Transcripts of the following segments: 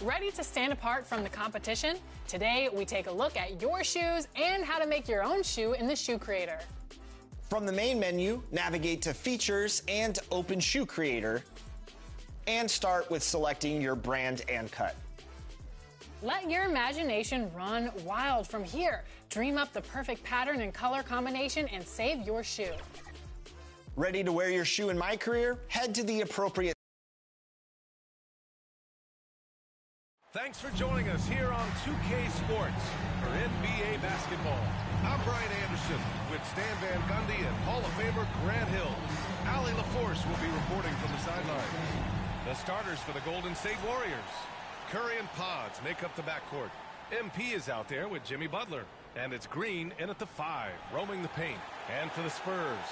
Ready to stand apart from the competition? Today, we take a look at your shoes and how to make your own shoe in the Shoe Creator. From the main menu, navigate to Features and open Shoe Creator, and start with selecting your brand and cut. Let your imagination run wild from here. Dream up the perfect pattern and color combination and save your shoe. Ready to wear your shoe in MyCareer? Head to the appropriate. Thanks for joining us here on 2K Sports for NBA basketball. I'm Brian Anderson with Stan Van Gundy and Hall of Famer Grant Hill. Allie LaForce will be reporting from the sidelines. The starters for the Golden State Warriors. Curry and Pods make up the backcourt. MP is out there with Jimmy Butler. And it's Green in at the 5, roaming the paint. And for the Spurs,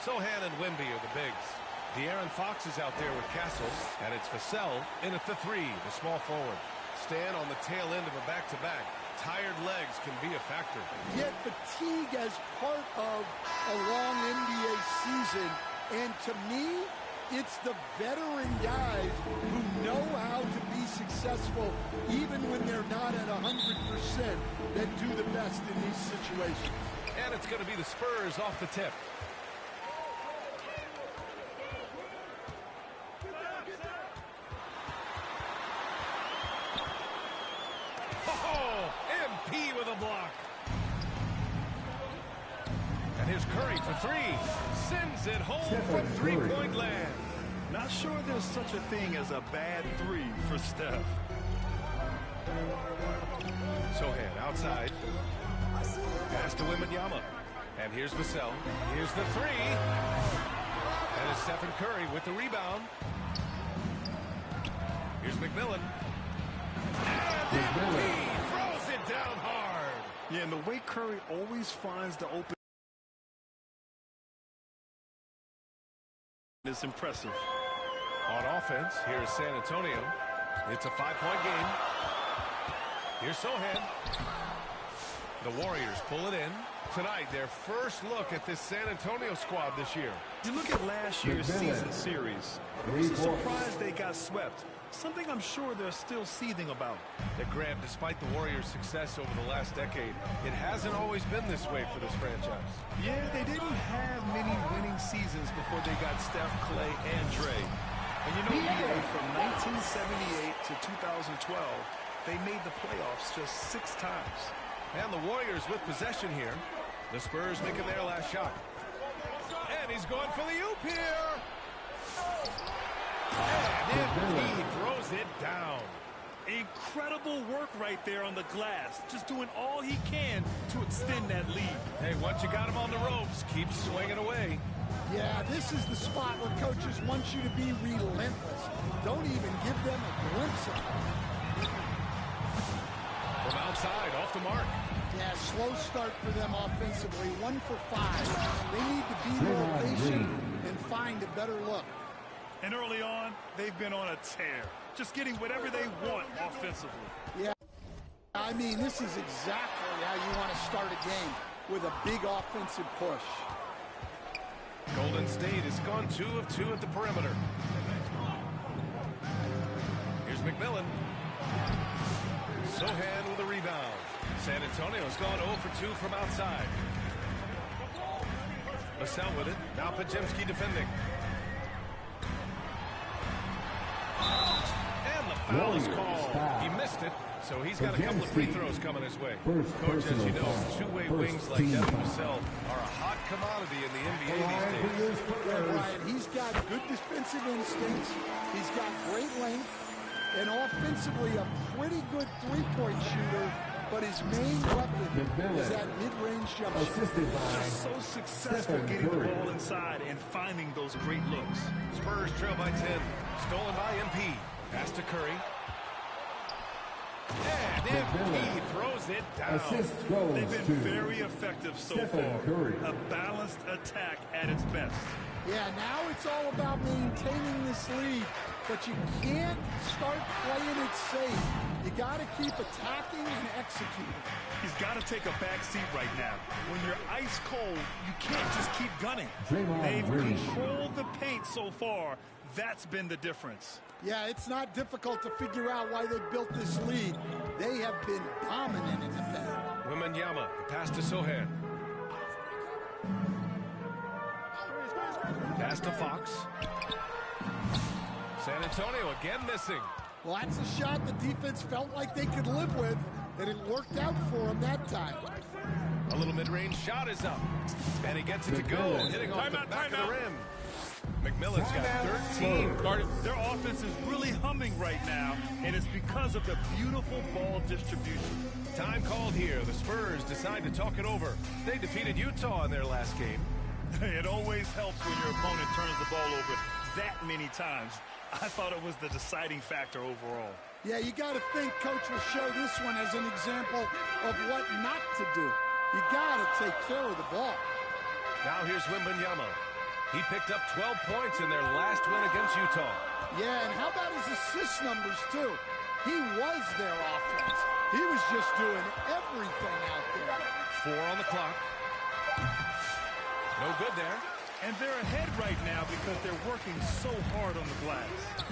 Sohan and Wemby are the bigs. De'Aaron Fox is out there with Castle, and it's Vassell in at the 3, the small forward. Stan on the tail end of a back-to-back. Tired legs can be a factor. Yet fatigue as part of a long NBA season, and to me, it's the veteran guys who know how to be successful even when they're not at 100% that do the best in these situations. And it's going to be the Spurs off the tip. Oh, MP with a block. And here's Curry for 3. Sends it home from three-point land. Not sure there's such a thing as a bad 3 for Steph. Sohan outside. Pass to Wembanyama. And here's Vassell. Here's the 3. And it's Stephen Curry with the rebound. Here's McMillan. And MP throws it down hard. Yeah, and the way Curry always finds the open is impressive. On offense, here's San Antonio. It's a 5-point game. Here's Sohan. The Warriors pull it in. Tonight, their first look at this San Antonio squad this year. You look at last year's season series. It was a surprise they got swept. Something I'm sure they're still seething about. Grant, despite the Warriors' success over the last decade, it hasn't always been this way for this franchise. Yeah, they didn't have many winning seasons before they got Steph, Clay, and Dre. And you know, from 1978 to 2012, they made the playoffs just 6 times. And the Warriors with possession here. The Spurs making their last shot. And he's going for the oop here. And he throws it down. Incredible work right there on the glass. Just doing all he can to extend that lead. Hey, once you got him on the ropes, keep swinging away. Yeah, this is the spot where coaches want you to be relentless. Don't even give them a glimpse of it. From outside, off the mark. Yeah, slow start for them offensively. 1 for 5. They need to be more patient and find a better look. And early on, they've been on a tear. Just getting whatever they want offensively. Yeah, I mean, this is exactly how you want to start a game, with a big offensive push. Golden State has gone 2 of 2 at the perimeter. Here's McMillan. Sohan with a rebound. San Antonio's gone 0 for 2 from outside. Vassell with it. Now Podziemski defending. And the foul is called. He missed it, so he's got a couple of free throws coming his way. Coach, as you know, two-way wings like Devin Vassell are a hot commodity in the NBA these days. Yeah, Brian, he's got good defensive instincts. He's got great length. And offensively, a pretty good three-point shooter. But his main weapon is that mid-range jump shot. Just so successful getting the ball inside and finding those great looks. Spurs trail by 10. Stolen by MP. Pass to Curry. And MP throws it down. They've been very effective so far. A balanced attack at its best. Yeah, now it's all about maintaining this lead. But you can't start playing it safe. You got to keep attacking and executing. He's got to take a back seat right now. When you're ice cold, you can't just keep gunning. They've controlled the paint so far. That's been the difference. Yeah, it's not difficult to figure out why they built this lead. They have been dominant in the paint. Wembanyama, the pass to Sohan. Pass to Fox. San Antonio again missing. Well, that's a shot the defense felt like they could live with, and it worked out for them that time. A little mid-range shot is up, and he gets it to go, hitting off the back of the rim. McMillan's got 13. Their offense is really humming right now, and it's because of the beautiful ball distribution. Time called here. The Spurs decide to talk it over. They defeated Utah in their last game. It always helps when your opponent turns the ball over that many times. I thought it was the deciding factor overall. Yeah, you got to think Coach will show this one as an example of what not to do. You got to take care of the ball. Now here's Wembanyama. He picked up 12 points in their last win against Utah. Yeah, and how about his assist numbers, too? He was their offense. He was just doing everything out there. 4 on the clock. No good there. And they're ahead right now because they're working so hard on the glass.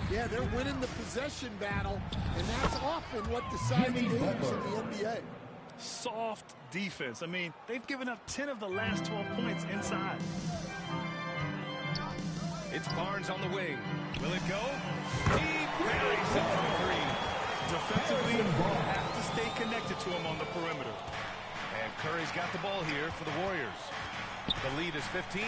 Yeah, they're winning the possession battle, and that's often what decides games in the NBA. Soft defense. I mean, they've given up 10 of the last 12 points inside. It's Barnes on the wing. Will it go? He buries it from 3. Defensively, you have to stay connected to him on the perimeter. And Curry's got the ball here for the Warriors. The lead is 15.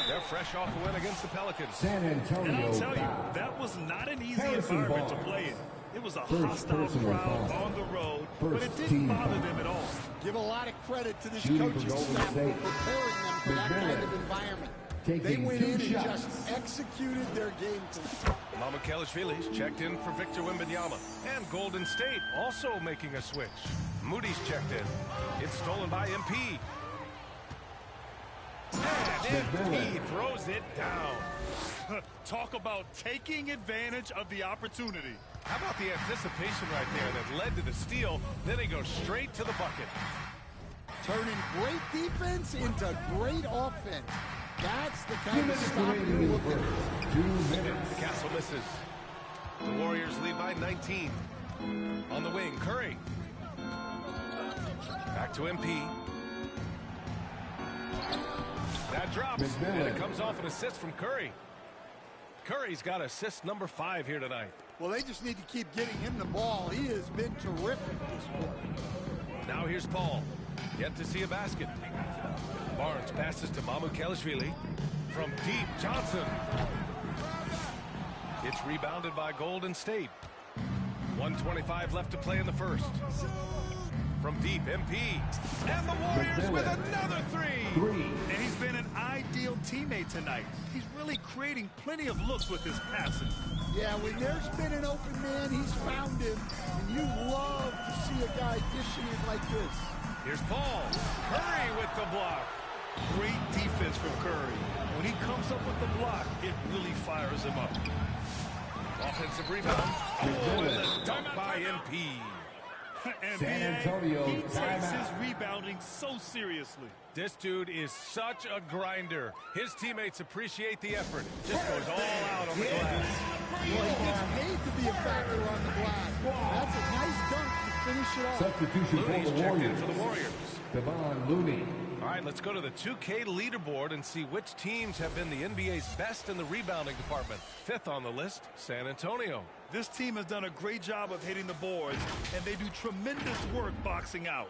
They're fresh off a win against the Pelicans. San Antonio. And I'll tell you, that was not an easy environment to play in. It was a hostile crowd on the road, but it didn't bother them at all. Give a lot of credit to this coaching staff for preparing them for that kind of environment. They went in and just executed their game plan. Mamukelashvili's checked in for Victor Wembanyama. And Golden State also making a switch. Moody's checked in. It's stolen by MP. And MP throws it down. Talk about taking advantage of the opportunity. How about the anticipation right there that led to the steal? Then he goes straight to the bucket. Turning great defense into great offense. That's the kind of stop you're looking for. 2 minutes. Castle misses. The Warriors lead by 19. On the wing, Curry. Back to MP. That drops, and it comes off an assist from Curry. Curry's got assist number 5 here tonight. Well, they just need to keep getting him the ball. He has been terrific this quarter. Now here's Paul. Yet to see a basket. Barnes passes to Mamukelashvili. From deep, Johnson. It's rebounded by Golden State. 1:25 left to play in the first. From deep, MP. And the Warriors with another 3. And he's been an ideal teammate tonight. He's really creating plenty of looks with his passing. Yeah, when there's been an open man, he's found him. And you love to see a guy dishing it like this. Here's Paul. Curry with the block. Great defense from Curry. When he comes up with the block, it really fires him up. Offensive rebound. Oh, and the dunk by MP. San Antonio. He takes his rebounding so seriously. This dude is such a grinder. His teammates appreciate the effort. Just goes all out on the glass. Well, he gets paid to be a factor on the glass. That's a nice dunk to finish it off. Substitution Looney's for the checked in Warriors. for the Warriors. Devon Looney. All right, let's go to the 2K leaderboard and see which teams have been the NBA's best in the rebounding department. 5th on the list, San Antonio. This team has done a great job of hitting the boards, and they do tremendous work boxing out.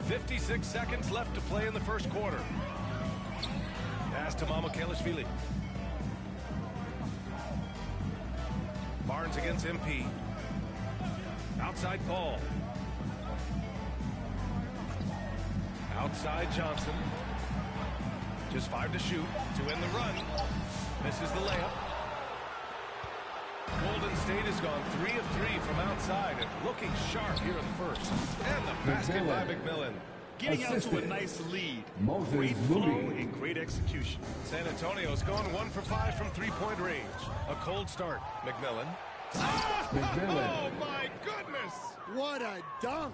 .56 seconds left to play in the first quarter. Pass to Mamukelashvili. Barnes against MP. Outside Paul. Outside Johnson. Just 5 to shoot to end the run. Misses the layup. Golden State has gone 3 of 3 from outside and looking sharp here in the first. And the basket by McMillan. Getting out to a nice lead. Moses Great flow Moody. and great execution. San Antonio's gone 1 for 5 from 3-point range. A cold start. McMillan. Oh, McMillan. my goodness! What a dunk.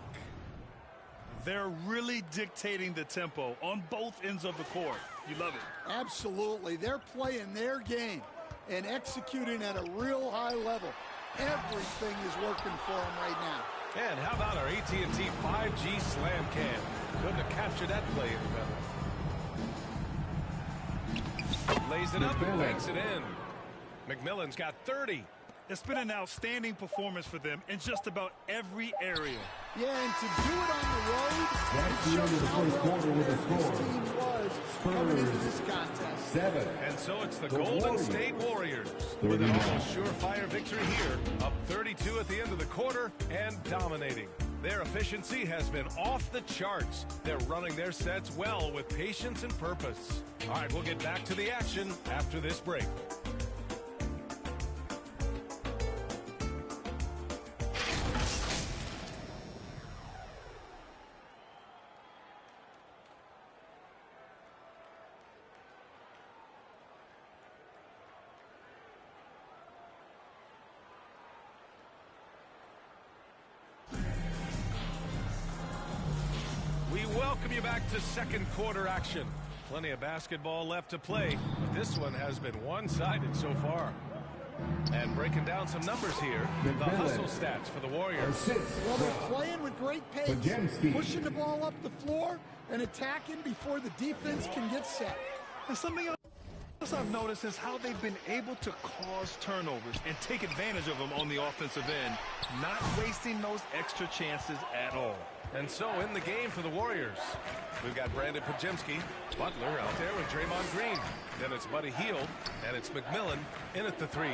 They're really dictating the tempo on both ends of the court. You love it. Absolutely. They're playing their game and executing at a real high level. Everything is working for them right now. And how about our AT&T 5G slam cam? Couldn't have captured that play any better. Lays it up and banks it in. McMillan's got 30. It's been an outstanding performance for them in just about every area. Yeah, and to do it on the road, That's it the end shows of the how first well quarter with a prepared this score. team was coming into this contest. 7. And so it's the The Golden Warriors. State Warriors with an 39. almost surefire victory here, up 32 at the end of the quarter and dominating. Their efficiency has been off the charts. They're running their sets well with patience and purpose. All right, we'll get back to the action after this break. We welcome you back to second quarter action. Plenty of basketball left to play, but this one has been one-sided so far. And breaking down some numbers here, the hustle stats for the Warriors. Well, they're playing with great pace, Pajemski. pushing the ball up the floor and attacking before the defense can get set. And something else I've noticed is how they've been able to cause turnovers and take advantage of them on the offensive end, not wasting those extra chances at all. And so in the game for the Warriors, we've got Brandon Pajemski, Butler out there with Draymond Green. Then it's Buddy Hield, and it's McMillan in at the 3.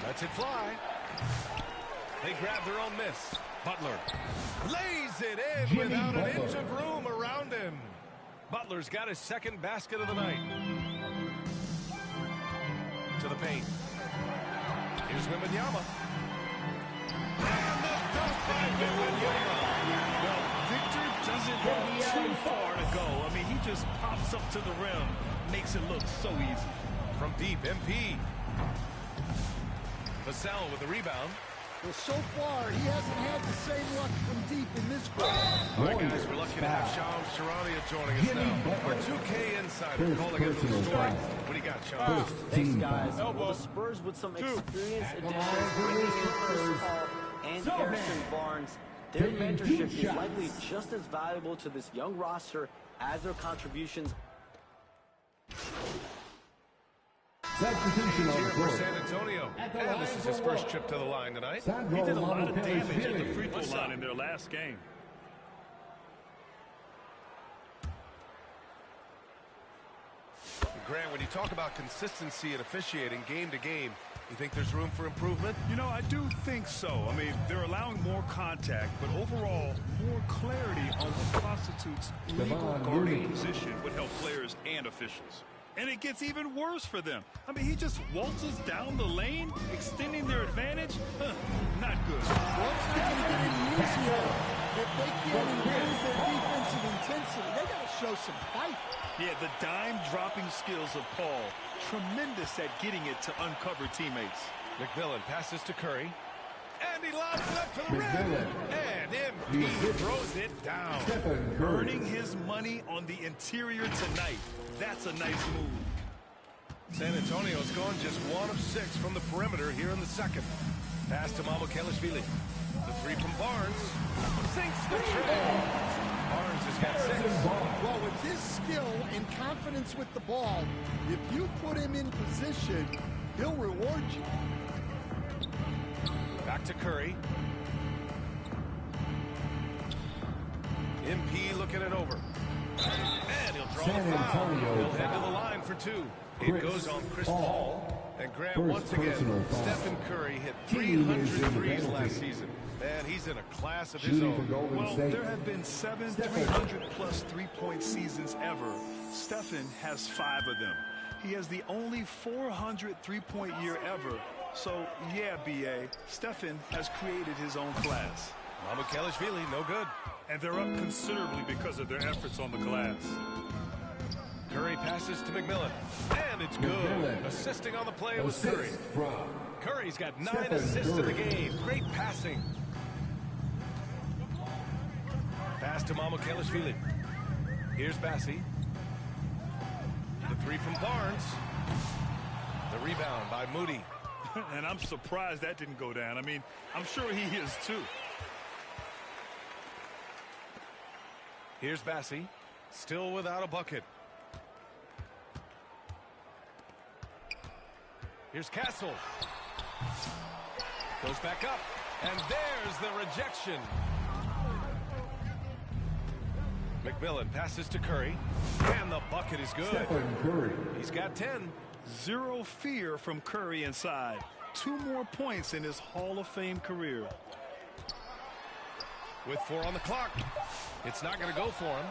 Lets it fly. They grab their own miss. Butler lays it in Jimmy without an Butler. inch of room around him. Butler's got his second basket of the night. To the paint. Here's Wembanyama. And the dunk by Wembanyama. Well, Victor doesn't have too far to go. I mean, he just pops up to the rim, makes it look so easy. From deep, MP. Vassell with the rebound. Well, so far, he hasn't had the same luck from deep in this quarter. All right, guys, we're lucky to have Shams Charania joining us now. Our 2K insider calling into the story. What do you got, Shams? Thanks, guys. Well, the Spurs with some experience additions, bringing in Chris Paul and Harrison Barnes. Their mentorship is likely just as valuable to this young roster as their contributions. Substitution on Here the for court. San Antonio. And this is his first trip to the line tonight. He did a lot of damage at the free throw line in their last game. Grant, when you talk about consistency and officiating game to game, you think there's room for improvement? You know, I do think so. I mean, they're allowing more contact, but overall, more clarity on what constitutes legal guarding position would help players and officials. And it gets even worse for them. I mean, he just waltzes down the lane, extending their advantage. Not good. Well, it's not going to get any easier if they can't improve their defensive intensity. They got to show some fight. Yeah, the dime-dropping skills of Paul. Tremendous at getting it to uncover teammates. McMillan passes to Curry. And he lobs it up to the rim. McMillan. And MP throws it down. Stephen Curry. Earning his money on the interior tonight. That's a nice move. San Antonio's gone just 1 of 6 from the perimeter here in the second. Pass to Kelishvili. The 3 from Barnes. Sinks the triple. Barnes has got 6. Well, with his skill and confidence with the ball, if you put him in position, he'll reward you. Back to Curry. MP looking it over. And he'll draw San the foul. Antonio He'll head to the foul. line for 2. It Chris goes on Chris Paul. Paul. And Grant, First once again, personal foul. Stephen Curry hit Team is 300 in the threes penalty. last season. Man, he's in a class of his Shooting for own. Golden Well, State. there have been 7 Stephen. 300-plus three-point seasons ever. Stephen has 5 of them. He has the only 400 three-point year ever. So, yeah, B.A., Stephen has created his own class. Kelishvili, no good. And they're up considerably because of their efforts on the glass. Curry passes to McMillan, and it's good. McMillan. Assisting on the play was Curry. Assist from Curry's got 9 Stephen assists in the Curry. game. Great passing. Pass to Mamukelashvili. Here's Bassi. The three from Barnes. The rebound by Moody. And I'm surprised that didn't go down. I mean, I'm sure he is too. Here's Bassi. Still without a bucket. Here's Castle. Goes back up. And there's the rejection. McMillan passes to Curry. And the bucket is good. Stephen Curry. He's got 10. Zero fear from Curry inside. 2 more points in his Hall of Fame career. With 4 on the clock. It's not going to go for him.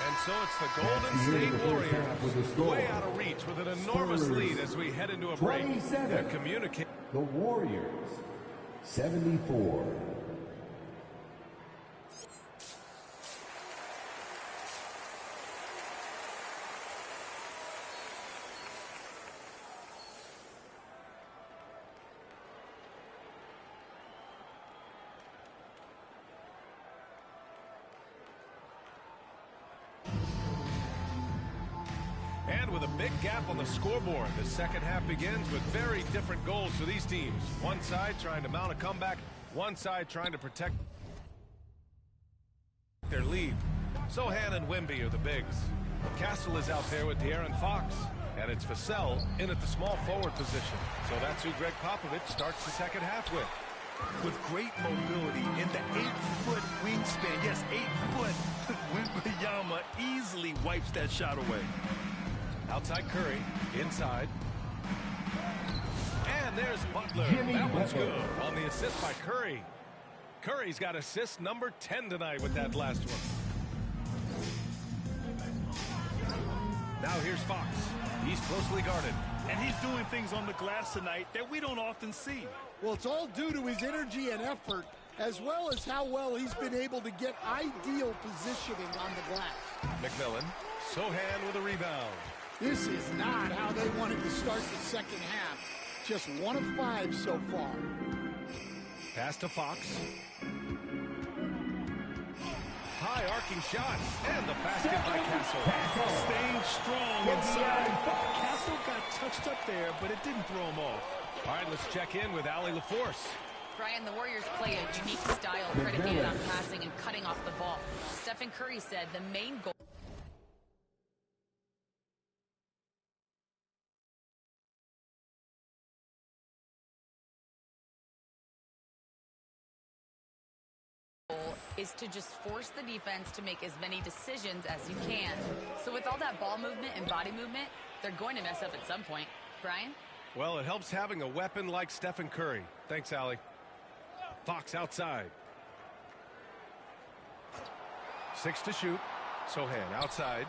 And so it's the Golden State Warriors way out of reach with an enormous lead as we head into a break. 27. Communicate. The Warriors, 74. And with a big gap on the scoreboard, the second half begins with very different goals for these teams. One side trying to mount a comeback, one side trying to protect their lead. Sohan and Wemby are the bigs. Castle is out there with De'Aaron Fox, and it's Vassell in at the small forward position. So that's who Greg Popovich starts the second half with. With great mobility in the 8-foot wingspan. Yes, 8-foot. Wembanyama easily wipes that shot away. Outside Curry, inside. And there's Butler. Jimmy That one's Butler. good on the assist by Curry. Curry's got assist number 10 tonight with that last one. Now here's Fox. He's closely guarded. And he's doing things on the glass tonight that we don't often see. Well, it's all due to his energy and effort, as well as how well he's been able to get ideal positioning on the glass. McMillan. Sohan with a rebound. This is not how they wanted to start the second half. Just 1 of 5 so far. Pass to Fox. High arcing shot. And the basket by Castle. Staying strong inside. Castle got touched up there, but it didn't throw him off. All right, let's check in with Allie LaForce. Brian, the Warriors play a unique style predicated on passing and cutting off the ball. Stephen Curry said the main goal is to just force the defense to make as many decisions as you can. So with all that ball movement and body movement, they're going to mess up at some point. Brian? Well, it helps having a weapon like Stephen Curry. Thanks, Allie. Fox outside. 6 to shoot. Sohan outside.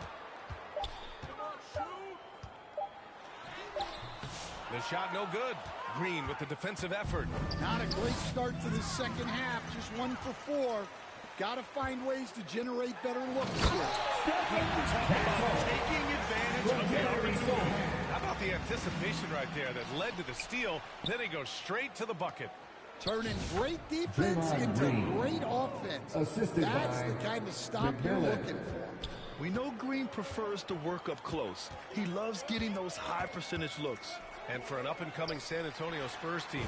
The shot no good. Green with the defensive effort. Not a great start to the second half. Just 1 for 4. Got to find ways to generate better looks here. Taking advantage of the opportunity. How about the anticipation right there that led to the steal? Then he goes straight to the bucket. Turning great defense Draymond into Green. great offense. Assisted That's by the kind of stop you're McMillan. looking for. We know Green prefers to work up close. He loves getting those high percentage looks. And for an up-and-coming San Antonio Spurs team,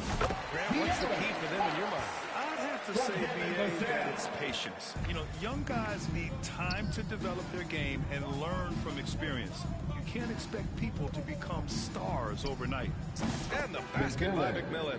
Grant, what's the key for them in your mind? I'd have to say, BA, that it's patience. You know, young guys need time to develop their game and learn from experience. You can't expect people to become stars overnight. And the basket by McMillan.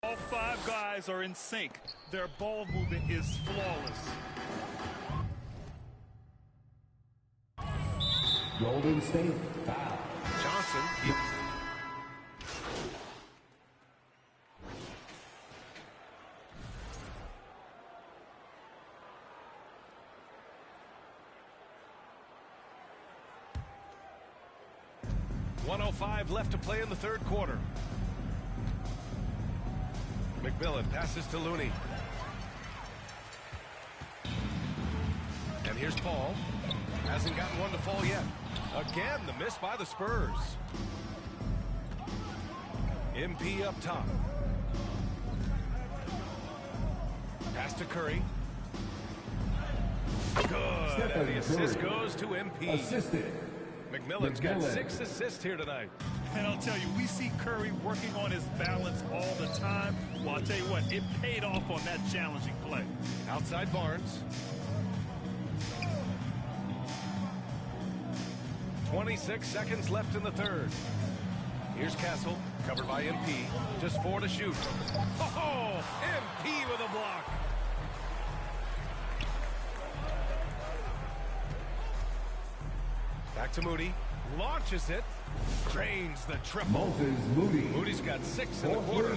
All 5 guys are in sync. Their ball movement is flawless. Golden State foul. Johnson. .105 left to play in the third quarter. McMillan passes to Looney. And here's Paul. Hasn't gotten one to fall yet. Again, the miss by the Spurs. MP up top. Pass to Curry. Good. And the assist goes to MP. Assisted. McMillan's got 6 assists here tonight. And I'll tell you, we see Curry working on his balance all the time. Well, I'll tell you what, it paid off on that challenging play. Outside Barnes. 26 seconds left in the third. Here's Castle, covered by MP. Just 4 to shoot. Oh, MP with a block. Back to Moody. Launches it. Drains the triple. Moses Moody. Moody's got 6 in the quarter.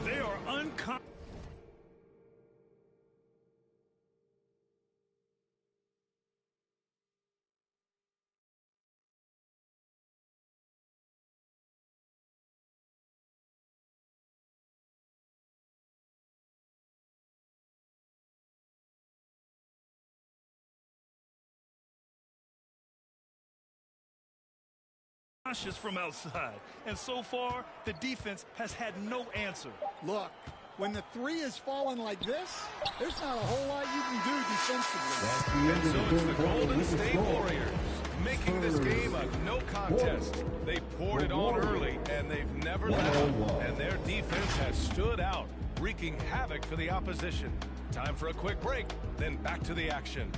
They are unconscious. From outside, and so far the defense has had no answer. Look, when the 3 is falling like this, there's not a whole lot you can do defensively. And so it's the Golden State Warriors making this game a no contest. They poured it on early, and they've never let up. And their defense has stood out, wreaking havoc for the opposition. Time for a quick break, then back to the action.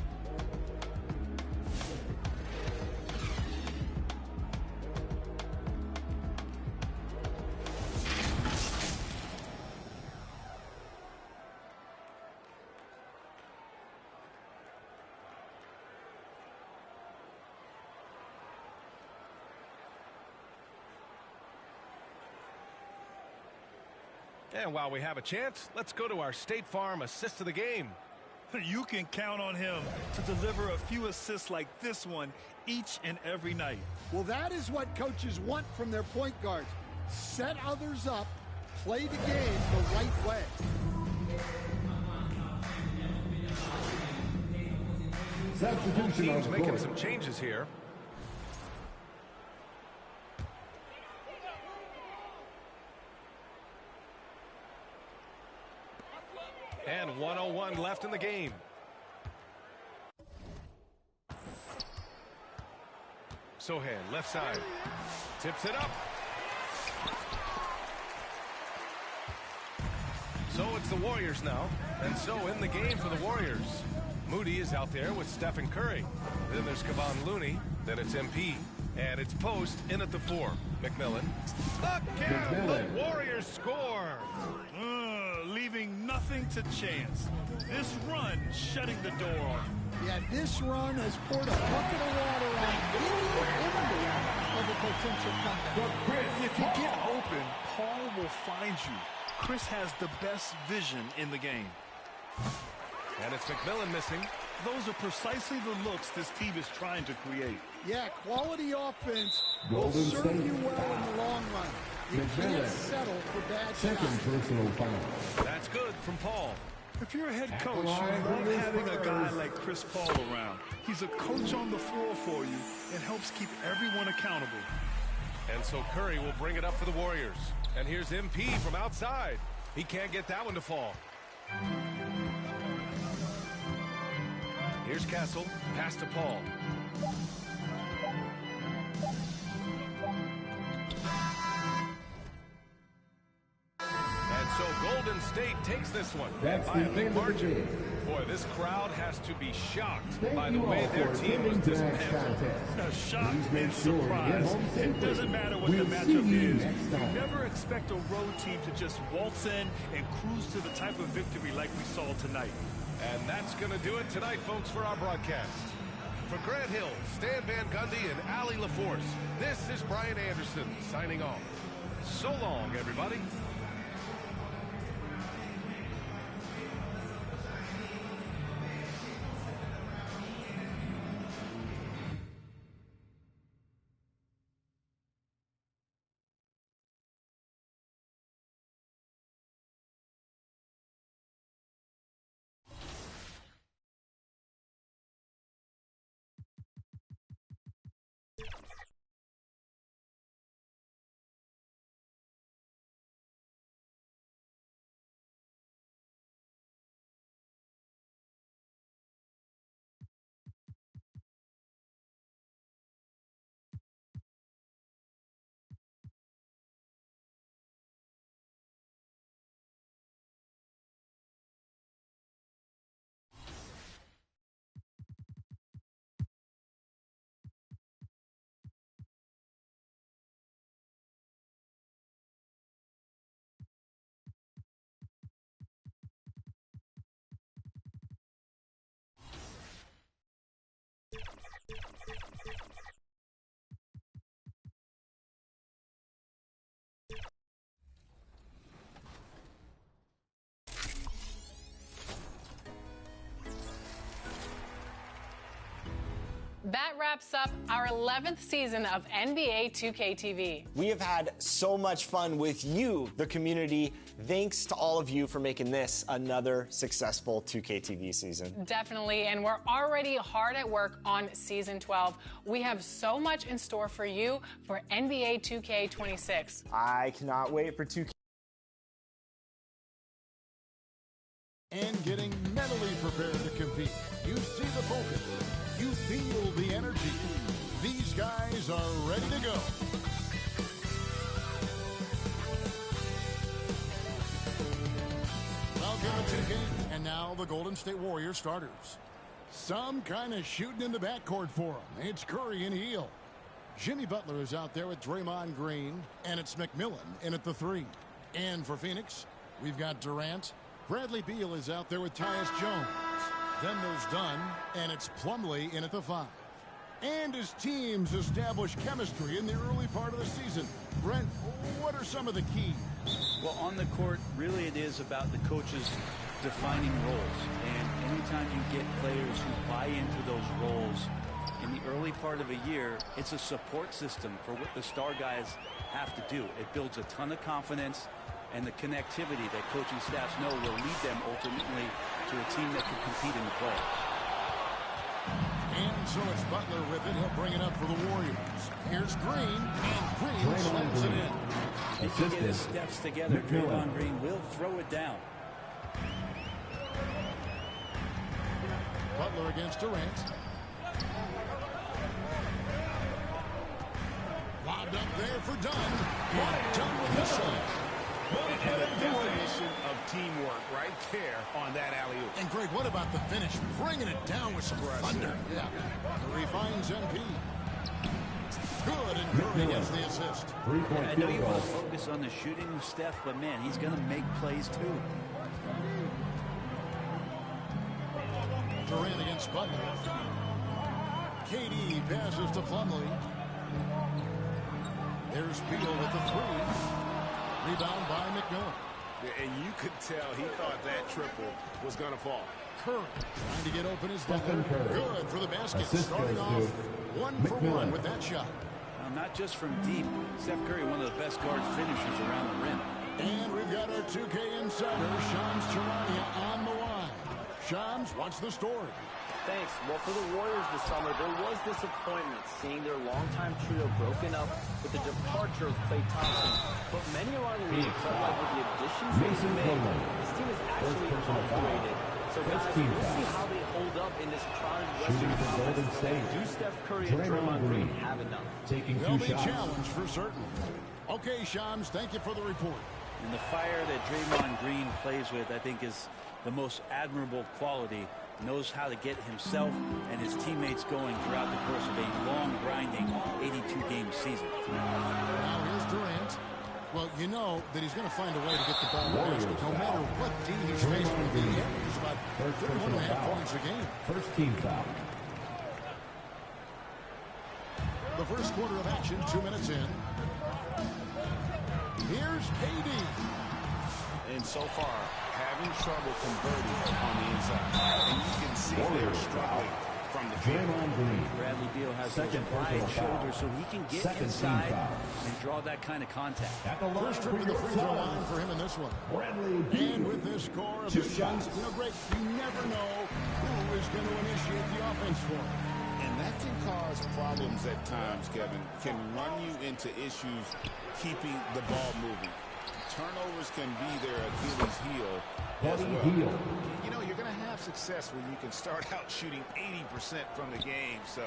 And while we have a chance, let's go to our State Farm assist of the game. You can count on him to deliver a few assists like this one each and every night. Well, that is what coaches want from their point guards. Set others up, play the game the right way. Both teams making some changes here. And 1:01 left in the game. Sohan, left side. Tips it up. So it's the Warriors now. And so in the game for the Warriors. Moody is out there with Steph and Curry. Then there's Kevon Looney. Then it's MP. And it's post in at the 4. McMillan. Again, the Warriors score. Leaving nothing to chance. This run shutting the door off. Yeah, this run has poured a bucket of water on any of a potential comeback. If you get open, Paul will find you. Chris has the best vision in the game. And it's McMillan missing. Those are precisely the looks this team is trying to create. Yeah, quality offense will serve you well in the long run. You can't settle for bad shots. Second personal foul. That's good from Paul. If you're a head coach, you love having a guy like Chris Paul around. He's a coach on the floor for you and helps keep everyone accountable. And so Curry will bring it up for the Warriors. And here's MP from outside. He can't get that one to fall. Here's Castle. Pass to Paul. And So Golden State takes this one That's by the a big end of the margin. game. Boy, this crowd has to be shocked Thank by the you way all their for team was attending tonight's dismantled. contest. Shock Please make and sure you get surprise. home It safely. doesn't matter what We'll the see matchup you is. next You time. never expect a road team to just waltz in and cruise to the type of victory like we saw tonight. And that's going to do it tonight, folks, for our broadcast. For Grant Hill, Stan Van Gundy, and Allie LaForce, this is Brian Anderson signing off. So long, everybody. That wraps up our 11th season of NBA 2K TV. We have had so much fun with you, the community. Thanks to all of you for making this another successful 2K TV season. Definitely, and we're already hard at work on Season 12. We have so much in store for you for NBA 2K26. I cannot wait for 2K. And getting mentally prepared to compete. You see the focus. You feel the energy. These guys are ready to go. Welcome to 2K. And now the Golden State Warriors starters. Some kind of shooting in the backcourt for them. It's Curry and Hill. Jimmy Butler is out there with Draymond Green. And it's McMillan in at the 3. And for Phoenix, we've got Durant. Bradley Beal is out there with Tyus Jones. Then there's Dunn, and it's Plumlee in at the 5. And his teams establish chemistry in the early part of the season. Brent, what are some of the keys? Well, on the court, really it is about the coaches defining roles. And anytime you get players who buy into those roles in the early part of a year, it's a support system for what the star guys have to do. It builds a ton of confidence and the connectivity that coaching staffs know will lead them ultimately to a team that can compete in the playoffs. And so it's Butler with it. He'll bring it up for the Warriors. Here's Green, and Green slams it in. If he get his steps together, Draymond Green will throw it down. Butler against Durant. Lobbed up there for Dunn. And Dunn with the shot. And the definition of teamwork right there on that alley-oop. And Greg, what about the finish? Bringing it down with some thunder. Yeah. Curry finds MP. Good, and Curry gets the assist. I know you want to focus on the shooting of Steph, but man, he's going to make plays too. Durant against Butler. KD passes to Plumlee. There's Beal with the 3. Rebound by McMillan. Yeah, and you could tell he thought that triple was going to fall. Curry trying to get open his Butler. Good for the basket. Starting off 1-for-1 with that shot. Now, not just from deep. Steph Curry, one of the best guard finishers around the rim. And we've got our 2K insider, Shams Charania, on the line. Shams, what's the story? Thanks. Well, for the Warriors this summer, there was disappointment seeing their longtime trio broken up with the departure of Klay Thompson. But many around the league felt like with the additions they've made, this team is actually upgraded. So guys, we'll see how they hold up in this crowded Western Conference. Do Steph Curry and Draymond Green have enough? They'll be challenged for certain. Okay, Shams, thank you for the report. And the fire that Draymond Green plays with, I think, is the most admirable quality. Knows how to get himself and his teammates going throughout the course of a long, grinding 82-game season. Now here's Durant. Well, you know that he's going to find a way to get the ball in the basket, no matter what D he's faced with. He averages about 31.5 points a game. First team foul. The first quarter of action, 2 minutes in. Here's KD. And so far, having trouble converting on the inside. And you can see they're struggling from the field. Bradley Beal has a wide shoulder so he can get inside and draw that kind of contact. First trip to the free throw line for him in this one. And with this score of the Suns, Greg, you never know who is going to initiate the offense for him. And that can cause problems at times, Kevin. Can run you into issues keeping the ball moving. Turnovers can be their Achilles heel as well. You know, you're going to have success when you can start out shooting 80% from the game. So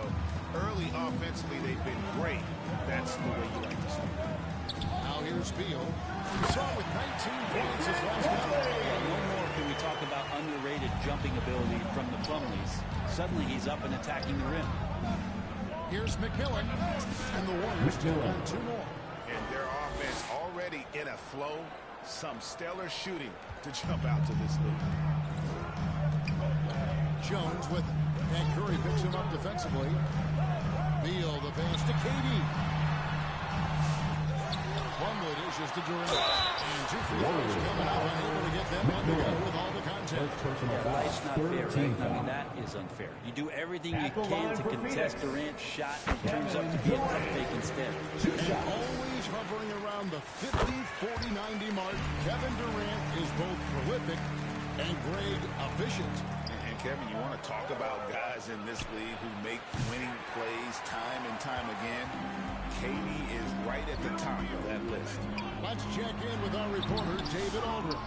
early offensively, they've been great. That's the way you like to see it. Now here's Beal. We saw with 19 points his last game. No more can we talk about underrated jumping ability from the Plumlees. Suddenly he's up and attacking the rim. Here's McMillan. And the Warriors take on 2 more. And their offense already in a flow. Some stellar shooting to jump out to this lead. Jones with it. And Curry picks him up defensively. Beal, the pass to KD. Plumlee dishes to Durant. And 2 free throws coming up, unable to get them one together with all the contact. Life's not fair, right? I mean, that is unfair. You do everything you can to contest Durant's shot, and it turns out to be a tough fake instead. And always hovering around the 50, 40, 90 mark, Kevin Durant is both prolific and Greg efficient. And Kevin, you want to talk about guys in this league who make winning plays time and time again? KD is right at the top of that list. Let's check in with our reporter, David Aldridge.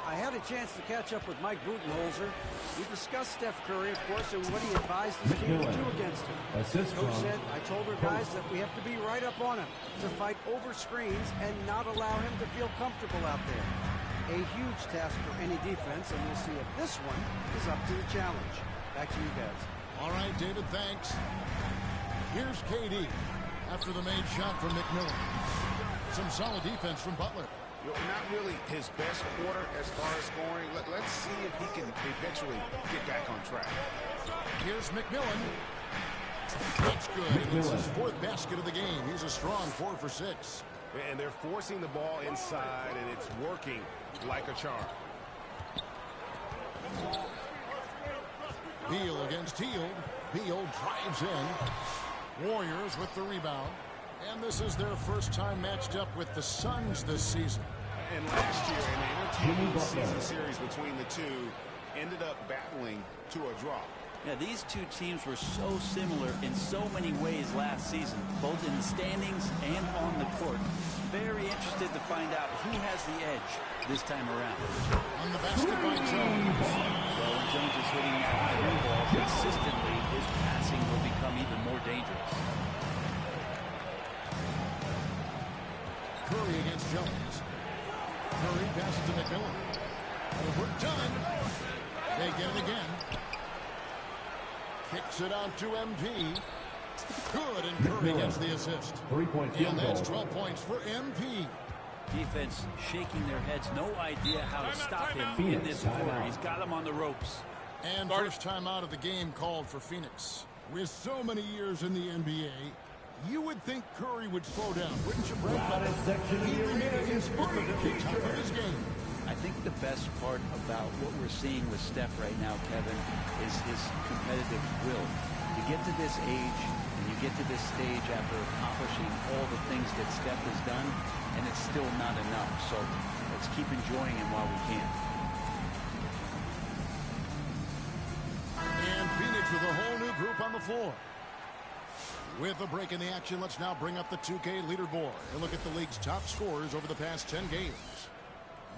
I had a chance to catch up with Mike Budenholzer. We discussed Steph Curry, of course, and what he advised his team to do against him. Coach said, I told our guys that we have to be right up on him, to fight over screens and not allow him to feel comfortable out there. A huge task for any defense, and we'll see if this one is up to the challenge. Back to you guys. All right, David, thanks. Here's KD after the made shot from McMillan. Some solid defense from Butler. Not really his best quarter as far as scoring. Let's see if he can eventually get back on track. Here's McMillan. That's good. And it's his 4th basket of the game. He's a strong 4 for 6. And they're forcing the ball inside, and it's working like a charm. Beal against Hield. Beal drives in. Warriors with the rebound. And this is their first time matched up with the Suns this season. And last year, in the entertaining season series between the two, ended up battling to a draw. Yeah, these two teams were so similar in so many ways last season, both in the standings and on the court. Very interested to find out who has the edge this time around. On the basket by Jones. Well, when Jones is hitting that high ball consistently, his passing will become even more dangerous. Curry against Jones. Curry passes to McMillan. Overdone. They get it again. Kicks it out to MP. Good, and Curry gets the assist. 3-point field And goal. that's 12 points for MP. Defense shaking their heads. No idea how to stop him in this quarter. He's got him on the ropes. And first time out of the game called for Phoenix. With so many years in the NBA, you would think Curry would slow down, wouldn't you, Brett? He remains at the top of his game. I think the best part about what we're seeing with Steph right now, Kevin, is his competitive will. You get to this age, and you get to this stage after accomplishing all the things that Steph has done, and it's still not enough. So let's keep enjoying him while we can. And Phoenix with a whole new group on the floor. With a break in the action, let's now bring up the 2K leaderboard and look at the league's top scorers over the past 10 games.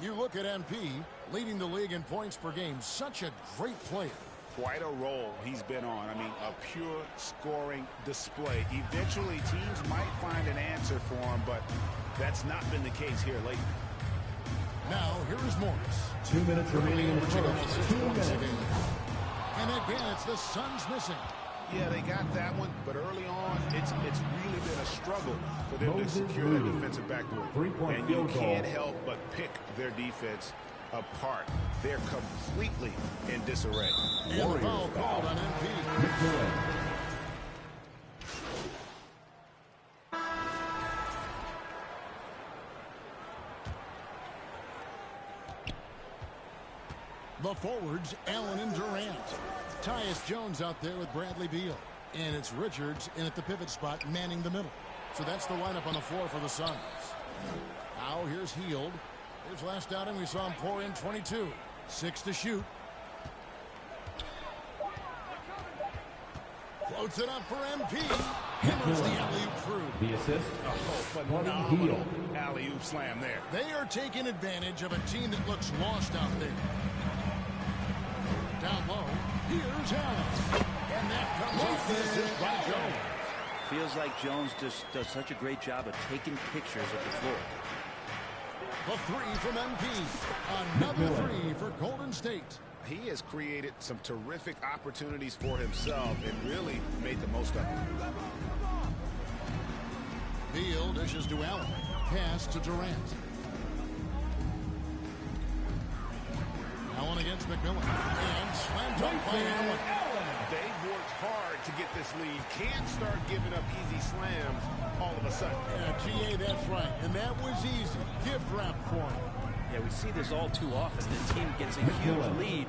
You look at MP, leading the league in points per game. Such a great player. Quite a role he's been on. I mean, a pure scoring display. Eventually, teams might find an answer for him, but that's not been the case here lately. Now, here is Morris. 2 minutes remaining in the first. 2 minutes. And again, it's the Suns missing. Yeah, they got that one, but early on, it's really been a struggle for them to secure that defensive backboard. And you can't help but pick their defense apart. They're completely in disarray. And the foul called on MP. The forwards, Allen and Durant. Tyus Jones out there with Bradley Beal. And it's Richards in at the pivot spot, manning the middle. So that's the lineup on the floor for the Suns. Now here's Hield. His last outing, we saw him pour in 22. 6 to shoot. Floats it up for MP. Hammers the alley-oop through. The assist. Phenomenal alley-oop slam there. They are taking advantage of a team that looks lost out there. Down low, here's Allen. And that comes off the assist by Jones. Feels like Jones just does such a great job of taking pictures of the floor. The three from MP. Another three for Golden State. He has created some terrific opportunities for himself and really made the most of it. Beal dishes to Allen. Pass to Durant. Allen against McMillan. And slam dunk by Allen. They've worked hard to get this lead. Can't start giving up easy slams all of a sudden. Yeah, GA, that's right. And that was easy. Gift wrap for him. Yeah, we see this all too often. The team gets a huge lead,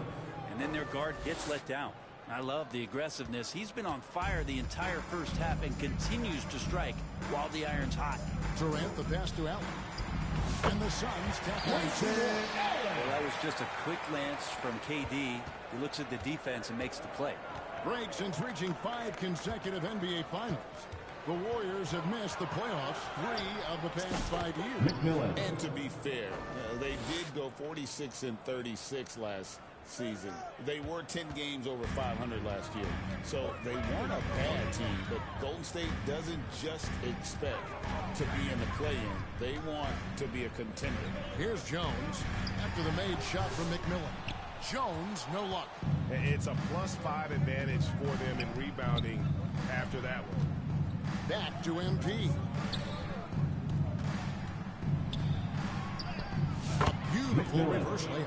and then their guard gets let down. I love the aggressiveness. He's been on fire the entire first half and continues to strike while the iron's hot. Durant, the pass to Allen. And the Suns tap into Well, that was just a quick glance from KD. He looks at the defense and makes the play. Break since reaching 5 consecutive NBA Finals. The Warriors have missed the playoffs 3 of the past 5 years. McMillan. And to be fair, they did go 46-36 last season. They were 10 games over 500 last year. So they weren't a bad team, but Golden State doesn't just expect to be in the play-in. They want to be a contender. Here's Jones after the made shot from McMillan. Jones, no luck. It's a +5 advantage for them in rebounding after that one. Back to MP. A beautiful reverse layup.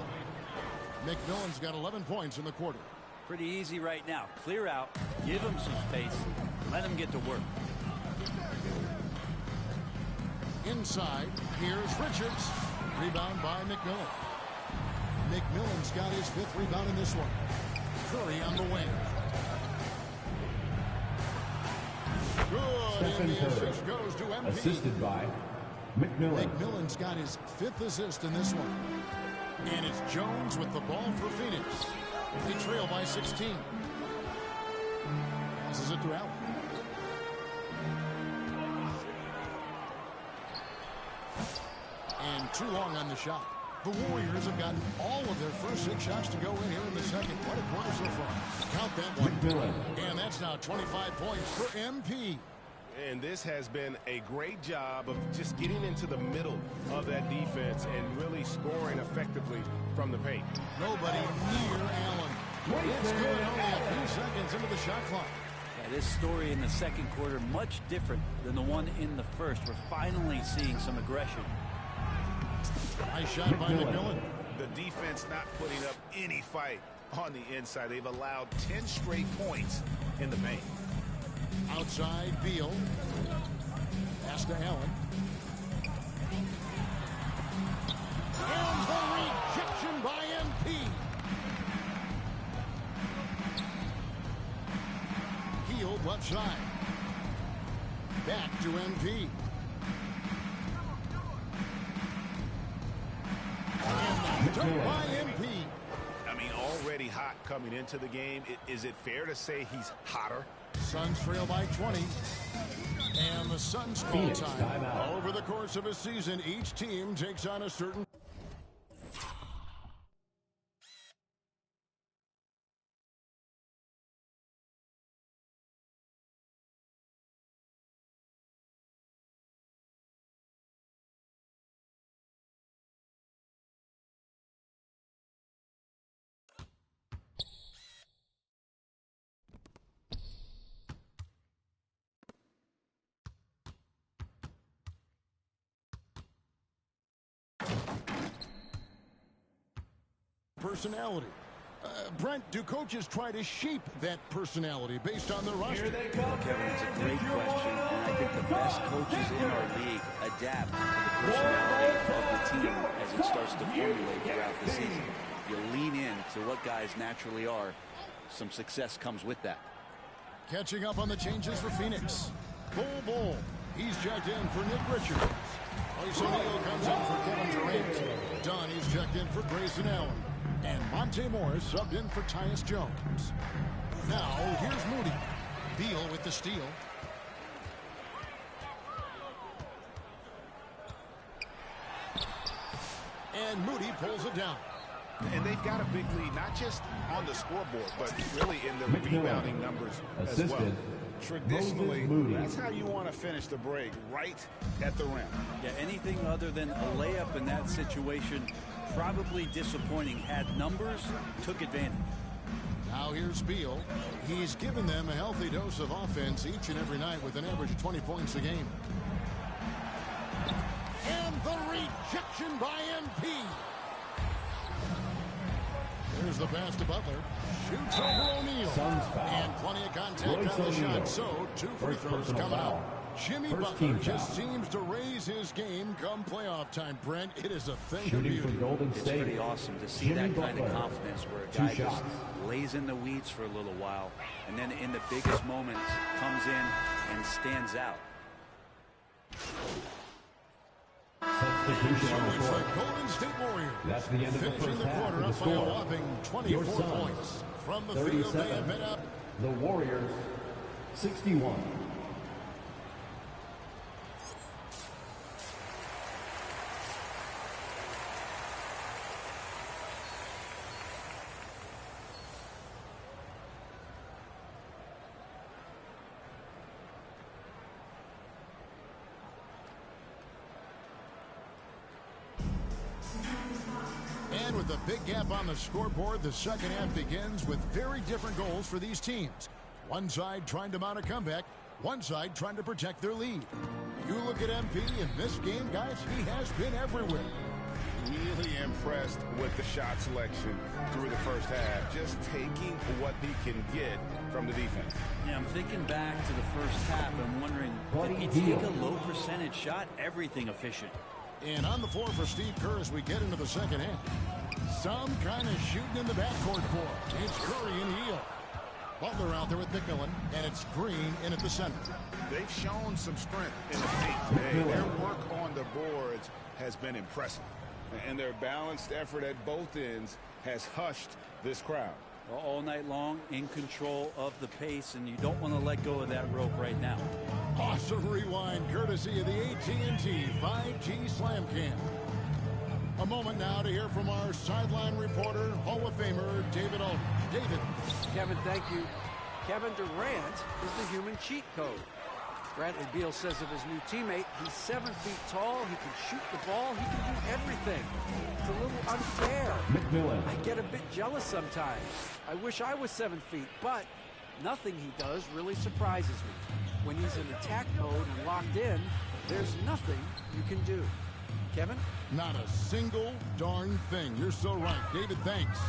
McMillan's got 11 points in the quarter. Pretty easy right now. Clear out, give him some space, let him get to work. Inside, here's Richards. Rebound by McMillan. McMillan's got his 5th rebound in this one. Curry on the wing. Good, and the assist goes to MP. Assisted by McMillan. McMillan's got his 5th assist in this one. And it's Jones with the ball for Phoenix. They trail by 16. Passes it to Allen. And too long on the shot. The Warriors have gotten all of their first 6 shots to go in here in the second. What a quarter so far. Count that one. McMillan. And that's now 25 points for MP. And this has been a great job of just getting into the middle of that defense and really scoring effectively from the paint. Nobody near Allen. It's good. Only a few seconds into the shot clock. Yeah, this story in the second quarter much different than the one in the first. We're finally seeing some aggression. Nice shot by McMillan. The defense not putting up any fight on the inside. They've allowed 10 straight points in the paint. Outside, Beal. Pass to Allen. And the rejection by MP. Hield left side. Back to MP. And the dunk by MP. I mean, already hot coming into the game. Is it fair to say he's hotter? Suns trail by 20. And the Suns call time. Over the course of a season, each team takes on a certain personality. Brent, do coaches try to shape that personality based on their roster? Here they come, Kevin, it's a great question, and I think the best coaches in our league adapt to the personality of the team as it starts to formulate throughout the season. You lean into what guys naturally are. Some success comes with that. Catching up on the changes for Phoenix. Bull. He's checked in for Nick Richards. Royce O'Neal comes in for Kevin Durant. Dunn, he's checked in for Grayson Allen. And Monte Morris subbed in for Tyus Jones. Now, here's Moody. Beal with the steal. And Moody pulls it down. And they've got a big lead, not just on the scoreboard, but really in the rebounding numbers as well. Traditionally, that's how you want to finish the break, right at the rim. Yeah, anything other than a layup in that situation, probably disappointing. Had numbers, took advantage. Now here's Beal. He's given them a healthy dose of offense each and every night with an average of 20 points a game. And the rejection by MP. There's the pass to Butler. Shoots over O'Neal. And plenty of contact on the shot. So, 2 free throws coming up. Jimmy Butler just seems to raise his game come playoff time, Brent. It is a thing of beauty. It's pretty awesome to see that kind of confidence where a guy just lays in the weeds for a little while and then in the biggest moments comes in and stands out. Substitution on the So court. it's the Golden State Warriors. That's the end of the Finishing first the half quarter of the up by a score. whopping Your 24 Suns, points. From the field, they 37. have been up. The Warriors, 61. And with a big gap on the scoreboard, the second half begins with very different goals for these teams. One side trying to mount a comeback, one side trying to protect their lead. You look at MP in this game, guys, he has been everywhere. Really impressed with the shot selection through the first half, just taking what he can get from the defense. Yeah, I'm thinking back to the first half and wondering, did he take a low percentage shot? Everything efficient. And on the floor for Steve Kerr as we get into the second half. Some kind of shooting in the backcourt for him. It's Curry and Hill. Butler out there with McMillan, and it's Green in at the center. They've shown some strength in the paint today. Their work on the boards has been impressive. And their balanced effort at both ends has hushed this crowd. All night long, in control of the pace, and you don't want to let go of that rope right now. Awesome rewind, courtesy of the AT&T 5G Slam Cam. A moment now to hear from our sideline reporter, Hall of Famer David Aldridge. David. Kevin, thank you. Kevin Durant is the human cheat code. Bradley Beal says of his new teammate, he's 7 feet tall, he can shoot the ball, he can do everything. It's a little unfair. McMillan. I get a bit jealous sometimes. I wish I was 7 feet, but nothing he does really surprises me. When he's in attack mode and locked in, there's nothing you can do. Kevin? Not a single darn thing. You're so right. David, thanks.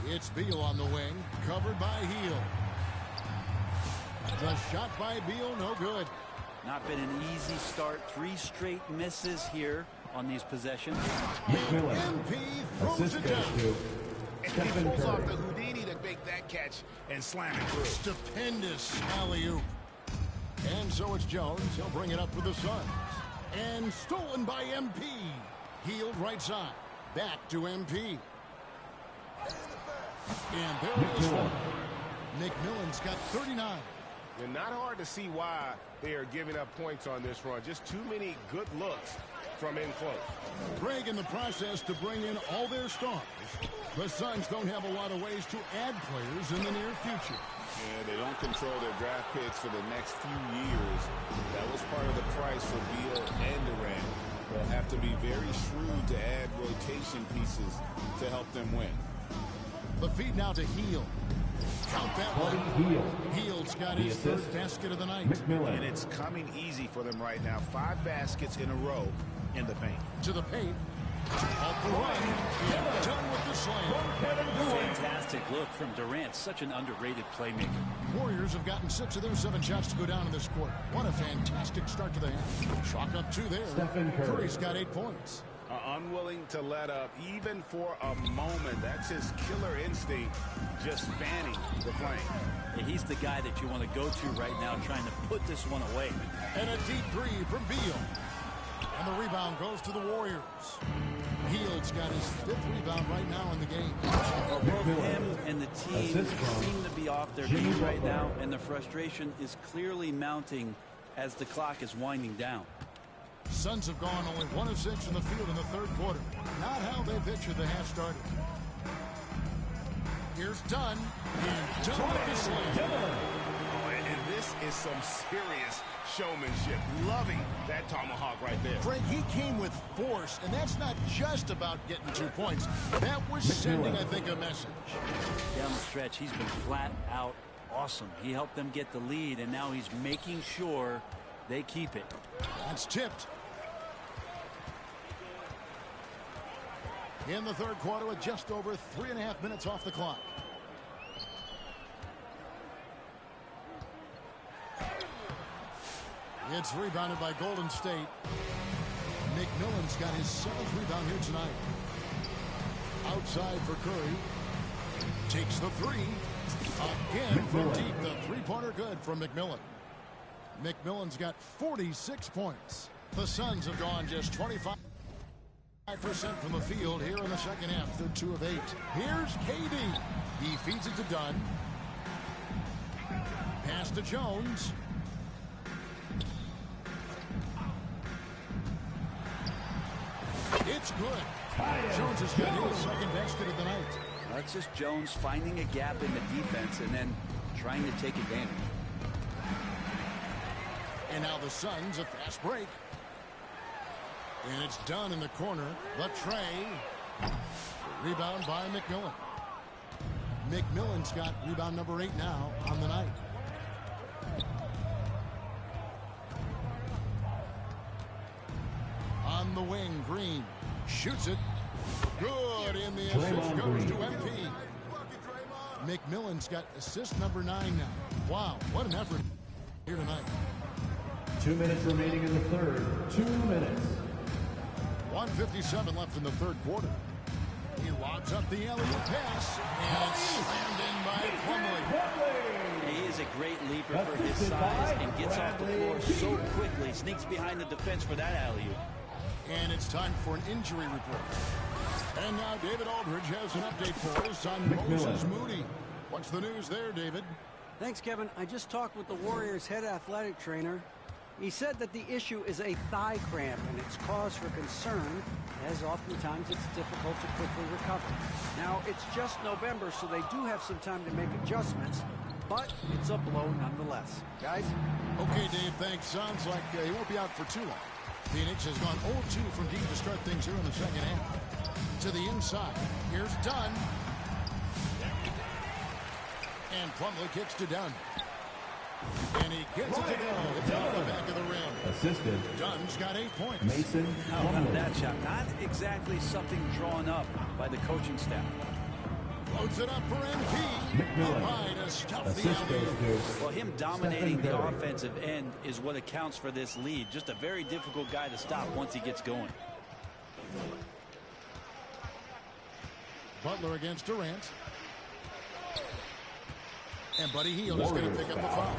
It's Beal on the wing, covered by Hill. The shot by Beal, no good. Not been an easy start. 3 straight misses here on these possessions. McMillan. MP throws Assist it goes down. to And he Stephen pulls off Curry. the Houdini to make that catch and slam it through. Stupendous alley-oop. And so it's Jones. He'll bring it up for the Suns. And stolen by MP. Healed right side. Back to MP. And there it is. McMillan's got 39. And not hard to see why they are giving up points on this run. Just too many good looks from in close. Craig in the process to bring in all their stars. The Suns don't have a lot of ways to add players in the near future. Yeah, they don't control their draft picks for the next few years. That was part of the price for Beal and Durant. They'll have to be very shrewd to add rotation pieces to help them win. The feed now to Hill. Count that one. Heald's got his third basket of the night. And it's coming easy for them right now. 5 baskets in a row in the paint. To the paint. Off the run. And done with the slam. Fantastic look from Durant. Such an underrated playmaker. Warriors have gotten 6 of their 7 shots to go down in this quarter. What a fantastic start to the half. Chalk up 2 there. Curry's got 8 points. Unwilling to let up even for a moment. That's his killer instinct, just fanning the flame. Yeah, he's the guy that you want to go to right now, trying to put this one away. And a deep 3 from Beal. And the rebound goes to the Warriors. Heald's got his 5th rebound right now in the game. Both him and the team seem to be off their game right now, and the frustration is clearly mounting as the clock is winding down. Suns have gone only 1 of 6 in the field in the 3rd quarter. Not how they pictured the half started. Here's Dunn. And Dunn with the slam. And this is some serious showmanship. Loving that tomahawk right there. Craig, he came with force, and that's not just about getting 2 points. That was sending, I think, a message. Down the stretch, he's been flat out awesome. He helped them get the lead, and now he's making sure they keep it. That's tipped. In the 3rd quarter with just over 3.5 minutes off the clock. It's rebounded by Golden State. McMillan's got his 7th rebound here tonight. Outside for Curry. Takes the 3. Again from deep. The 3-pointer good from McMillan. McMillan's got 46 points. The Suns have gone just 25% from the field here in the second half. They're 2 of 8. Here's KD. He feeds it to Dunn. Pass to Jones. It's good. Jones has got his 2nd basket of the night. That's just Jones finding a gap in the defense and then trying to take advantage. And now the Suns, a fast break. And it's done in the corner. The tray. Rebound by McMillan. McMillan's got rebound number 8 now on the night. On the wing, Green shoots it. Good, in the assist goes to MP. McMillan's got assist number 9 now. Wow, what an effort here tonight. 2 minutes remaining in the 3rd. 2 minutes. 1:57 left in the 3rd quarter. He lobs up the alley-oop pass, and it's slammed in by Plumlee. He is a great leaper for his size and gets off the floor so quickly. Sneaks behind the defense for that alley-oop. And it's time for an injury report. And now David Aldridge has an update for us on Moses Moody. What's the news there, David? Thanks, Kevin. I just talked with the Warriors' head athletic trainer. He said that the issue is a thigh cramp, and it's cause for concern, as oftentimes it's difficult to quickly recover. Now, it's just November, so they do have some time to make adjustments, but it's a blow nonetheless. Guys? Okay, Dave, thanks. Sounds like he won't be out for too long. Phoenix has gone 0-2 from deep to start things here in the second half. To the inside. Here's Dunn. And Plumlee kicks to Dunn. And he gets it to go. It's out the back of the rim. Assisted. Dunn's got 8 points. Mason. How about that shot? Not exactly something drawn up by the coaching staff. Floats it up for MP. McMillan. To stuff the alley. Well, him dominating the offensive end is what accounts for this lead. Just a very difficult guy to stop once he gets going. Butler against Durant. And Buddy Hield is going to pick up the foul.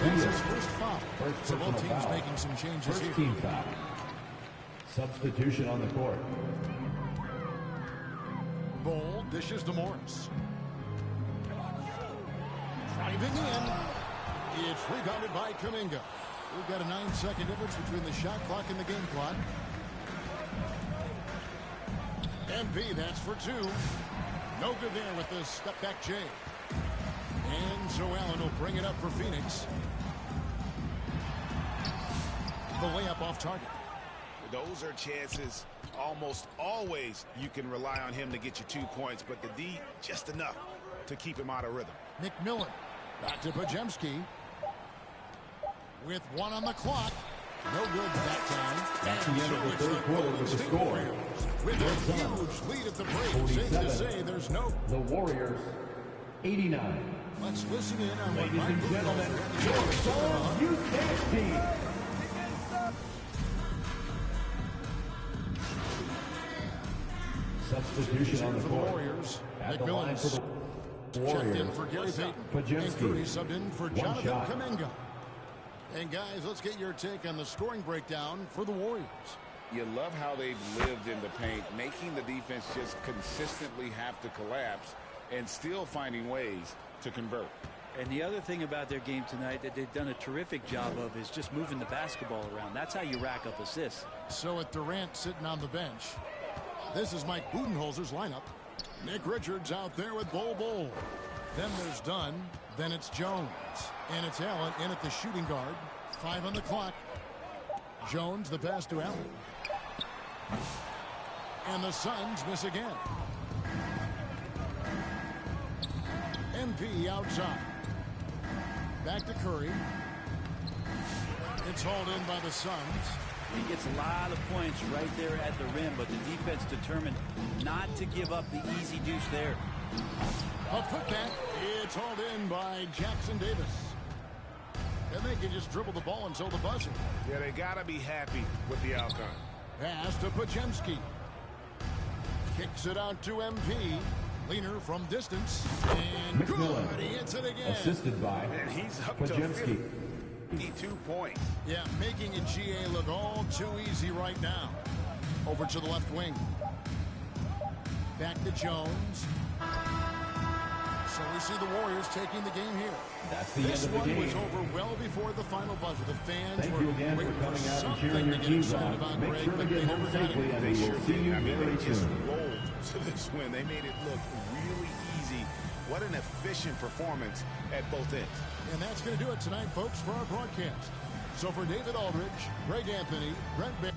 That's his first foul. So both teams making some changes here. Team foul. Substitution on the court. Ball dishes to Morris. Driving in. It's rebounded by Kuminga. We've got a 9-second difference between the shot clock and the game clock. MP, that's for 2. No good there with the step back J. And Joe Allen will bring it up for Phoenix. The layup off target. Those are chances almost always you can rely on him to get you 2 points, but the D just enough to keep him out of rhythm. McMillan. Back to Pajemski. With 1 on the clock. No good that time. That's the end of the third quarter with the score. With a huge lead at the break. Safe to say there's no... The Warriors, 89. Let's listen in on Ladies and gentlemen, your Stars UK team. Substitution on the for the court. Warriors. At the line for the Checked in Warriors. for Gary Payton. Pajemski. And Curry subbed in for Jonathan shot. Kuminga. And guys, let's get your take on the scoring breakdown for the Warriors. You love how they've lived in the paint, making the defense just consistently have to collapse and still finding ways to convert. And the other thing about their game tonight that they've done a terrific job of is just moving the basketball around. That's how you rack up assists. So with Durant sitting on the bench, this is Mike Budenholzer's lineup. Nick Richards out there with Bol. Then there's Dunn. Then it's Jones. And it's Allen in at the shooting guard. 5 on the clock. Jones, the pass to Allen. And the Suns miss again. MP outside. Back to Curry. It's hauled in by the Suns. He gets a lot of points right there at the rim, but the defense determined not to give up the easy deuce there. A putback. It's hauled in by Jackson Davis. And they can just dribble the ball until the buzzer. Yeah, they got to be happy with the outcome. Pass to Pajemski. Kicks it out to MP. Leaner from distance. And McMillan. good. He hits it again. Assisted by And he's up Pajemski. to 52 points. Yeah, making a GA look all too easy right now. Over to the left wing. Back to Jones. So we see the Warriors taking the game here. That's the This end of the one game. was over well before the final buzzer. The fans Thank were you again for waiting coming out and something cheering your to get teams excited on. about, Make Greg, sure to but get they home never got it. safely, and They we sure will see did. you I mean, very they just soon. rolled to this win. They made it look really easy. What an efficient performance at both ends. And that's going to do it tonight, folks, for our broadcast. So for David Aldridge, Greg Anthony, Brent Baer.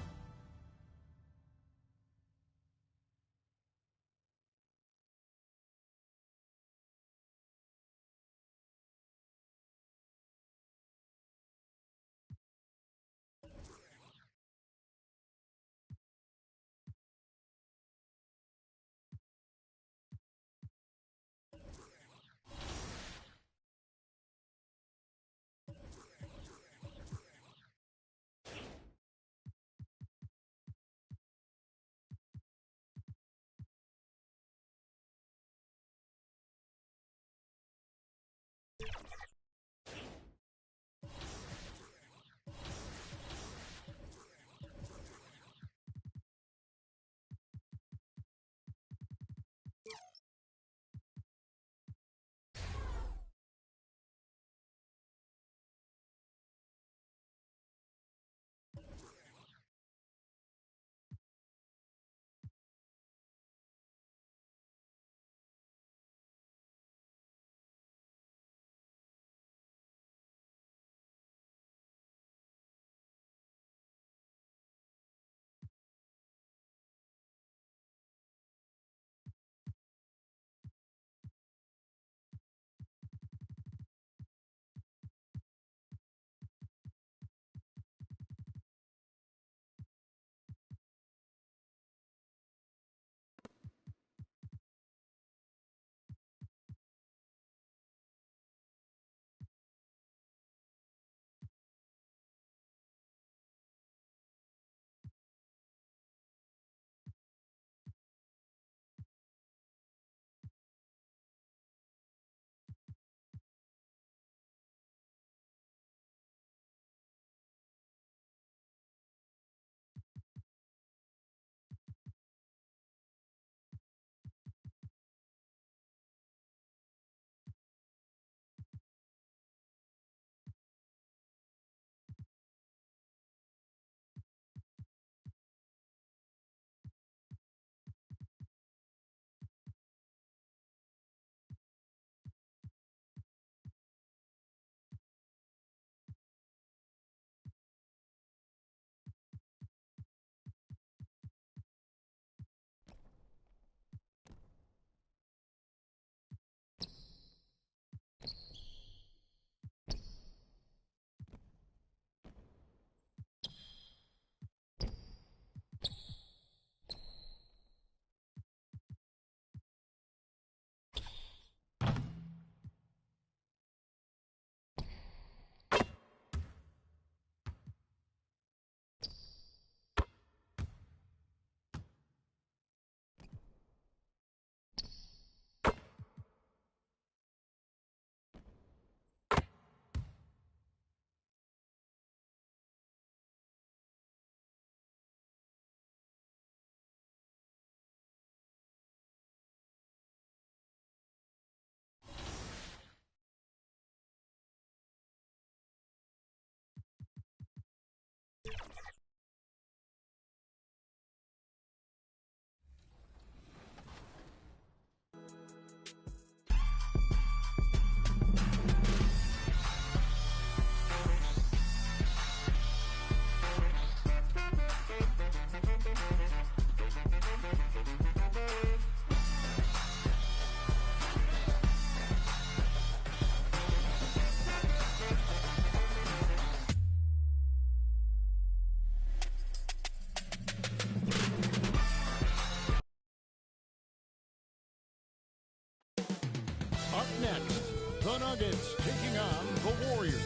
The Nuggets taking on the Warriors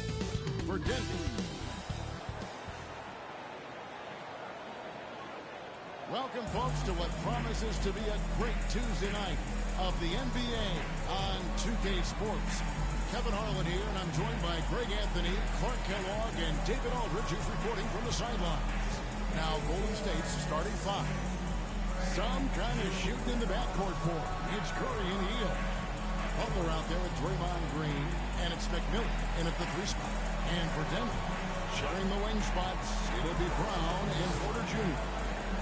for Denver. Welcome, folks, to what promises to be a great Tuesday night of the NBA on 2K Sports. Kevin Harlan here, and I'm joined by Greg Anthony, Clark Kellogg, and David Aldridge, who's reporting from the sidelines. Now, Golden State's starting five. Some kind of shooting in the backcourt for him. It's Curry and Hill. Butler out there with Draymond Green, and it's McMillan in at the 3 spot. And for Denver, sharing the wing spots, it'll be Brown and Porter Jr.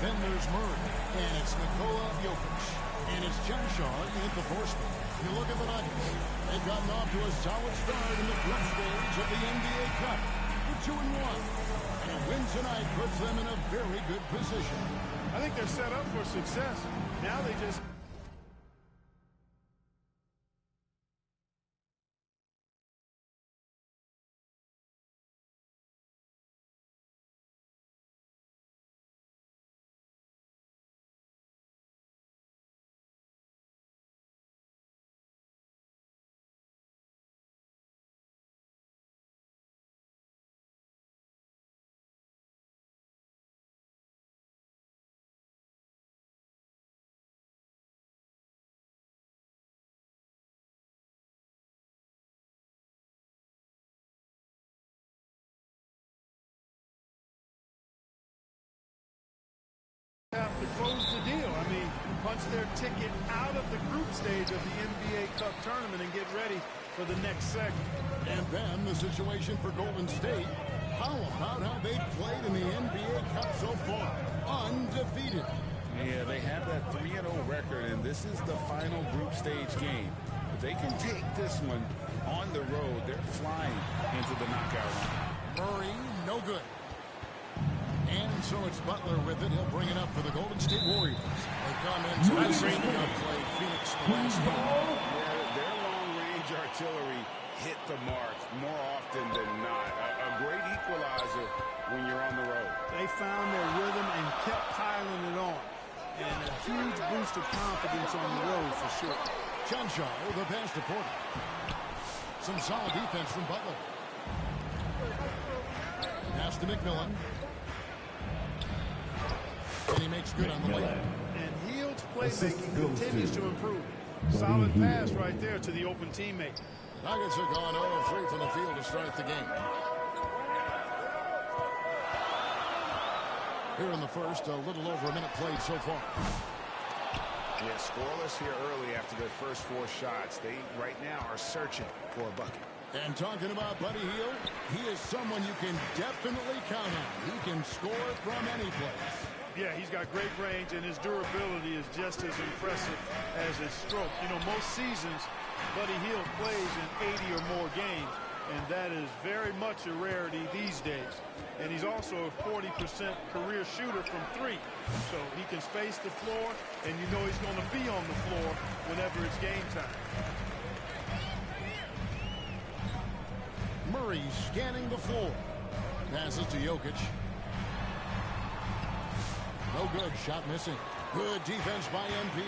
Then there's Murray, and it's Nikola Jokic. And it's John Shaw in at the 4 spot. You look at the Nuggets. They've gotten off to a solid start in the group stage of the NBA Cup. They're 2-1. And a win tonight puts them in a very good position. I think they're set up for success. Now they just... have to close the deal. I mean, punch their ticket out of the group stage of the NBA Cup tournament and get ready for the next segment. And then the situation for Golden State. How about how they've played in the NBA Cup so far? Undefeated. Yeah, they have that 3-0 record, and this is the final group stage game. If they can take this one on the road, they're flying into the knockout round. Murray, no good. And so it's Butler with it. He'll bring it up for the Golden State Warriors. They come into this game and play Phoenix the last game. Their long-range artillery hit the mark more often than not. A great equalizer when you're on the road. They found their rhythm and kept piling it on. And a huge boost of confidence on the road for sure. John Shaw, the pass to Porter. Some solid defense from Butler. Pass to McMillan. And he makes good on the layup. And Hield's playmaking continues to improve. Solid pass right there to the open teammate. Nuggets have gone 0-3 from the field to start the game. Here in the first, a little over a minute played so far. Yeah, scoreless here early after their first 4 shots. They, right now, are searching for a bucket. And talking about Buddy Hield, he is someone you can definitely count on. He can score from any place. Yeah, he's got great range, and his durability is just as impressive as his stroke. You know, most seasons, Buddy Hield plays in 80 or more games, and that is very much a rarity these days. And he's also a 40% career shooter from 3. So he can space the floor, and you know he's going to be on the floor whenever it's game time. Murray scanning the floor. Passes to Jokic. No good. Shot missing. Good defense by MP.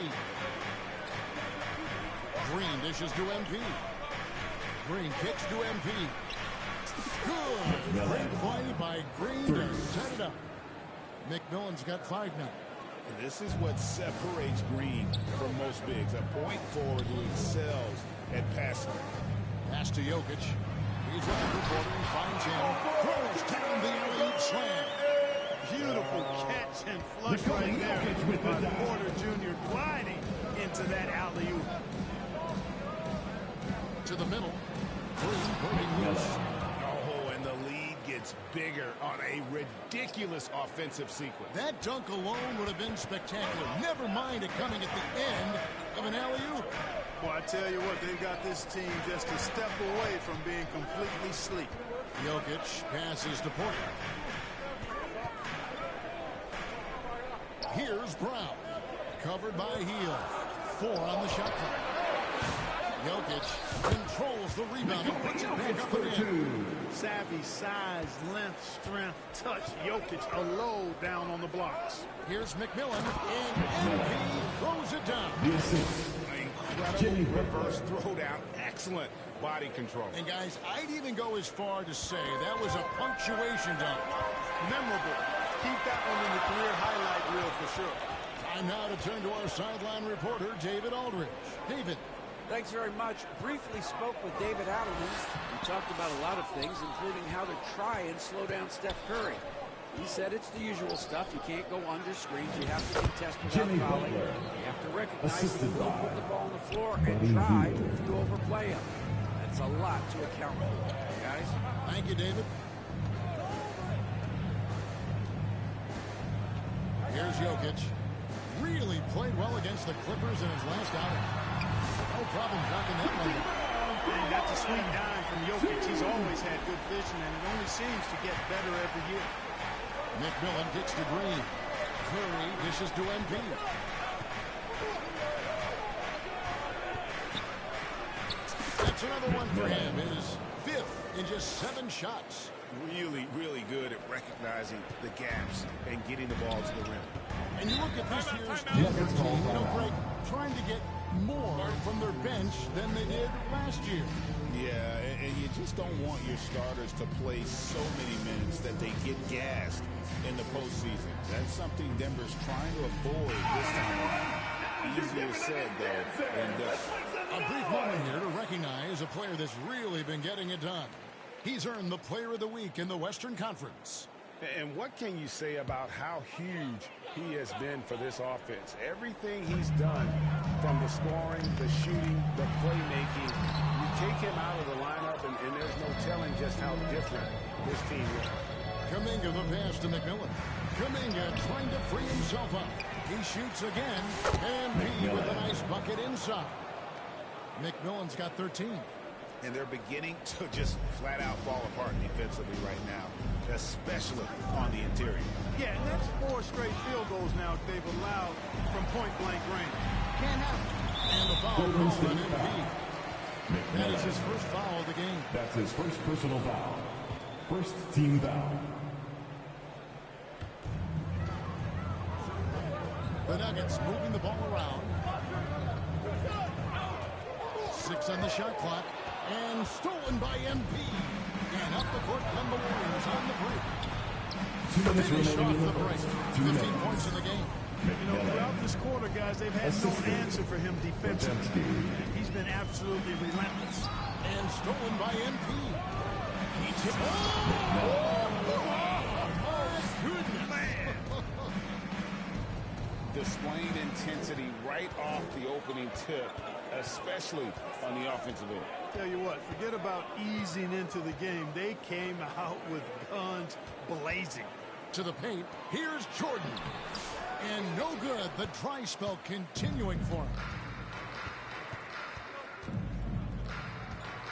Green dishes to MP. Green kicks to MP. Good. Great play by Green to set it up. McMillan's got 5 now. And this is what separates Green from most bigs. A point forward who excels at passing. Pass to Jokic. He's looking for Porter and finds him. Throws down the alley-oop slam. Beautiful catch and flush right there by Porter Jr. gliding into that alley-oop. To the middle. Green breaking loose. Oh, and the lead gets bigger on a ridiculous offensive sequence. That dunk alone would have been spectacular. Never mind it coming at the end of an alley-oop. Well, I tell you what, they've got this team just a step away from being completely sleep. Jokic passes to Porter. Here's Brown. Covered by Hield. 4 on the shot clock. Jokic controls the rebound and puts it back up again. Savvy, size, length, strength, touch. Jokic a low down on the blocks. Here's McMillan, and MP throws it down. Incredible reverse throwdown. Excellent body control. And guys, I'd even go as far to say that was a punctuation dunk. Memorable. Keep that one in the career highlight reel for sure. Time now to turn to our sideline reporter, David Aldridge. David. Thanks very much. Briefly spoke with David Allen. We talked about a lot of things, including how to try and slow down Steph Curry. He said it's the usual stuff. You can't go under screens. You have to contest without fouling. You have to recognize when you put the ball on the floor and drive if you overplay him. That's a lot to account for, guys. Thank you, David. Here's Jokic. Really played well against the Clippers in his last outing. No problem knocking that one down. And that's a sweet dime from Jokic. He's always had good vision, and it only seems to get better every year. McMillan kicks to Green. Curry dishes to MP. That's another one for him. His fifth in just 7 shots. Really, really good at recognizing the gaps and getting the ball to the rim. And you look at this year's Denver team, Greg, trying to get more from their bench than they did last year. Yeah, and you just don't want your starters to play so many minutes that they get gassed in the postseason. That's something Denver's trying to avoid this time around. Easier said, though, than done. A brief moment here to recognize a player that's really been getting it done. He's earned the Player of the Week in the Western Conference. And what can you say about how huge he has been for this offense? Everything he's done, from the scoring, the shooting, the playmaking, you take him out of the lineup, and there's no telling just how different this team is. Kuminga the pass to McMillan. Kuminga trying to free himself up. He shoots again, and he with a nice bucket inside. McMillan's got 13. And they're beginning to just flat out fall apart defensively right now, especially on the interior. Yeah, and that's 4 straight field goals now they've allowed from point-blank range. Can't happen. And the foul called on MP. That is his first foul of the game. That's his first personal foul. First team foul. The Nuggets moving the ball around. 6 on the shot clock. And stolen by MP. And up the court come the Warriors on the break. 2 minutes Finish remaining off the break. 15 points in the game. You know, throughout this quarter, guys, they've had no answer for him defensively. He's been absolutely relentless. And stolen by MP. He tipped. Goodness, man. Displaying intensity right off the opening tip, especially on the offensive end. Tell you what, forget about easing into the game. They came out with guns blazing. To the paint, here's Jordan. And no good, the dry spell continuing for him.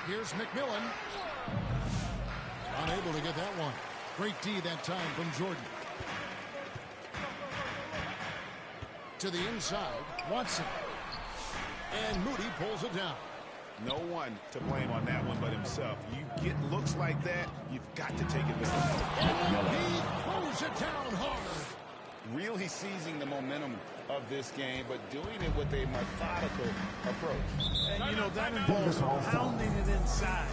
Here's McMillan. Unable to get that one. Great D that time from Jordan. To the inside, Watson. And Moody pulls it down. No one to blame on that one but himself. You get looks like that, you've got to take advantage. And he throws it down hard. Really seizing the momentum of this game, but doing it with a methodical approach. And, you know, that involves pounding it inside,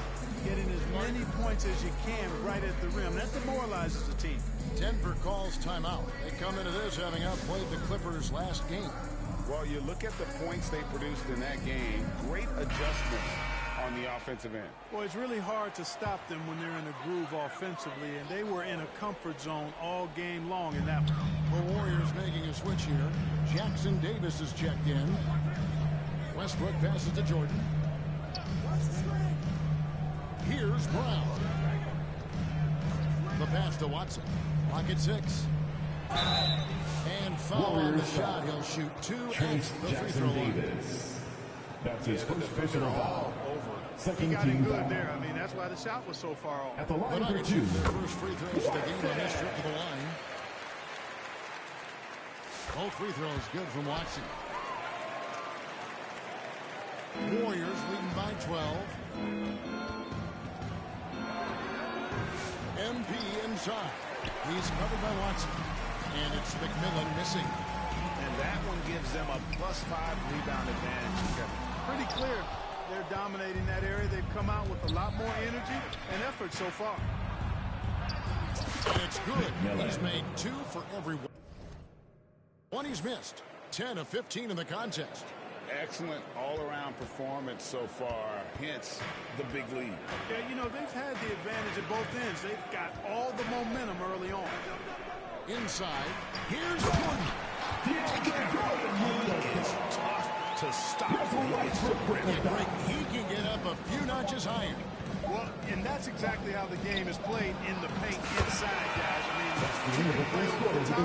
getting as many points as you can right at the rim. That demoralizes the team. Denver calls timeout. They come into this having outplayed the Clippers last game. Well, you look at the points they produced in that game. Great adjustments on the offensive end. Well, it's really hard to stop them when they're in a groove offensively, and they were in a comfort zone all game long in that one. The Warriors making a switch here. Jackson Davis is checked in. Westbrook passes to Jordan. Here's Brown. The pass to Watson. Rocket 6. And foul on the shot. He'll shoot 2 at the free throw line. That's his first personal foul. Second he got team it good foul. there. I mean, that's why the shot was so far off. At the line for 2. Their first free throws of the game on this trip to the line. Both free throws good from Watson. Warriors leading by 12. MP inside. He's covered by Watson. And it's McMillan missing. And that one gives them a +5 rebound advantage. Pretty clear. They're dominating that area. They've come out with a lot more energy and effort so far. And it's good. He's made 2 for every one he's missed. 10 of 15 in the contest. Excellent all-around performance so far, hence the big lead. Yeah, you know, they've had the advantage at both ends. They've got all the momentum early on. Inside, here's Jordan. It's tough to stop when he gets to the rim. He can get up a few notches higher. Well, and that's exactly how the game is played in the paint inside, guys. I mean, you can play over the top. I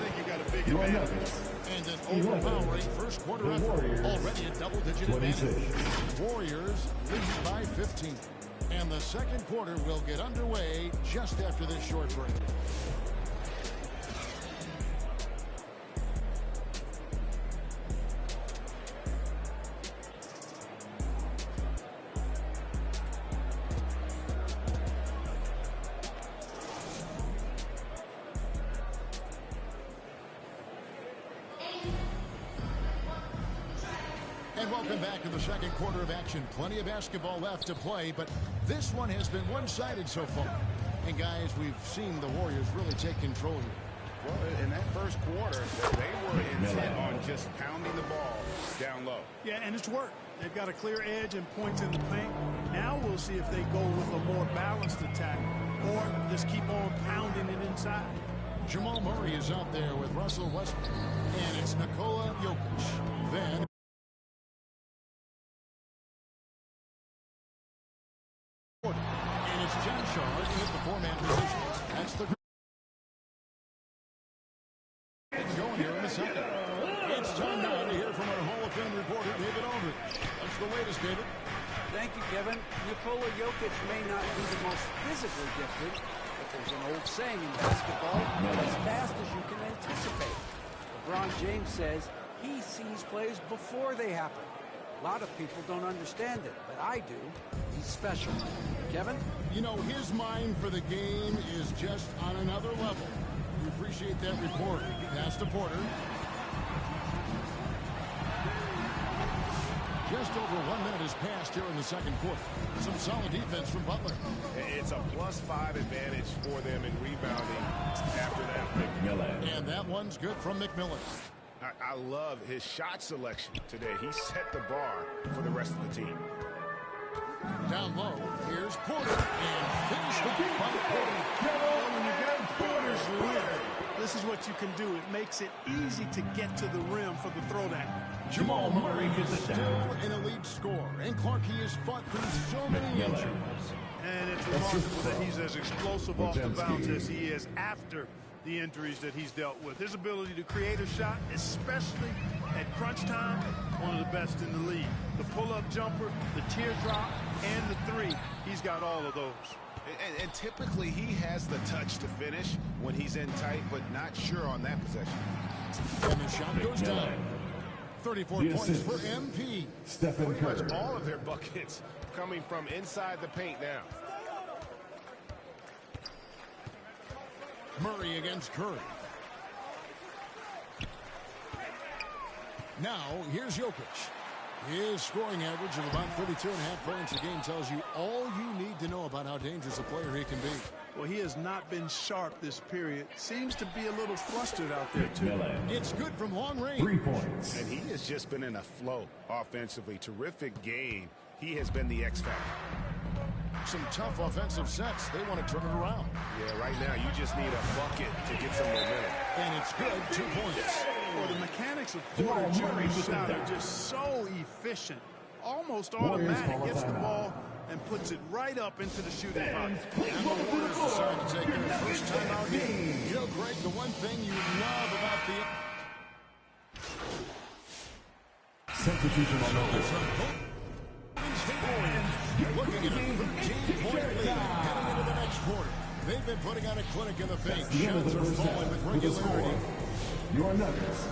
think you got a big advantage. And an overpowering first quarter effort. Already a double-digit advantage. Warriors lead by 15. And the second quarter will get underway just after this short break. And welcome back to the second quarter of action. Plenty of basketball left to play, but this one has been one-sided so far. And guys, we've seen the Warriors really take control here. Well, in that first quarter, they were intent on just pounding the ball down low. Yeah, and it's worked. They've got a clear edge and points in the paint. Now we'll see if they go with a more balanced attack or just keep on pounding it inside. Jamal Murray is out there with Russell Westbrook. And it's Nikola Jokic. Then and it's John Shaw in the four-man position. That's the going here in the second. It's time now to hear from our Hall of Fame reporter, David Aldridge. What's the latest, David? Thank you, Kevin. Nikola Jokic may not be the most physically gifted, but there's an old saying in basketball, as fast as you can anticipate. LeBron James says he sees plays before they happen. A lot of people don't understand it, but I do. He's special. Kevin? You know, his mind for the game is just on another level. We appreciate that report. Pass to Porter. Just over 1 minute has passed here in the second quarter. Some solid defense from Butler. It's a +5 advantage for them in rebounding after that. And that one's good from McMillan. I love his shot selection today. He set the bar for the rest of the team. Down low, here's Porter, and finished by Porter. When you got Porter's length, this is what you can do. It makes it easy to get to the rim for the throwdown. Jamal Murray is still an elite scorer, and Clark, he has fought through so many injuries. And it's remarkable that he's as explosive off the bounce as he is after the injuries that he's dealt with. His ability to create a shot, especially at crunch time, one of the best in the league. The pull-up jumper, the teardrop, and the three. He's got all of those. And typically he has the touch to finish when he's in tight, but not sure on that possession. And the shot goes down. 34 points for MP. Pretty much all of their buckets coming from inside the paint now. Murray against Curry. Now, here's Jokic. His scoring average of about 32.5 points a game tells you all you need to know about how dangerous a player he can be. Well, he has not been sharp this period. Seems to be a little flustered out there, too. It's good from long range. 3 points. And he has just been in a flow offensively. Terrific game. He has been the X factor. Some tough offensive sets. They want to turn it around. Yeah, right now you just need a bucket to get some momentum. And it's good. 2 points. Well, the mechanics of Porter Jr.'s shot are just so efficient. Almost automatic. Gets the ball and puts it right up into the shooting pocket. And the Warriors decide to take their first time out here. You know, Greg, the one thing you love about the... Substitution on the looking at a 13-point lead heading into the next quarter. They've been putting on a clinic in the paint. Shots are falling with regularity. Your Nuggets,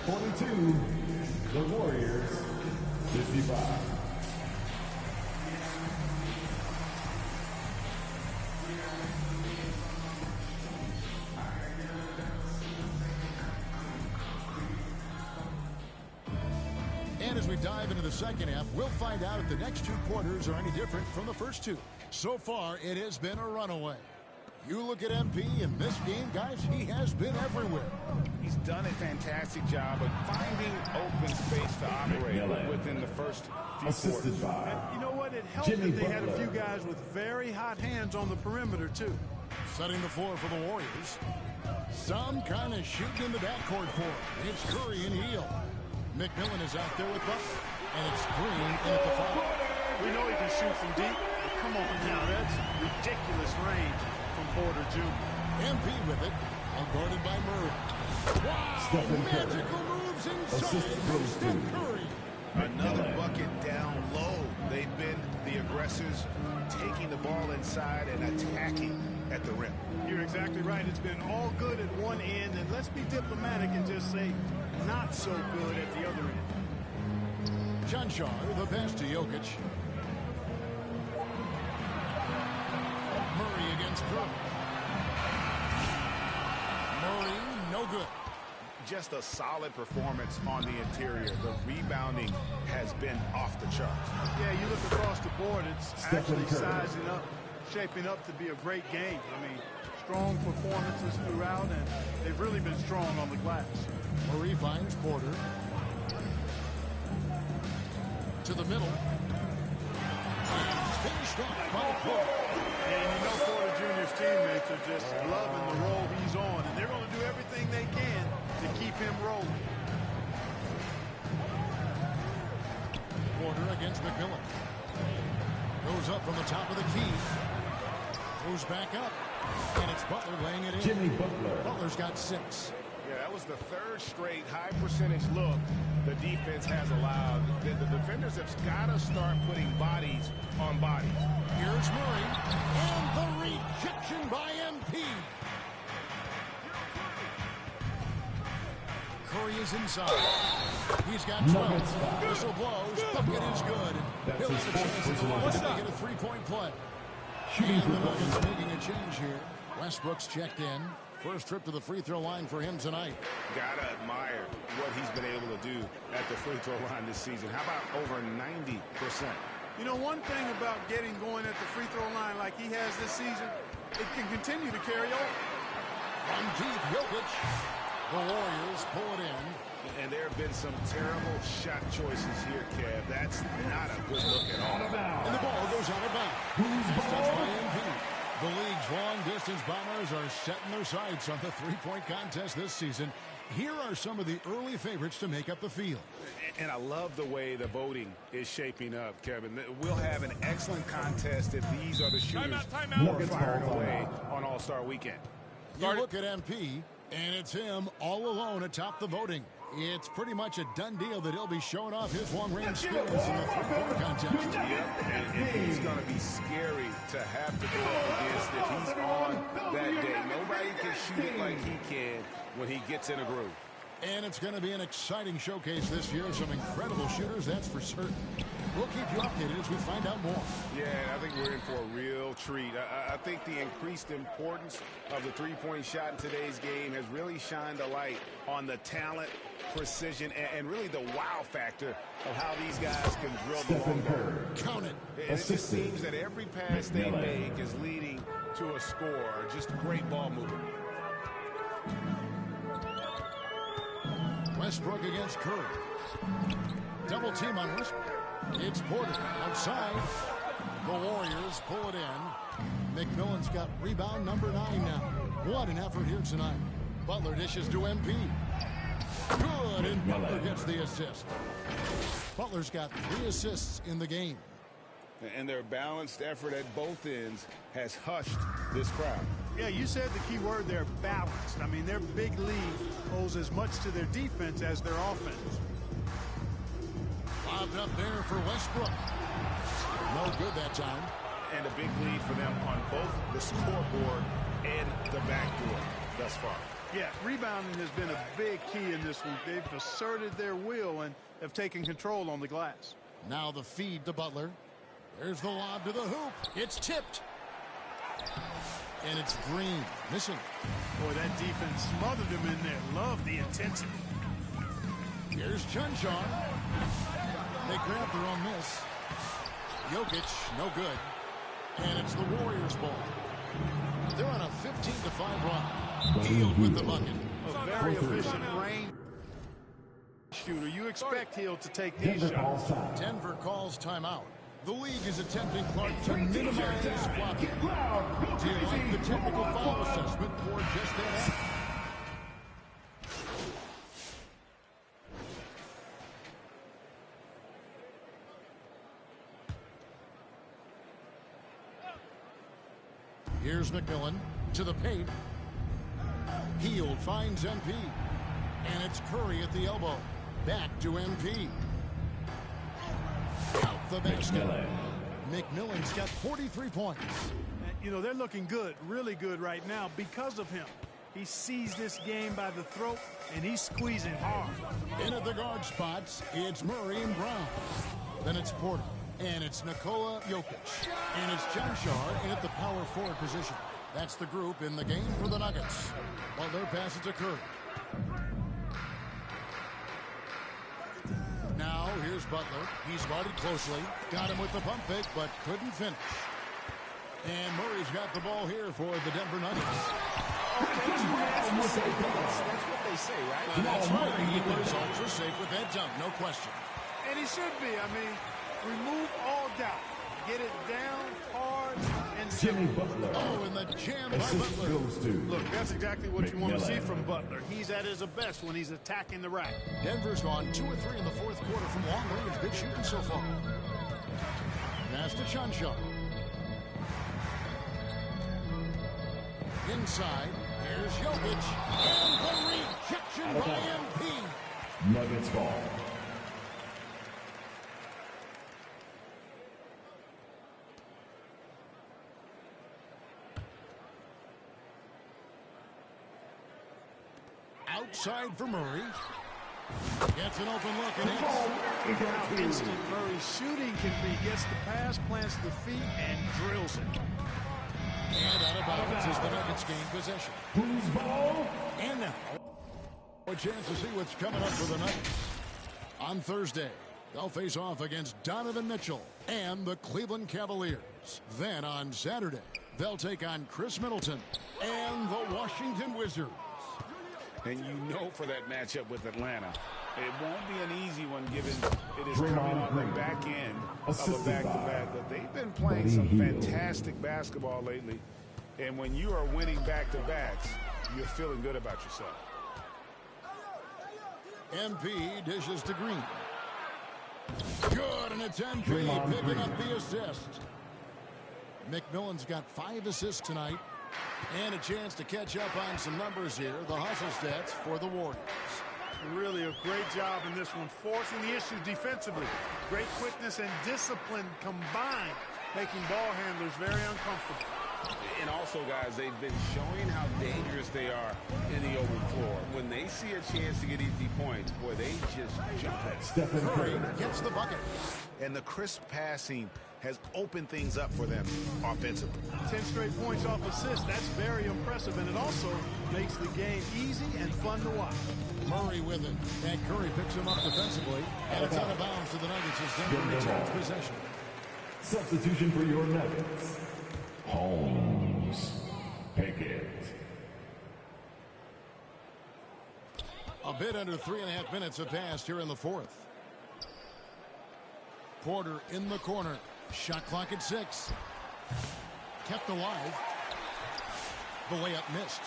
42. The Warriors, 55. And as we dive into the second half, we'll find out if the next 2 quarters are any different from the first 2. So far, it has been a runaway. You look at MP in this game, guys, he has been everywhere. He's done a fantastic job of finding open space to operate within the first few quarters. And you know what? It helped that they had a few guys with very hot hands on the perimeter, too. Setting the floor for the Warriors. Some kind of shooting in the backcourt for him. It's Curry and Hill. McMillan is out there with Butler. And it's Green in at the foul. We know he can shoot from deep. But come on now, that's ridiculous range from Porter Jr. MP with it. Guarded by Murray. Wow! Magical moves inside from Steph Curry. Another bucket down low. They've been the aggressors, taking the ball inside and attacking at the rim. You're exactly right. It's been all good at one end, and let's be diplomatic and just say not so good at the other end. John Shaw, the pass to Jokic. Murray against Curry. Murray, no good. Just a solid performance on the interior. The rebounding has been off the charts. Yeah, you look across the board, it's actually sizing up, shaping up to be a great game. I mean, strong performances throughout, and they've really been strong on the glass. Murray finds Porter. To the middle. Finished off by Porter. And you know Porter Jr.'s teammates are just loving the role he's on, and they're going to do everything they can to keep him rolling. Porter against McMillan. Goes up from the top of the key. Goes back up. And it's Butler laying it in. Jimmy Butler. Butler's got 6. Yeah, that was the 3rd straight high percentage look the defense has allowed. The defenders have got to start putting bodies on bodies. Here's Murray. And the rejection by MP. Curry is inside. He's got 12. Whistle blows. Bucket is good. He'll have a chance to make it a 3-point play. And the Nuggets making a change here. Westbrook's checked in. First trip to the free throw line for him tonight. Gotta admire what he's been able to do at the free throw line this season. How about over 90%? You know, one thing about getting going at the free throw line like he has this season, it can continue to carry over. From deep, Jokic. The Warriors pull it in. And there have been some terrible shot choices here, Kev. That's not a good look at all. And the ball goes out of bounds. Touched by MP. The league's long-distance bombers are setting their sights on the three-point contest this season. Here are some of the early favorites to make up the field. And I love the way the voting is shaping up, Kevin. We'll have an excellent contest if these are the shooters who are firing away on All-Star Weekend. You look at MP, and it's him all alone atop the voting. It's pretty much a done deal that he'll be showing off his long-range skills in the three-point contest. Yep, and he's going to be scary to have to go up against if he's on that day. Nobody can shoot it like he can when he gets in a groove. And it's going to be an exciting showcase this year. Some incredible shooters, that's for certain. We'll keep you updated as we find out more. Yeah, I think we're in for a real treat. I think the increased importance of the three-point shot in today's game has really shined a light on the talent, precision, and really the wow factor of how these guys can drill the long ball. Count it. And it just seems that every pass they make is leading to a score. Just great ball movement. Westbrook against Curry. Double team on Westbrook. It's Porter outside. The Warriors pull it in. McMillan's got rebound number 9 now. What an effort here tonight. Butler dishes to MP. Good, and Butler gets the assist. Butler's got 3 assists in the game. And their balanced effort at both ends has hushed this crowd. Yeah, you said the key word there, balanced. I mean, their big lead owes as much to their defense as their offense. Lobbed up there for Westbrook. No good that time. And a big lead for them on both the scoreboard and the backdoor thus far. Yeah, rebounding has been a big key in this one. They've asserted their will and have taken control on the glass. Now the feed to Butler. There's the lob to the hoop. It's tipped. And it's Green missing. Boy, that defense smothered him in there. Love the intensity. Here's Chunchon. They grab their own miss. Jokic, no good. And it's the Warriors' ball. They're on a 15-5 run. Hield with the bucket. A very efficient range shooter. You expect Hield to take these shots. Denver calls timeout. The league is attempting Clark to minimize his blocking. Do you like the technical foul assessment for just that? Here's McMillan to the paint. Hield finds MP. And it's Curry at the elbow. Back to MP. Out the basket. McMillan's got 43 points. You know, they're looking good, really good right now because of him. He sees this game by the throat, and he's squeezing hard. In at the guard spots, it's Murray and Brown. Then it's Porter. And it's Nikola Jokic. And it's Janshar in at the power forward position. That's the group in the game for the Nuggets. Butler passes to Curry. Now, here's Butler. He's guarded closely. Got him with the pump fake, but couldn't finish. And Murray's got the ball here for the Denver Nuggets. That's what they say, right? That's right. He was ultra safe with that dunk, no question. And he should be. I mean, remove all doubt. Get it down hard and simple. Oh, and the jam by Butler. Look, that's exactly what you want to see from Butler. He's at his best when he's attacking the rack. Denver's gone 2 or 3 in the fourth quarter from long range. Good shooting so far. Pass to Janshar. Inside, here's Jokic. And the rejection by MP. Nuggets ball. Outside for Murray. Gets an open look and hits. How instant Murray's shooting can be. Gets the pass, plants the feet, and drills it. And out of bounds as the Nuggets gain possession. Who's ball? And now, a chance to see what's coming up for the Nuggets. On Thursday, they'll face off against Donovan Mitchell and the Cleveland Cavaliers. Then on Saturday, they'll take on Chris Middleton and the Washington Wizards. And you know for that matchup with Atlanta, it won't be an easy one given it is coming on the back end of a back-to-back. But they've been playing some fantastic basketball lately. And when you are winning back-to-backs, you're feeling good about yourself. MP dishes to Green. Good, and it's MP picking up the assist. McMillan's got 5 assists tonight. And a chance to catch up on some numbers here. The hustle stats for the Warriors. Really a great job in this one, forcing the issue defensively. Great quickness and discipline combined, making ball handlers very uncomfortable. And also, guys, they've been showing how dangerous they are in the open floor. When they see a chance to get easy points, boy, they just jump it. Curry gets the bucket. And the crisp passing has opened things up for them offensively. 10 straight points off assists. That's very impressive, and it also makes the game easy and fun to watch. Murray with it, and Curry picks him up defensively, and it's out of bounds to the Nuggets as Denver retains possession. Substitution for your Nuggets. Holmes. Pickett. A bit under 3.5 minutes have passed here in the fourth. Porter in the corner. Shot clock at 6. Kept alive. The layup missed.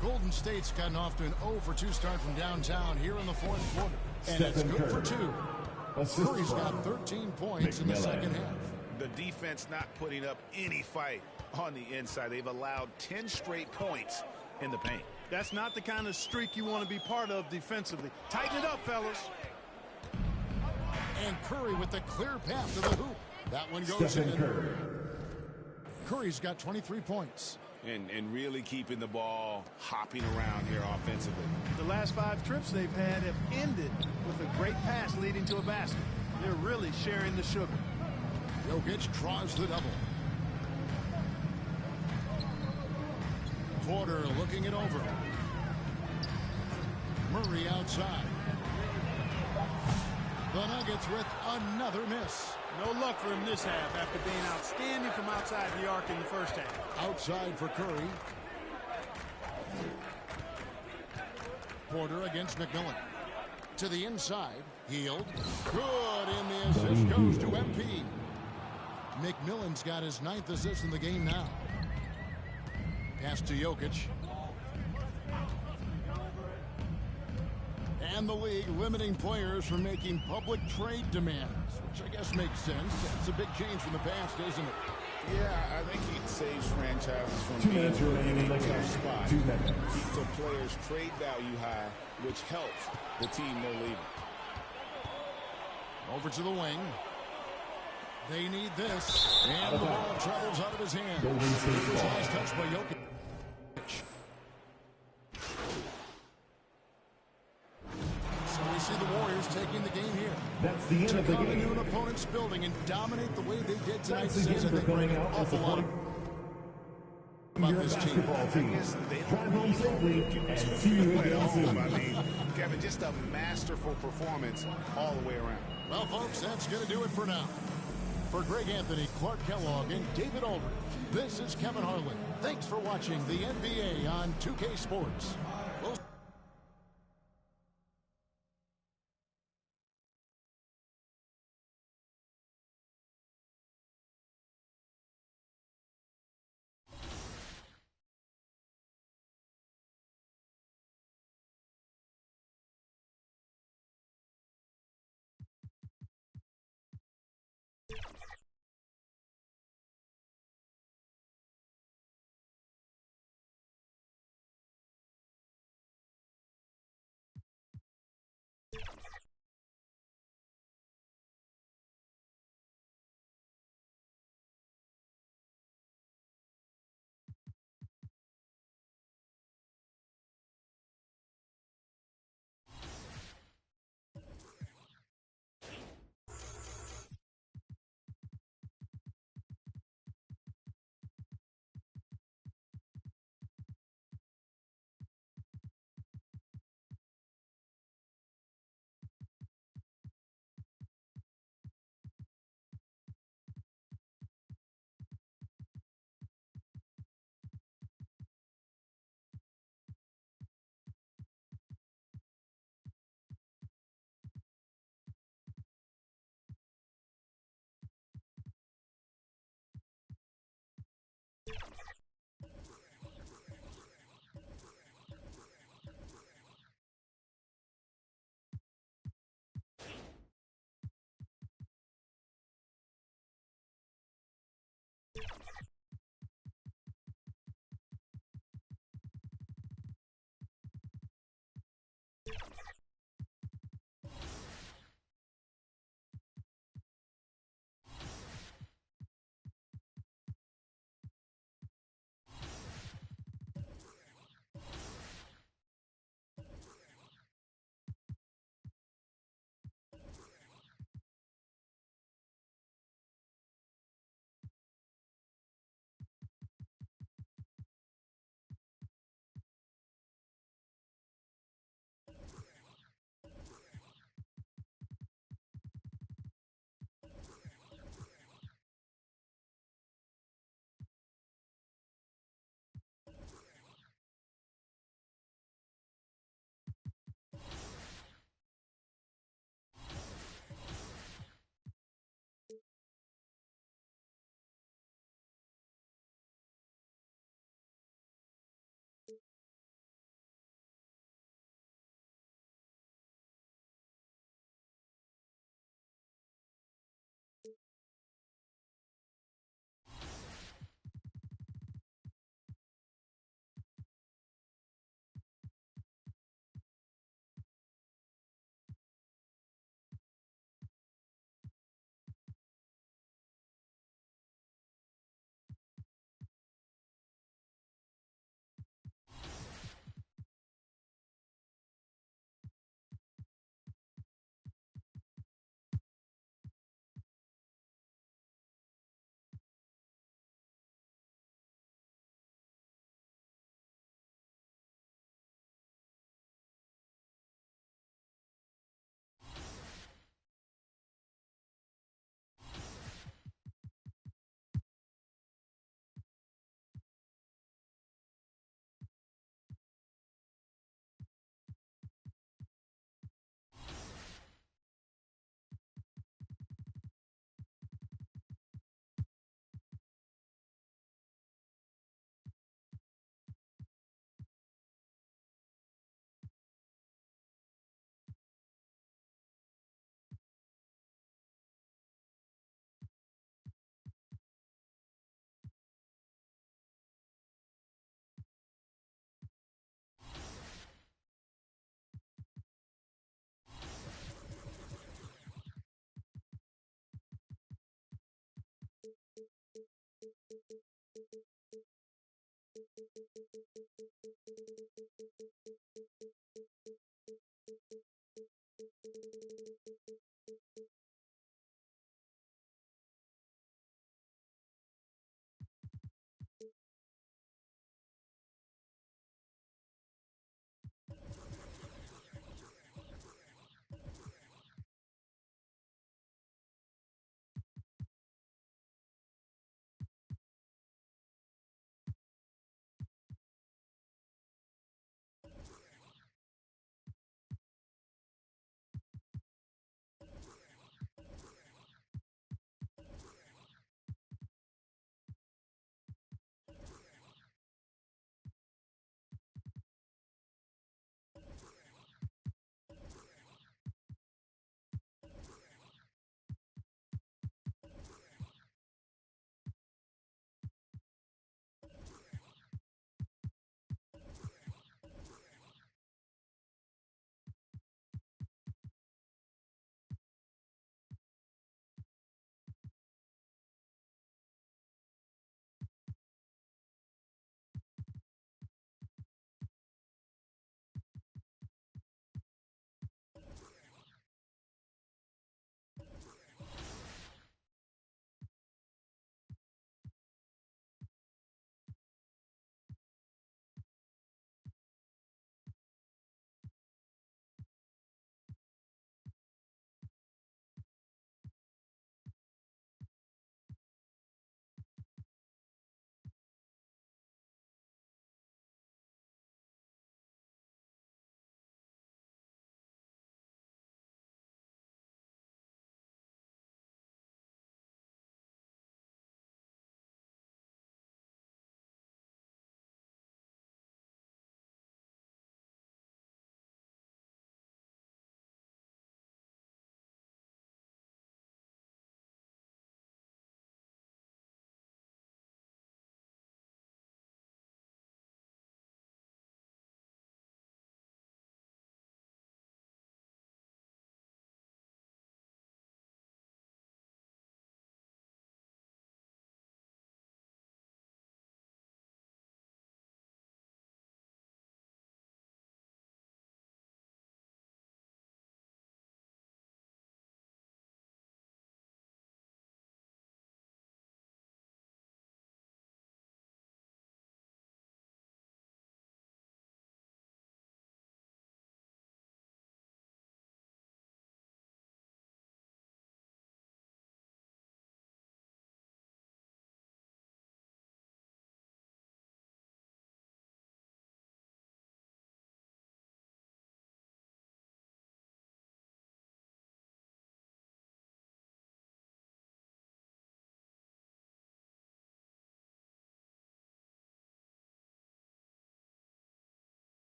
Golden State's gotten off to an 0-for-2 start from downtown here in the fourth quarter. And it's good for 2. Curry's got 13 points in the second half. The defense not putting up any fight on the inside. They've allowed 10 straight points in the paint. That's not the kind of streak you want to be part of defensively. Tighten it up, fellas. And Curry with the clear path to the hoop. That one goes in. Curry's got 23 points. And really keeping the ball hopping around here offensively. The last 5 trips they've had have ended with a great pass leading to a basket. They're really sharing the sugar. Jokic draws the double. Porter looking it over. Murray outside. The Nuggets with another miss. No luck for him this half after being outstanding from outside the arc in the first half. Outside for Curry. Porter against McMillan. To the inside. Healed. Good, and the assist goes to MP. McMillan's got his 9th assist in the game now. Pass to Jokic. And the league limiting players from making public trade demands, which I guess makes sense. It's a big change from the past, isn't it? Yeah, I think it saves franchises from being in a tough spot. Keeps the players' trade value high, which helps the team they're leaving. Over to the wing. They need this. And the ball travels out of his hand. It was a nice touch by Jokic. So we see the Warriors taking the game here. That's the end of the game. To come into an opponent's building and dominate the way they did tonight says I think bring an awful lot about this team. Drive home safely and see you again soon. I mean, Kevin, just a masterful performance all the way around. Well, folks, that's going to do it for now. For Greg Anthony, Clark Kellogg, and David Aldridge, this is Kevin Harlan. Thanks for watching the NBA on 2K Sports.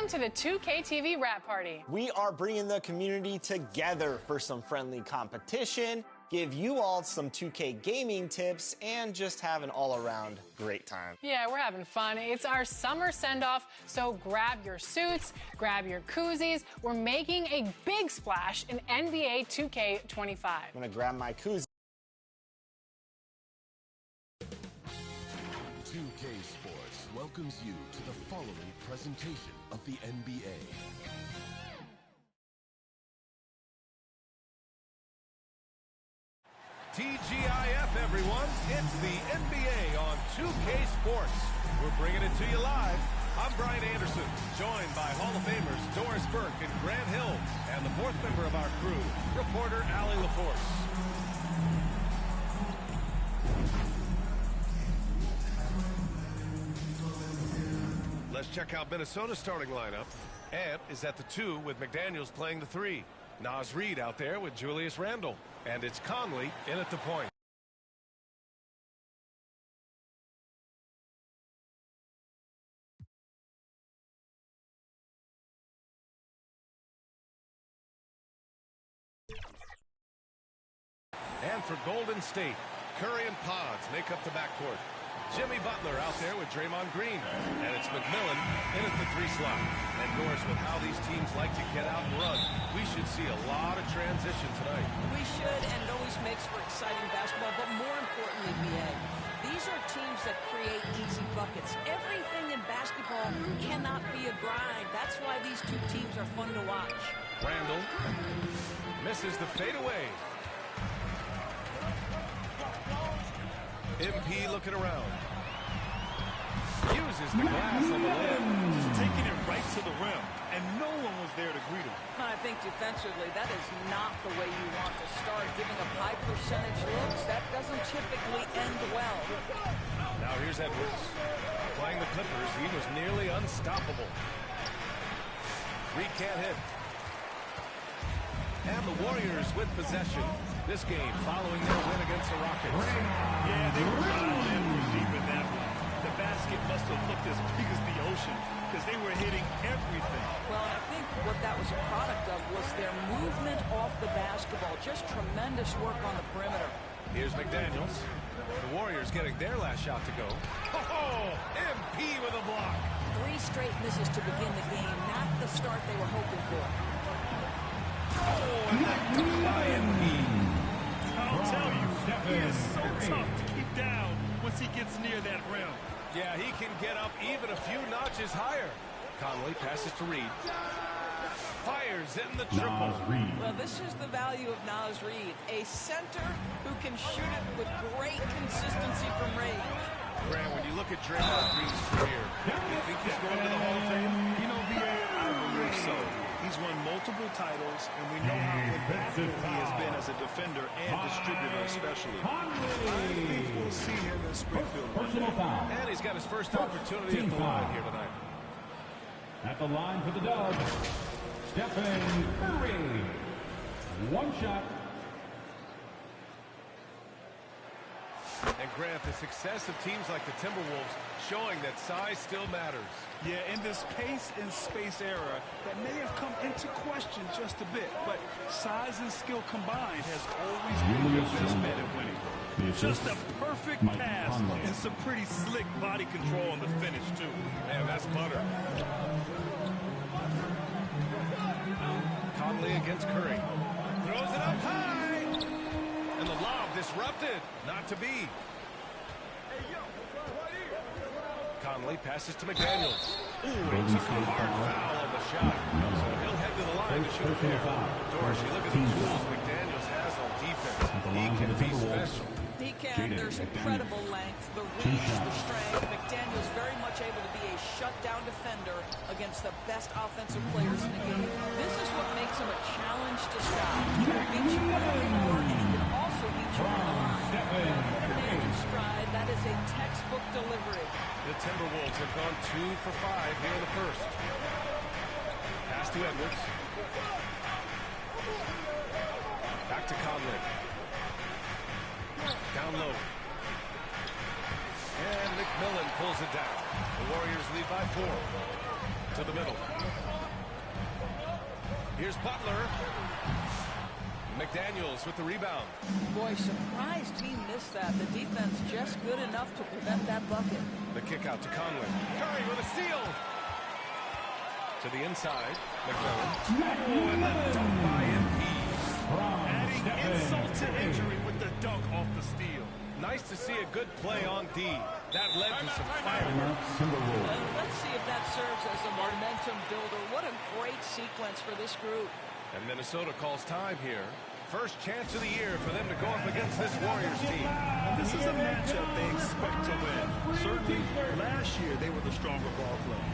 Welcome to the 2K TV Wrap Party. We are bringing the community together for some friendly competition, give you all some 2K gaming tips, and just have an all-around great time. Yeah, we're having fun. It's our summer send-off, so grab your suits, grab your koozies. We're making a big splash in NBA 2K25. I'm gonna grab my koozie. 2K Sports welcomes you to the following presentation of the NBA. TGIF, everyone. It's the NBA on 2K Sports. We're bringing it to you live. I'm Brian Anderson, joined by Hall of Famers Doris Burke and Grant Hill, and the fourth member of our crew, reporter Allie LaForce. Let's check out Minnesota's starting lineup. Ant is at the 2 with McDaniels playing the 3. Naz Reid out there with Julius Randle. And it's Conley in at the point. And for Golden State, Curry and Pods make up the backcourt. Jimmy Butler out there with Draymond Green. And it's McMillan in at the 3 slot. And Doris, with how these teams like to get out and run, we should see a lot of transition tonight. We should, and it always makes for exciting basketball. But more importantly, BA, these are teams that create easy buckets. Everything in basketball cannot be a grind. That's why these two teams are fun to watch. Randall misses the fadeaway. MP looking around. Uses the glass on the rim. Just taking it right to the rim, and no one was there to greet him. I think defensively, that is not the way you want to start. Giving up high percentage looks, that doesn't typically end well. Now here's Edwards. Playing the Clippers, he was nearly unstoppable. 3 can't hit. And the Warriors with possession. This game following their win against the Rockets. Yeah, they were dialed in from deep in that one. The basket must have looked as big as the ocean because they were hitting everything. Well, I think what that was a product of was their movement off the basketball. Just tremendous work on the perimeter. Here's McDaniels. The Warriors getting their last shot to go. Oh, MP with a block. 3 straight misses to begin the game. Not the start they were hoping for. Oh, and that dunk by MP. I'll tell you, he is so tough to keep down once he gets near that rim. Yeah, he can get up even a few notches higher. Conley passes to Reid. Fires in the triple. Well, this is the value of Naz Reid, a center who can shoot it with great consistency from range. Grant, when you look at Draymond Green's career, you think he's going to the Hall of Fame? You know, I believe so. He's won multiple titles, and we know how effective he has been as a defender and distributor especially. I think we'll see him in Springfield. And he's got his first opportunity at the line here tonight. At the line for the Dubs, Stephen Curry. 1 shot. And Grant, the success of teams like the Timberwolves showing that size still matters. Yeah, in this pace and space era, that may have come into question just a bit, but size and skill combined has always been the best bet at winning. Just a perfect pass and some pretty slick body control on the finish, too. Man, that's butter. Conley against Curry. Throws it up high. And the lob disrupted. Not to be. Conley passes to McDaniels. Ooh, he took a hard foul on the shot. So he'll head to the line to shoot a pair. Doris, you look at the tools McDaniels has on defense. He can be special. He can. There's incredible length, the reach, the strength. McDaniels very much able to be a shutdown defender against the best offensive players in the game. This is what makes him a challenge to stop. He can beat you on the floor, and he can also beat you on the line. Put a man in stride. That is a textbook delivery. The Timberwolves have gone 2 for 5 here in the first. Pass to Edwards. Back to Conley. Down low. And McMillan pulls it down. The Warriors lead by 4. To the middle. Here's Butler. McDaniels with the rebound. Boy, surprised he missed that. The defense just good enough to prevent that bucket. The kick out to Conley. Curry with a steal. To the inside. McMillan. Oh, and the dunk by MP. Adding insult to injury with the dunk off the steal. Nice to see a good play on D. That led to some fireworks. Let's see if that serves as a momentum builder. What a great sequence for this group. And Minnesota calls time here. First chance of the year for them to go up against this Warriors team. This is a matchup they expect to win. Certainly, last year they were the stronger ball club.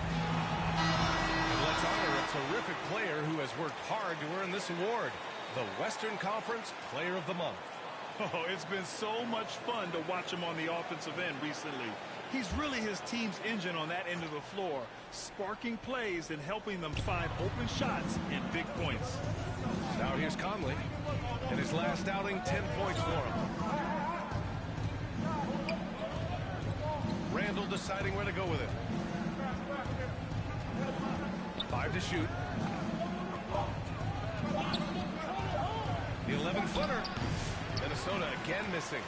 And let's honor a terrific player who has worked hard to earn this award. The Western Conference Player of the Month. Oh, it's been so much fun to watch him on the offensive end recently. He's really his team's engine on that end of the floor, sparking plays and helping them find open shots and big points. Now here's Conley. In his last outing, 10 points for him. Randall deciding where to go with it. 5 to shoot. The 11-footer. Minnesota again missing.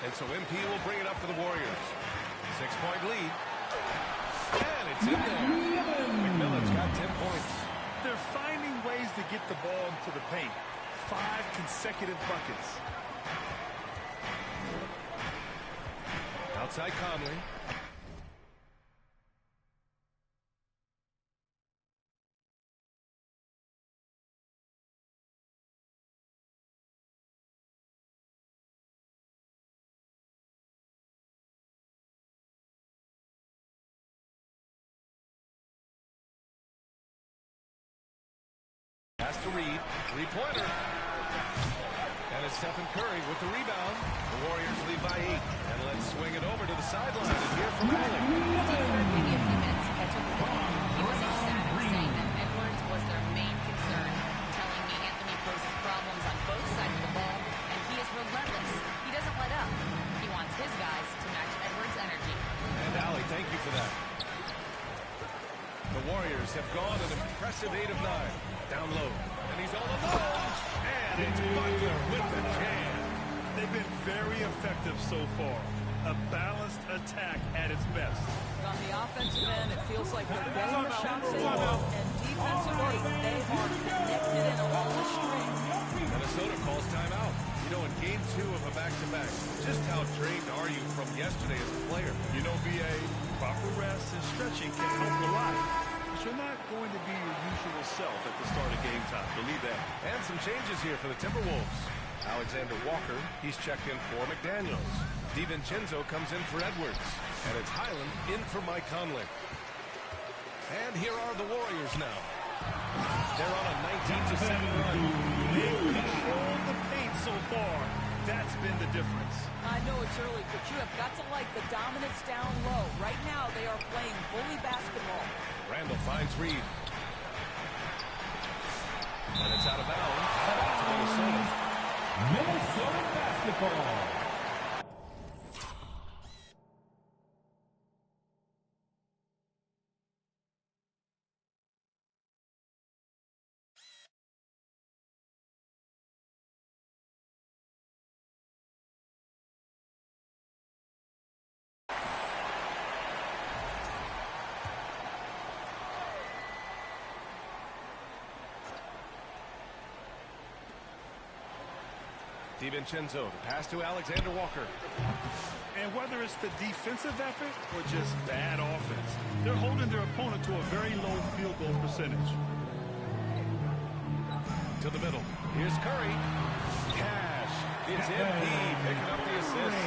And so MP will bring it up for the Warriors. 6-point lead. And it's in there. McMillan's got 10 points. They're finding ways to get the ball into the paint. 5 consecutive buckets. Outside Conley. Has to read. Three-pointer. And it's Stephen Curry with the rebound. The Warriors lead by 8. And let's swing it over to the sideline and hear from Allen. Steve Kerr gave me a few minutes to catch up with him. He was ecstatic, saying that Edwards was their main concern, telling me Anthony poses problems on both sides of the ball, and he is relentless. He doesn't let up. He wants his guys to match Edwards' energy. And Allie, thank you for that. The Warriors have gone an impressive 8 of 9. Down low. And he's all alone. And it's Butler with the jam. They've been very effective so far. A balanced attack at its best. On the offensive end, it feels like they're getting the shots they want, and defensively, they are connected in a long string. Minnesota calls timeout. You know, in game 2 of a back-to-back, just how drained are you from yesterday as a player? You know, BA, proper rest and stretching can help a lot. You're not going to be your usual self at the start of game time. Believe that. And some changes here for the Timberwolves. Alexander Walker, he's checked in for McDaniels. DiVincenzo comes in for Edwards. And it's Highland in for Mike Conley. And here are the Warriors now. They're on a 19-7 run. They've controlled the paint so far. That's been the difference. I know it's early, but you have got to like the dominance down low. Right now, they are playing bully basketball. Randall finds Reed. And it's out of bounds. Back to Minnesota. Minnesota basketball. DiVincenzo, the pass to Alexander Walker. And whether it's the defensive effort or just bad offense, they're holding their opponent to a very low field goal percentage. To the middle. Here's Curry. Cash. It's MP picking up the assist.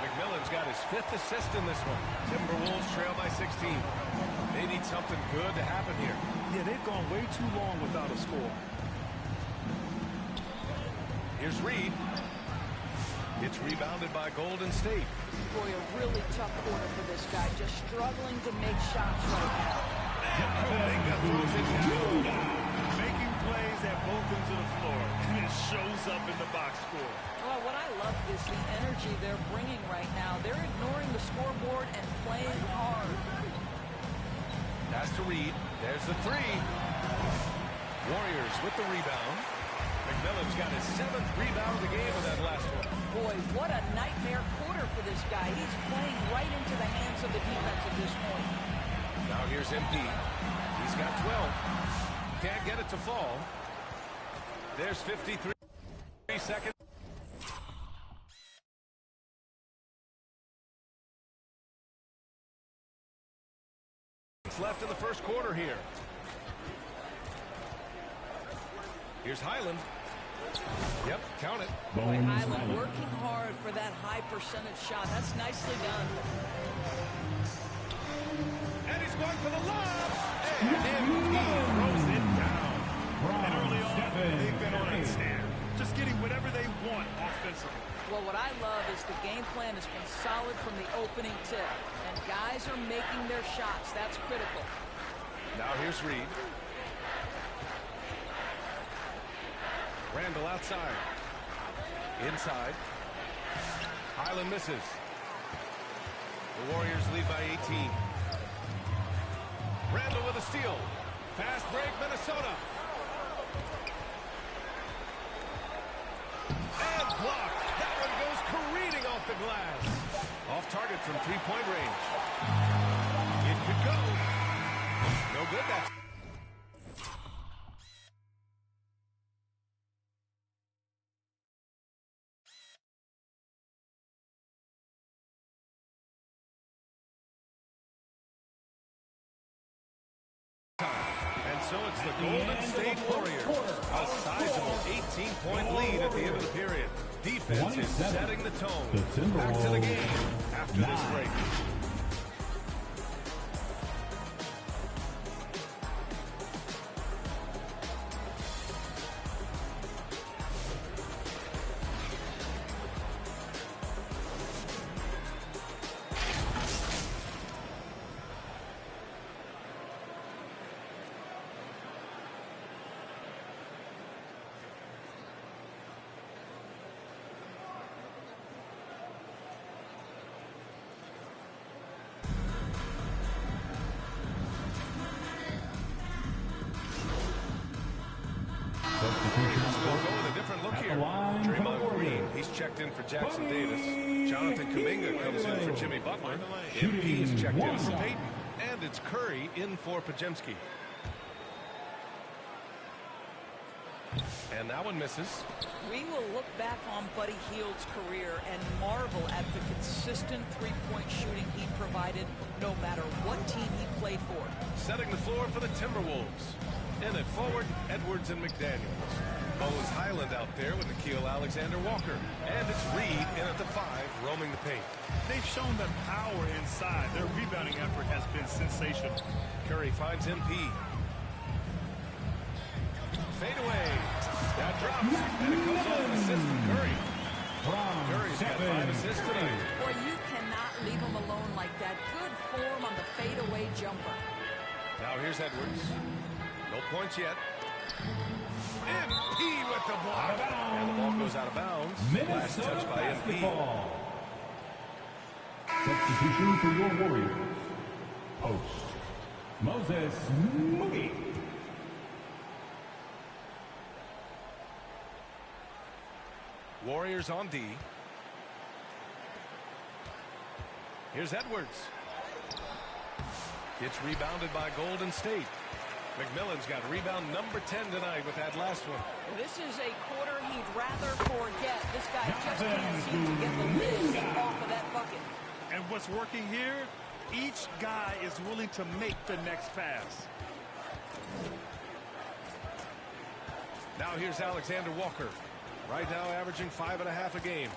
McMillan's got his 5th assist in this one. Timberwolves trail by 16. They need something good to happen here. Yeah, they've gone way too long without a score. Here's Reed. It's rebounded by Golden State. Boy, a really tough quarter for this guy. Just struggling to make shots right now. Making plays at both ends of the floor, and it shows up in the box score. Well, what I love is the energy they're bringing right now. They're ignoring the scoreboard and playing hard. Pass to Reed. There's the three. Warriors with the rebound. McMillan's got his 7th rebound of the game in that last one. Boy, what a nightmare quarter for this guy. He's playing right into the hands of the defense at this point. Now here's MP. He's got 12. Can't get it to fall. There's 53 seconds. Left in the first quarter here. Here's Highland. Yep, count it. Boy, Highland working hard for that high percentage shot. That's nicely done. And he's going for the lob. And MP throws it down. And early on, they've been on a stand, just getting whatever they want offensively. Well, what I love is the game plan has been solid from the opening tip. And guys are making their shots. That's critical. Now here's Reed. Randall outside. Inside. Highland misses. The Warriors lead by 18. Randall with a steal. Fast break, Minnesota. And blocked. That one goes careening off the glass. Off target from three-point range. It could go. No good. That's and so it's the Golden State Warriors. A sizable 18-point lead at the end of the period. Defense is setting the tone. Back to the game after this break. Draymond Green, he's checked in for Jackson Davis. Jonathan Kuminga comes in for Jimmy Butler. MP is checked in for Peyton. And it's Curry in for Pajemski. And that one misses. We will look back on Buddy Hield's career and marvel at the consistent three-point shooting he provided no matter what team he played for. Setting the floor for the Timberwolves. In it forward, Edwards and McDaniels. Bo's Highland out there with Nickeil Alexander-Walker. And it's Reed in at the 5, roaming the paint. They've shown the power inside. Their rebounding effort has been sensational. Curry finds MP. Fade away. That drops. And it goes off an assist from Curry. Curry's got 5 assists tonight. Boy, you cannot leave him alone like that. Good form on the fadeaway jumper. Now here's Edwards. No points yet. MP with the block. And the ball goes out of bounds. Last touch by MP. Substitution for your Warriors. Post. Moses Moody. Warriors on D. Here's Edwards. It's rebounded by Golden State. McMillan's got rebound number 10 tonight with that last one. This is a quarter he'd rather forget. This guy just can't seem to get the lid off of that bucket. And what's working here, each guy is willing to make the next pass. Now here's Alexander Walker. Right now averaging 5.5 a game.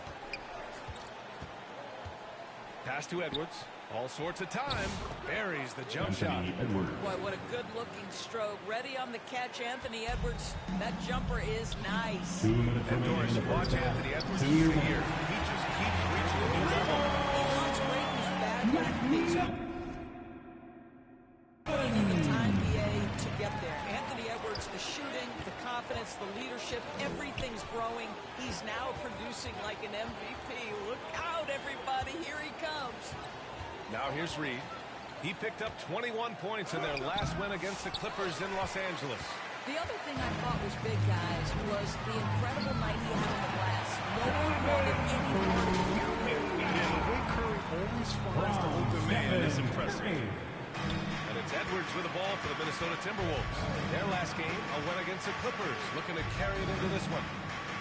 Pass to Edwards. All sorts of time. Buries the jump shot. Boy, what a good-looking stroke. Ready on the catch, Anthony Edwards. That jumper is nice. And Doris, watch Anthony Edwards year to year. He just keeps reaching a new level. He wants great who's bad when he's putting in the time PA to get there. Anthony Edwards, the shooting, the confidence, the leadership, everything's growing. He's now producing like an MVP. Look out, everybody. Here he comes. Now here's Reed. He picked up 21 points in their last win against the Clippers in Los Angeles. The other thing I thought was big, guys, was the incredible night he had on the glass. No one wanted any part of him down here. And the way Curry always finds the open man is impressive. And it's Edwards with the ball for the Minnesota Timberwolves. Their last game, a win against the Clippers, looking to carry it into this one.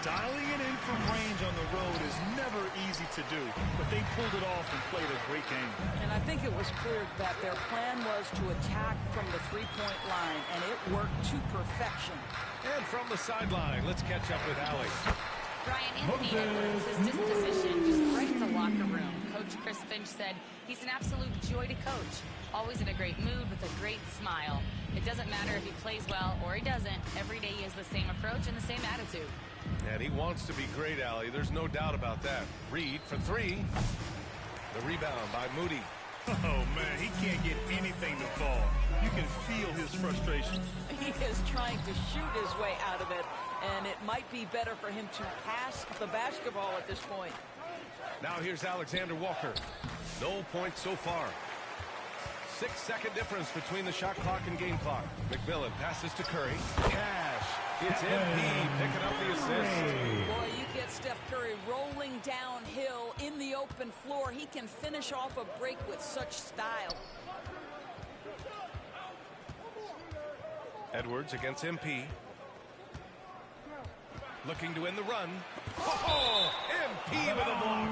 Dialing it in from range on the road is never easy to do, but they pulled it off and played a great game. And I think it was clear that their plan was to attack from the three-point line, and it worked to perfection. And from the sideline, let's catch up with Allie. Brian, Anthony Edwards, his disposition just brightened the locker room. Coach Chris Finch said he's an absolute joy to coach. Always in a great mood with a great smile. It doesn't matter if he plays well or he doesn't. Every day he has the same approach and the same attitude. And he wants to be great, Allie. There's no doubt about that. Reed for three. The rebound by Moody. Oh, man, he can't get anything to fall. You can feel his frustration. He is trying to shoot his way out of it, and it might be better for him to pass the basketball at this point. Now here's Alexander Walker. No points so far. 6-second difference between the shot clock and game clock. McMillan passes to Curry. Cash. It's MP picking up the assist. Boy, you get Steph Curry rolling downhill in the open floor. He can finish off a break with such style. Edwards against MP. Looking to win the run. Oh, MP with a block.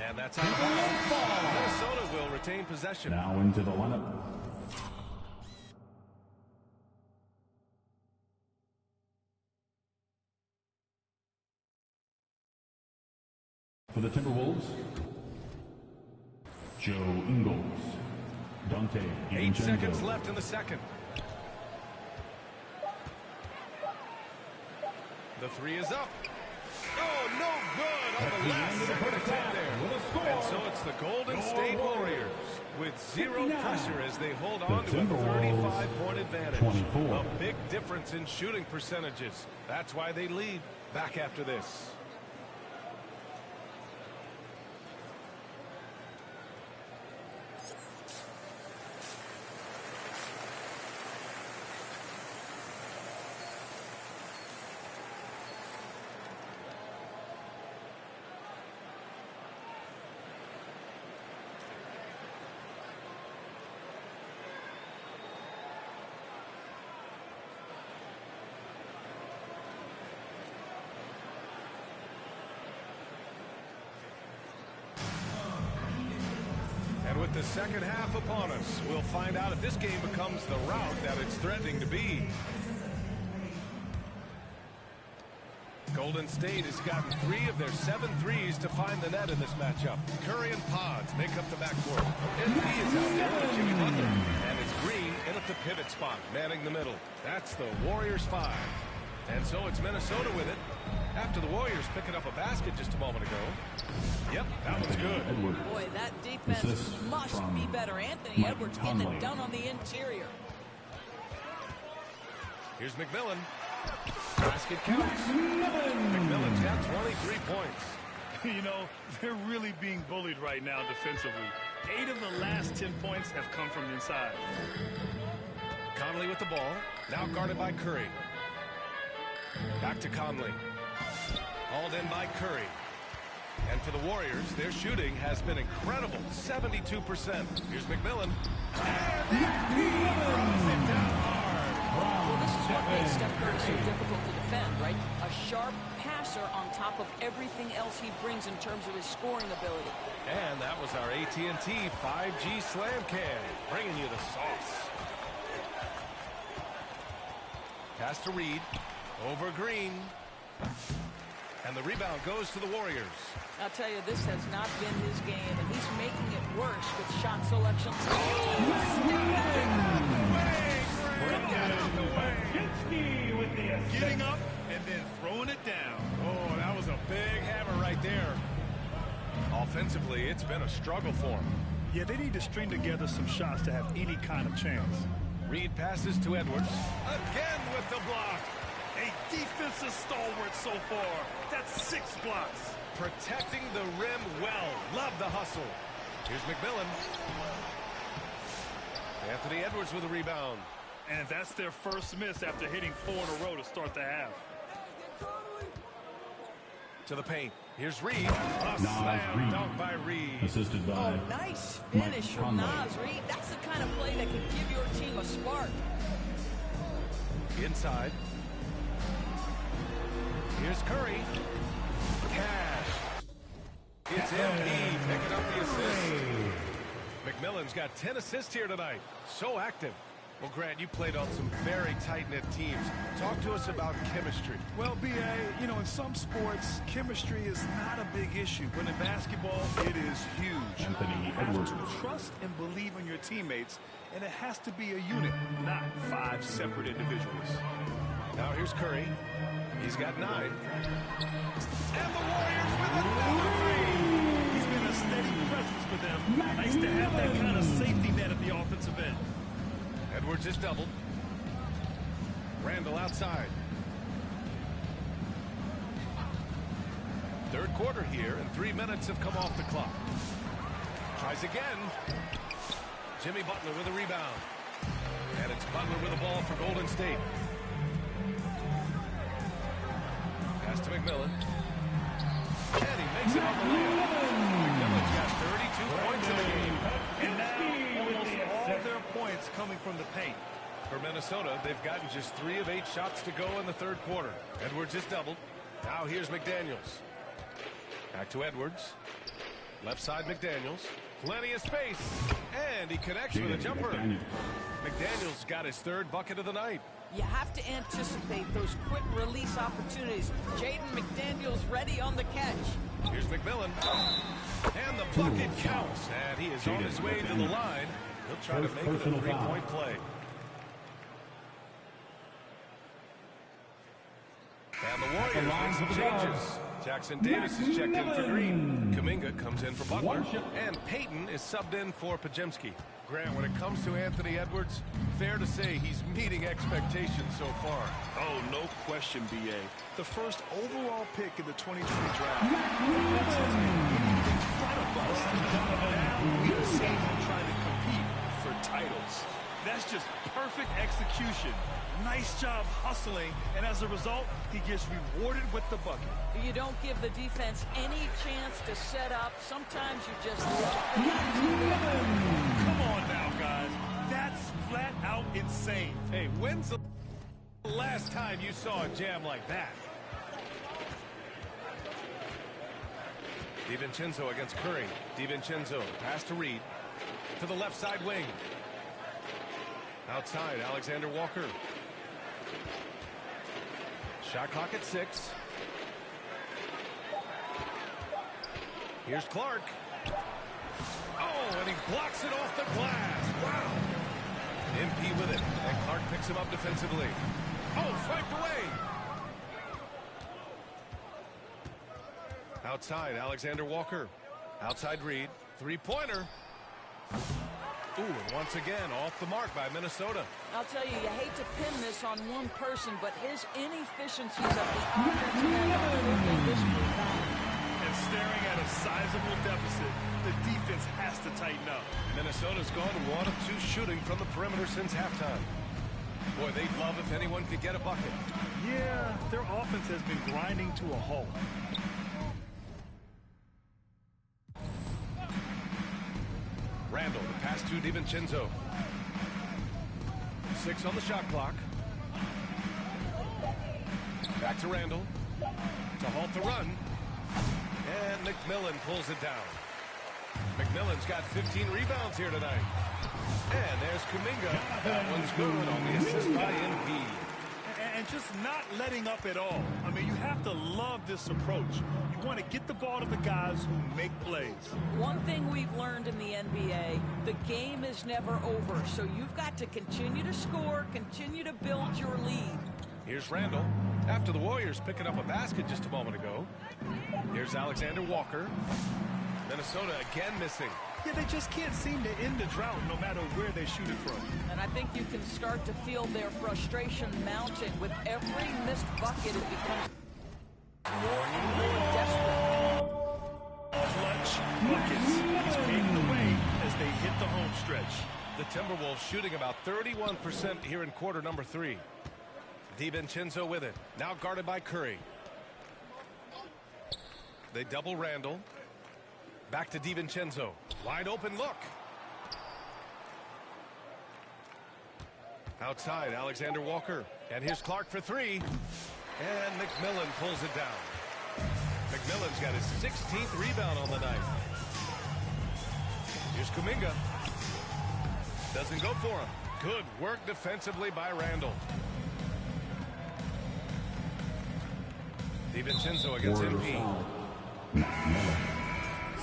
And that's out of bounds. Minnesota will retain possession. Now into the lineup. For the Timberwolves, Joe Ingles, Dante 8 seconds left in the second. The three is up. Oh, no good on the last second attempt there. And so it's the Golden State Warriors with zero pressure as they hold on to a 35-point advantage. 24. A big difference in shooting percentages. That's why they lead. Back after this. With the second half upon us, we'll find out if this game becomes the rout that it's threatening to be. Golden State has gotten 3 of their 7 threes to find the net in this matchup. Curry and Pods make up the backcourt. MP is out there with Jimmy Butler. And it's Green in at the pivot spot, manning the middle. That's the Warriors 5. And so it's Minnesota with it. After the Warriors picking up a basket just a moment ago. Yep, that was good. Boy, that defense must be better. Anthony Edwards getting it done on the interior. Here's McMillan. Basket counts. McMillan's got 23 points. You know, they're really being bullied right now defensively. 8 of the last 10 points have come from inside. Conley with the ball. Now guarded by Curry. Back to Conley. Hauled in by Curry. And for the Warriors, their shooting has been incredible. 72%. Here's McMillan. And he throws it down hard. Well, this is what makes Steph Curry so difficult to defend, right? A sharp passer on top of everything else he brings in terms of his scoring ability. And that was our AT&T 5G Slam Cam, bringing you the sauce. Pass to Reed. Over Green. And the rebound goes to the Warriors. I'll tell you, this has not been his game, and he's making it worse with shot selection. Getting up and then throwing it down. Oh, that was a big hammer right there. Offensively, it's been a struggle for him. Yeah, they need to string together some shots to have any kind of chance. Reed passes to Edwards. Again with the block. A defensive stalwart so far. That's 6 blocks. Protecting the rim well. Love the hustle. Here's McMillan. Anthony Edwards with a rebound. And that's their first miss after hitting 4 in a row to start the half. To the paint. Here's Reed. A slam dunk by Reed. Assisted by nice finish from Naz Reed. That's the kind of play that can give your team a spark. Inside. Here's Curry. Cash. It's MP picking up the assist. McMillan's got 10 assists here tonight. So active. Well, Grant, you played on some very tight-knit teams. Talk to us about chemistry. Well, B.A., you know, in some sports, chemistry is not a big issue. But in basketball, it is huge. Anthony You Edwards. have to trust and believe in your teammates, and it has to be a unit, not 5 separate individuals. Now here's Curry. He's got 9. And the Warriors with another 3. He's been a steady presence for them. Nice to have that kind of safety net at the offensive end. Edwards is doubled. Randall outside. Third quarter here, and 3 minutes have come off the clock. Tries again. Jimmy Butler with a rebound. And it's Butler with the ball for Golden State. Pass to McMillan. And he makes it on the layup. McMillan's got 32 points in the game. And now almost all their points coming from the paint. For Minnesota, they've gotten just 3 of 8 shots to go in the third quarter. Edwards is doubled. Now here's McDaniels. Back to Edwards. Left side McDaniels. Plenty of space. And he connects with a jumper. McDaniels got his 3rd bucket of the night. You have to anticipate those quick release opportunities. Jaden McDaniels ready on the catch. Here's McMillan. And the bucket counts. And he is on his way to the line. He'll try to make it a 3-point play. And the Warriors make some changes. Jackson Davis is checked in for Green. Kuminga comes in for Butler. And Payton is subbed in for Pajemski. Grant, when it comes to Anthony Edwards, fair to say he's meeting expectations so far. Oh, no question, B.A. The first overall pick in the 2020 draft. Now we see him trying to compete for titles. That's just perfect execution. Nice job hustling, and as a result, he gets rewarded with the bucket. You don't give the defense any chance to set up. Sometimes you just Come on now, guys. That's flat out insane. Hey, when's the last time you saw a jam like that? DiVincenzo against Curry. DiVincenzo, pass to Reed. To the left side wing. Outside, Alexander Walker. Shot clock at 6. Here's Clark. Oh, and he blocks it off the glass. Wow. MP with it, and Clark picks him up defensively. Oh, swiped away. Outside, Alexander Walker. Outside Reed. 3-pointer. Ooh, and once again, off the mark by Minnesota. I'll tell you, you hate to pin this on one person, but his inefficiencies at the offensive end are clearly this profound. And staring at a sizable deficit, the defense has to tighten up. Minnesota's gone 1 of 2 shooting from the perimeter since halftime. Boy, they'd love if anyone could get a bucket. Yeah, their offense has been grinding to a halt. Randall, the pass to DiVincenzo. 6 on the shot clock. Back to Randall. To halt the run. And McMillan pulls it down. McMillan's got 15 rebounds here tonight. And there's Kuminga. That one's good on the assist by MP. And just not letting up at all. I mean, you have to love this approach. You want to get the ball to the guys who make plays. One thing we've learned in the NBA, the game is never over. So you've got to continue to score, continue to build your lead. Here's Randall. After the Warriors picking up a basket just a moment ago. Here's Alexander Walker. Minnesota again missing. Yeah, they just can't seem to end the drought no matter where they shoot it from. And I think you can start to feel their frustration mounting. With every missed bucket, it becomes more and more desperate. Clutch buckets. He's paving the way as they hit the home stretch. The Timberwolves shooting about 31% here in quarter number 3. DiVincenzo with it. Now guarded by Curry. They double Randall. Back to DiVincenzo. Wide open look. Outside, Alexander Walker. And here's Clark for 3. And McMillan pulls it down. McMillan's got his 16th rebound on the night. Here's Kuminga. Doesn't go for him. Good work defensively by Randall. DiVincenzo against MP.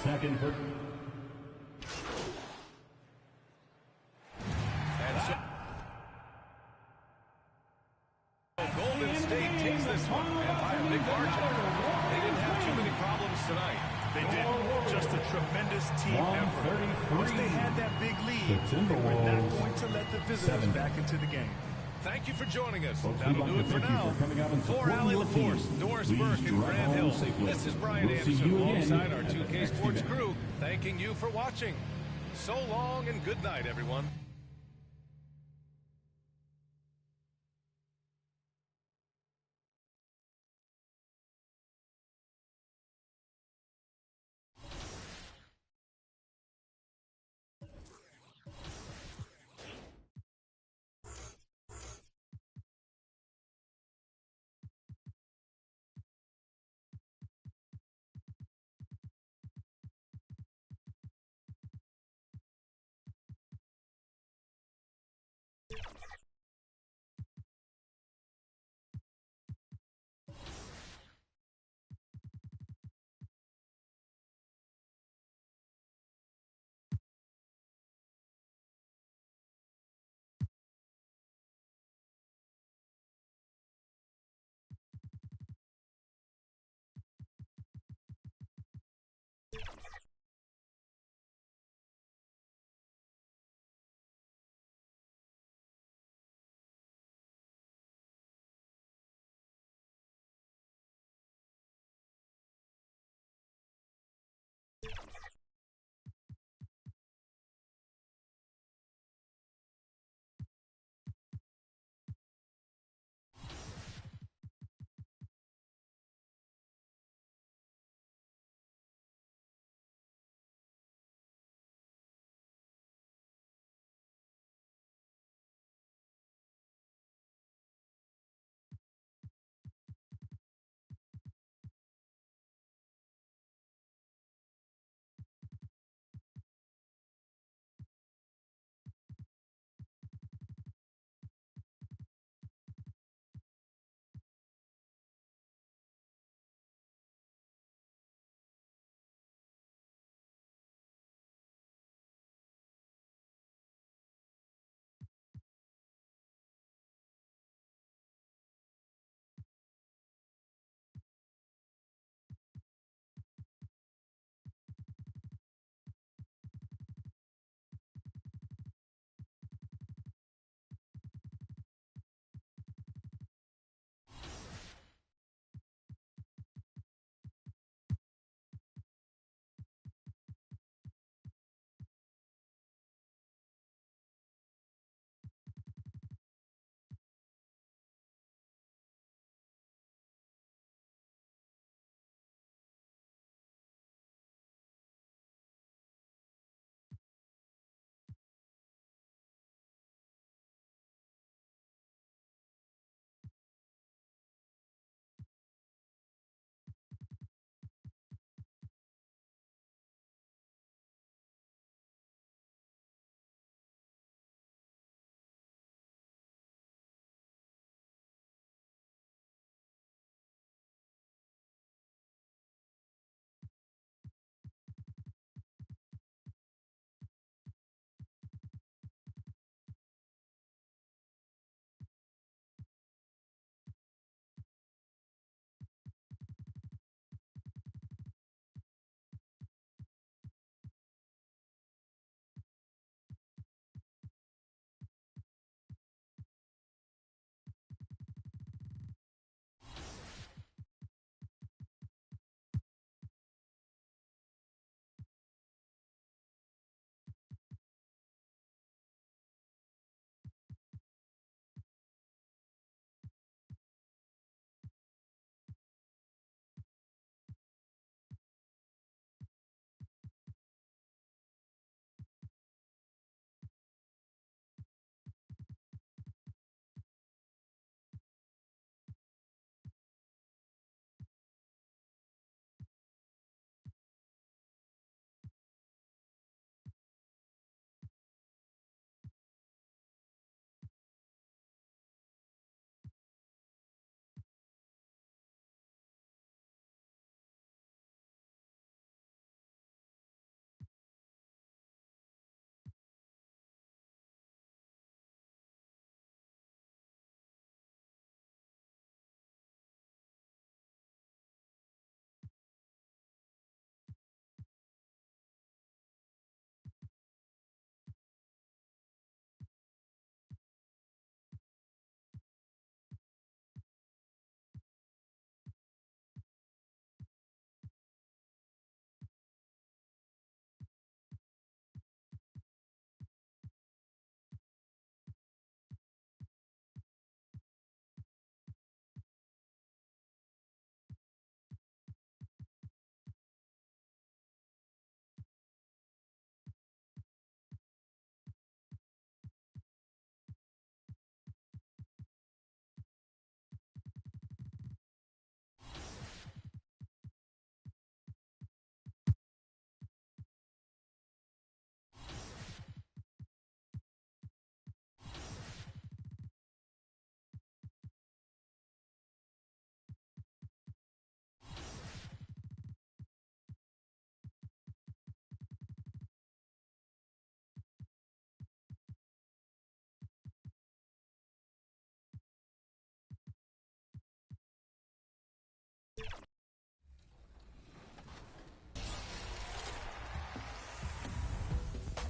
Second for. And so Golden State takes this one, and by a big margin. They didn't have too many problems tonight. They did. Just a tremendous team effort. Once they had that big lead, they were not going to let the visitors back into the game. Thank you for joining us. That'll do it for now. For Allie LaForce, Doris Burke, and Grant Hill, this is Brian Anderson alongside our 2K Sports crew, thanking you for watching. So long and good night, everyone.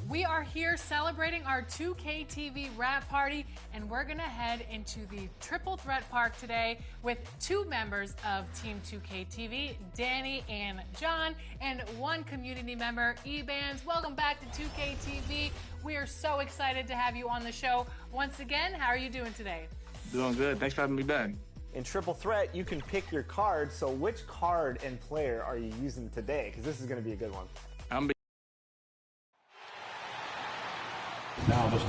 We are here celebrating our 2K TV wrap party, and we're going to head into the Triple Threat Park today with two members of Team 2K TV, Danny and John, and one community member, Ebans. Welcome back to 2K TV. We are so excited to have you on the show. Once again, how are you doing today? Doing good. Thanks for having me back. In Triple Threat, you can pick your card. So which card and player are you using today? Because this is going to be a good one. Now this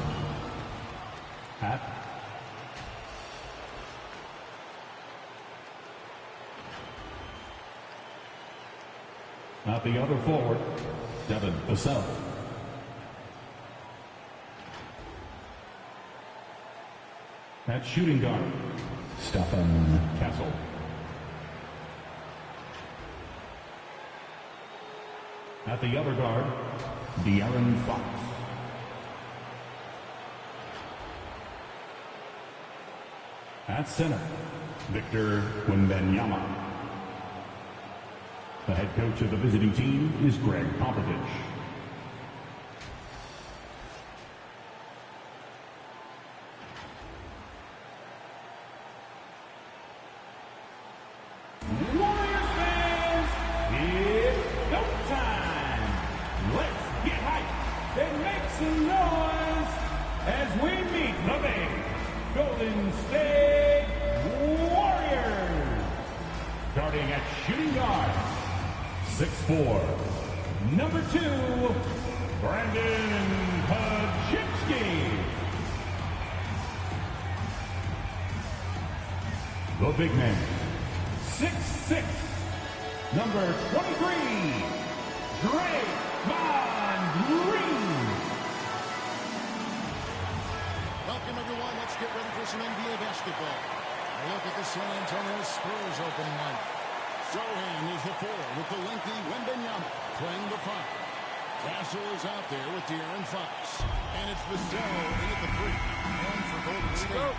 Pat. At the other forward, Devin Vassell. At shooting guard, Stefan Castle. At the other guard, De'Aaron Fox. At center, Victor Wembanyama. The head coach of the visiting team is Greg Popovich. Warriors fans, it's go time. Let's get hyped and make some noise as we meet the big Golden State Warriors. Starting at shooting guard, 6'4", number 2, Brandon Pajimski. The big man, 6'6", number 23, Draymond Green. Welcome, everyone. Let's get ready for some NBA basketball. A look at the San Antonio Spurs opening night. Sohan is the 4 with the lengthy Wembanyama playing the 5. Castle is out there with De'Aaron Fox. And it's Vassell in at the 3. And for Golden State,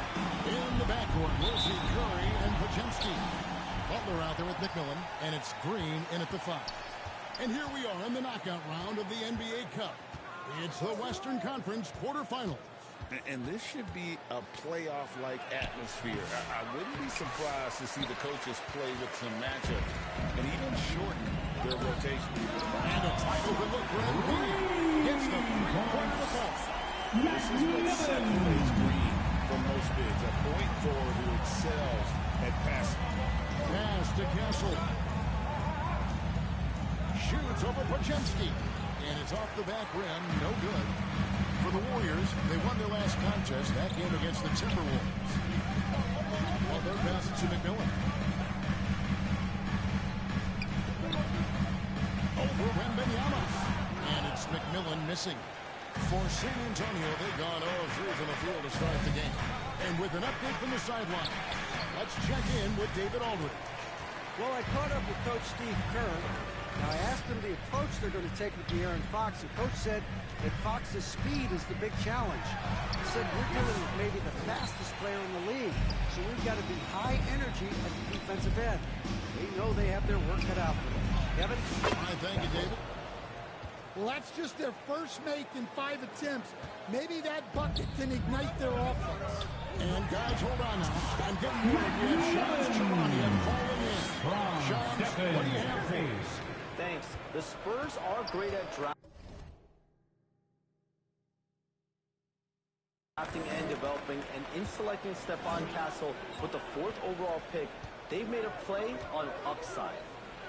in the backcourt, we'll see Curry and Pajemski. Butler out there with McMillan, and it's Green in at the 5. And here we are in the knockout round of the NBA Cup. It's the Western Conference quarterfinals. And this should be a playoff-like atmosphere. I wouldn't be surprised to see the coaches play with some matchups and even shorten their rotation. And a tight open look for Green. Gets the three-point defense. This is what separates Green from most bigs. A point forward who excels at passing. Pass to Castle. Shoots over Pajemski. And it's off the back rim. No good. For the Warriors, they won their last contest, that game against the Timberwolves. Well, they're passing to McMillan. Over Wembanyama. And it's McMillan missing. For San Antonio, they've gone 0-3 from the field to start the game. And with an update from the sideline, let's check in with David Aldridge. Well, I caught up with Coach Steve Kerr. Now, I asked him the approach they're going to take with De'Aaron Fox, and Coach said that Fox's speed is the big challenge. He said, we're dealing with maybe the fastest player in the league, so we've got to be high energy at the defensive end. They know they have their work cut out for them. Kevin? Thank you, David. Well, that's just their first make in 5 attempts. Maybe that bucket can ignite their offense. And guys, hold on now. I'm getting word we have Sean Charania calling in. Sean, what do you have for us? Thanks. The Spurs are great at drafting and developing, and in selecting Stephon Castle with the 4th overall pick, they've made a play on upside.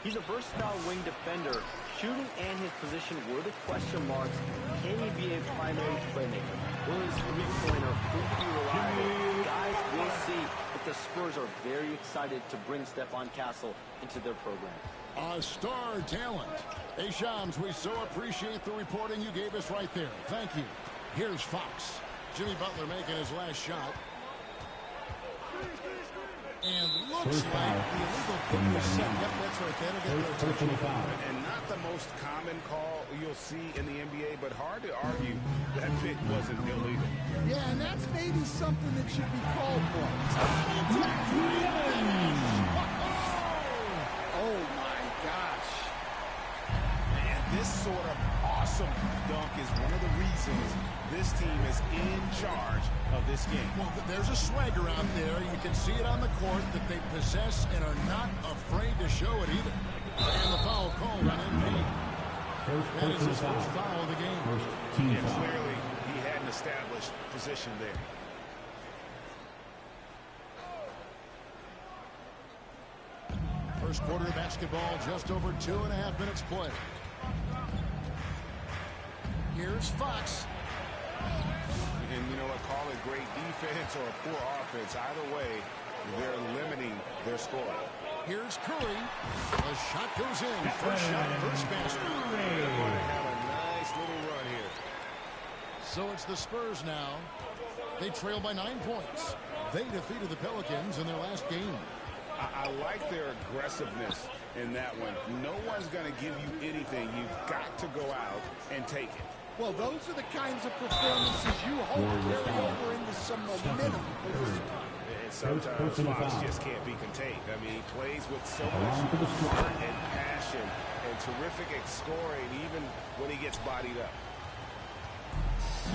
He's a versatile wing defender. Shooting and his position were the question marks. Can he be a primary playmaker? Will his three-pointer prove to be reliable? Guys, we'll see. But the Spurs are very excited to bring Stephon Castle into their program. A star talent. Hey, Shams, we so appreciate the reporting you gave us right there. Thank you. Here's Fox. Jimmy Butler making his last shot. And looks like the illegal kick was set. Yep, that's right. That'll get their And not the most common call you'll see in the NBA, but hard to argue that pick wasn't illegal. Yeah, and that's maybe something that should be called for. Oh, my gosh. And this sort of awesome dunk is one of the reasons can see it on the court that they possess and are not afraid to show it either. And the foul called on MP. That is his first foul of the game. Clearly, he had an established position there. First quarter of basketball, just over 2.5 minutes play. Here's Fox. And you know what, call it great defense or poor offense. Either way, they're limiting their score. Here's Curry. The shot goes in. First shot, first basket. They're going to have a nice little run here. So it's the Spurs now. They trail by 9 points. They defeated the Pelicans in their last game. I like their aggressiveness in that one. No one's going to give you anything. You've got to go out and take it. Well, those are the kinds of performances you hope carry over into some momentum. And sometimes Fox just can't be contained. I mean, he plays with so much heart and passion and terrific at scoring even when he gets bodied up.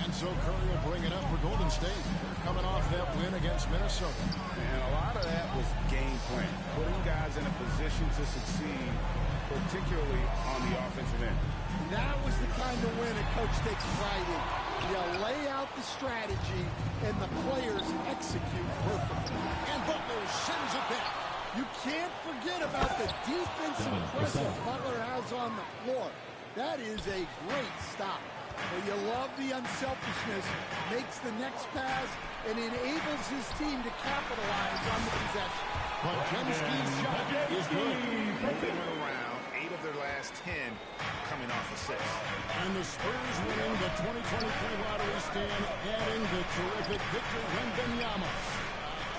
And so Curry will bring it up for Golden State. They're coming off that win against Minnesota. And a lot of that was game plan, putting guys in a position to succeed, particularly on the offensive end. That was the kind of win a coach takes pride in. You lay out the strategy, and the players execute perfectly. And Butler sends it back. You can't forget about the defensive presence Butler has on the floor. That is a great stop. Well, you love the unselfishness, makes the next pass, and enables his team to capitalize on the possession. But Jensky's shot is good. Moving around, 8 of their last 10 coming off assists. And the Spurs winning the 2023 lottery stand, adding the terrific Victor Wembanyama.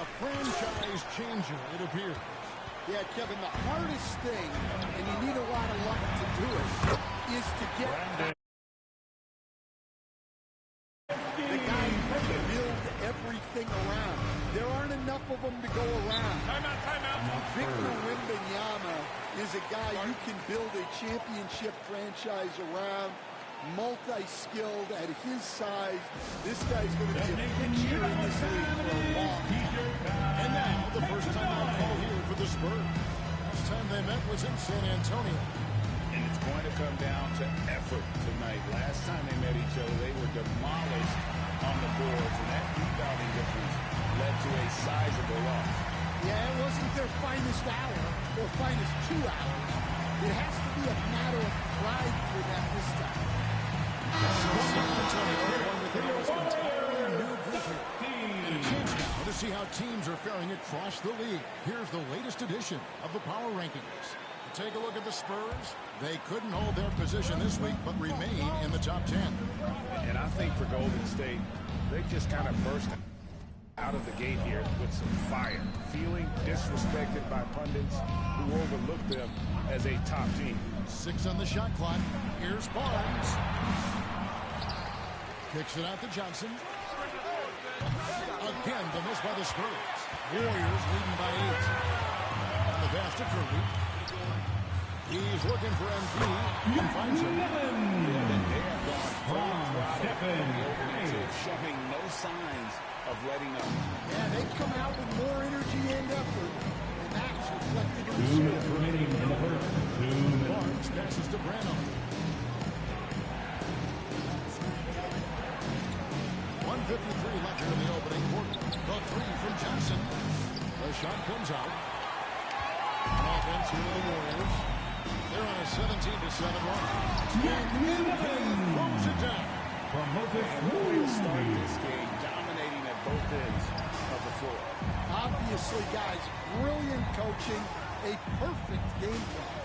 A franchise changer, it appears. Yeah, Kevin, the hardest thing, and you need a lot of luck to do it, is to get the guy who can build everything around. There aren't enough of them to go around. Timeout. Victor Wembanyama is a guy you can build a championship franchise around. Multi-skilled at his size. This guy's going to be a fixture in this league for a long time. And now, the first time I'll call here for the Spurs. Last time they met was in San Antonio. And it's going to come down to effort tonight. Last time they met each other, they were demolished on the boards, and that rebounding difference led to a sizable loss. Yeah, it wasn't their finest hour or finest 2 hours. It has to be a matter of pride for them this time. San Antonio won with an entirely new group here. And a chance now to see how teams are faring across the league. Here's the latest edition of the Power Rankings. Take a look at the Spurs. They couldn't hold their position this week, but remain in the top 10. And I think for Golden State, they just kind of burst out of the gate here with some fire, feeling disrespected by pundits who overlooked them as a top team. 6 on the shot clock. Here's Barnes. Kicks it out to Johnson. Again, the miss by the Spurs. Warriors leading by 8. On the pass to Curry. He's looking for MP and finds him. Showing no signs of letting up. Yeah, they've come out with more energy and effort, and that's reflected in the 2 minutes remaining in the first. 2 minutes. Barnes passes to Brano. 1:53 left here in the opening quarter. The 3 from Johnson. The shot comes out. Offense here for the Warriors. They're on a 17-7 run. Throws it down. From Moses Warriors starting this game, dominating at both ends of the floor. Obviously, guys, brilliant coaching, a perfect game plan.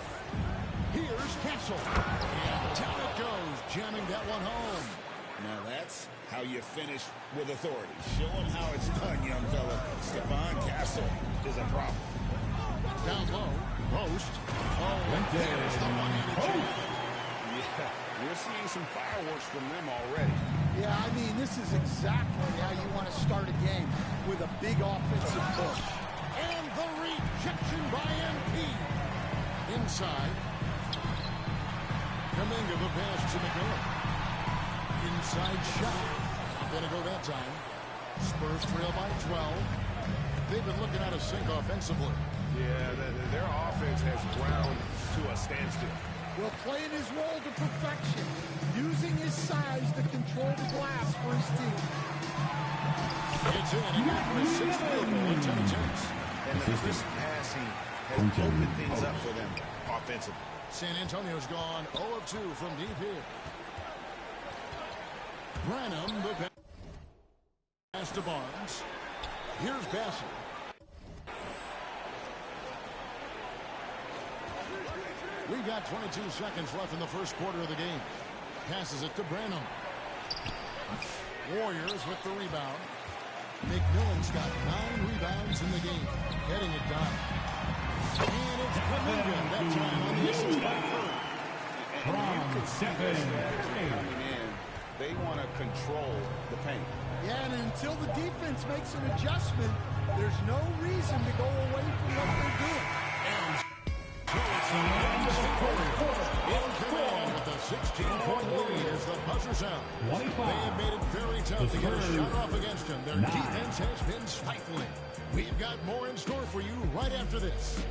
Here's Castle. And down it goes, jamming that one home. Now that's how you finish with authority. Show them how it's done, young fella. Stephon Castle is a problem. Down low, post. Oh, there's the one-handed jam. Yeah, we're seeing some fireworks from them already. Yeah, I mean, this is exactly how you want to start a game, with a big offensive push. And the rejection by MP. Inside. Kuminga the pass to McMillan. Inside shot. Not going to go that time. Spurs trail by 12. they've been looking out of sync offensively. Yeah, their offense has ground to a standstill. Well, playing his role to perfection, using his size to control the glass for his team. It's in again for his sixth field goal in 10 attempts. And the crisp passing has opened things up for them offensively. San Antonio's gone 0 of 2 from deep here. Branham, the pass to Barnes. Here's Bassett. We've got 22 seconds left in the first quarter of the game. Passes it to Branham. Warriors with the rebound. McMillan's got 9 rebounds in the game. Getting it done. And it's Kuminga that time on the assist by Curry. And you can see this coming in. They want to control the paint. Yeah, and until the defense makes an adjustment, there's no reason to go away from what they're doing. In command with a 16-point lead as the buzzer sound. They have made it very tough to get a shot off against them. Their defense has been stifling. We've got more in store for you right after this.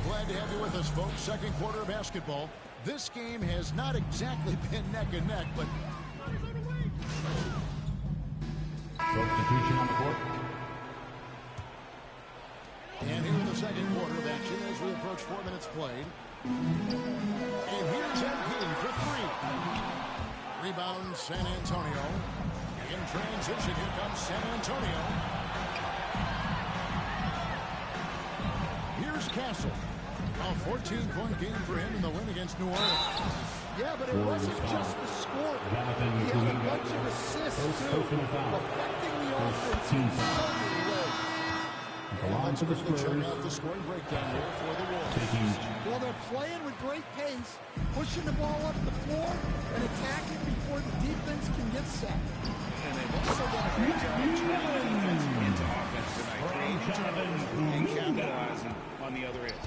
Glad to have you with us, folks. Second quarter of basketball. This game has not exactly been neck and neck, but substitution on the court. And here in the second quarter of action as we approach 4 minutes played. And here's MP for 3. Rebound San Antonio. In transition, here comes San Antonio. Here's Castle. A 14-point game for him in the win against New Orleans. Yeah, but it wasn't just the score. He had a bunch of assists, too, affecting the offense in so many ways. Let's quickly check out the scoring breakdown here for the Wolves. Well, they're playing with great pace, pushing the ball up the floor, and attacking before the defense can get set. And they've also done a great job of turning defense into offense tonight, creating turnovers and capitalizing on the other end.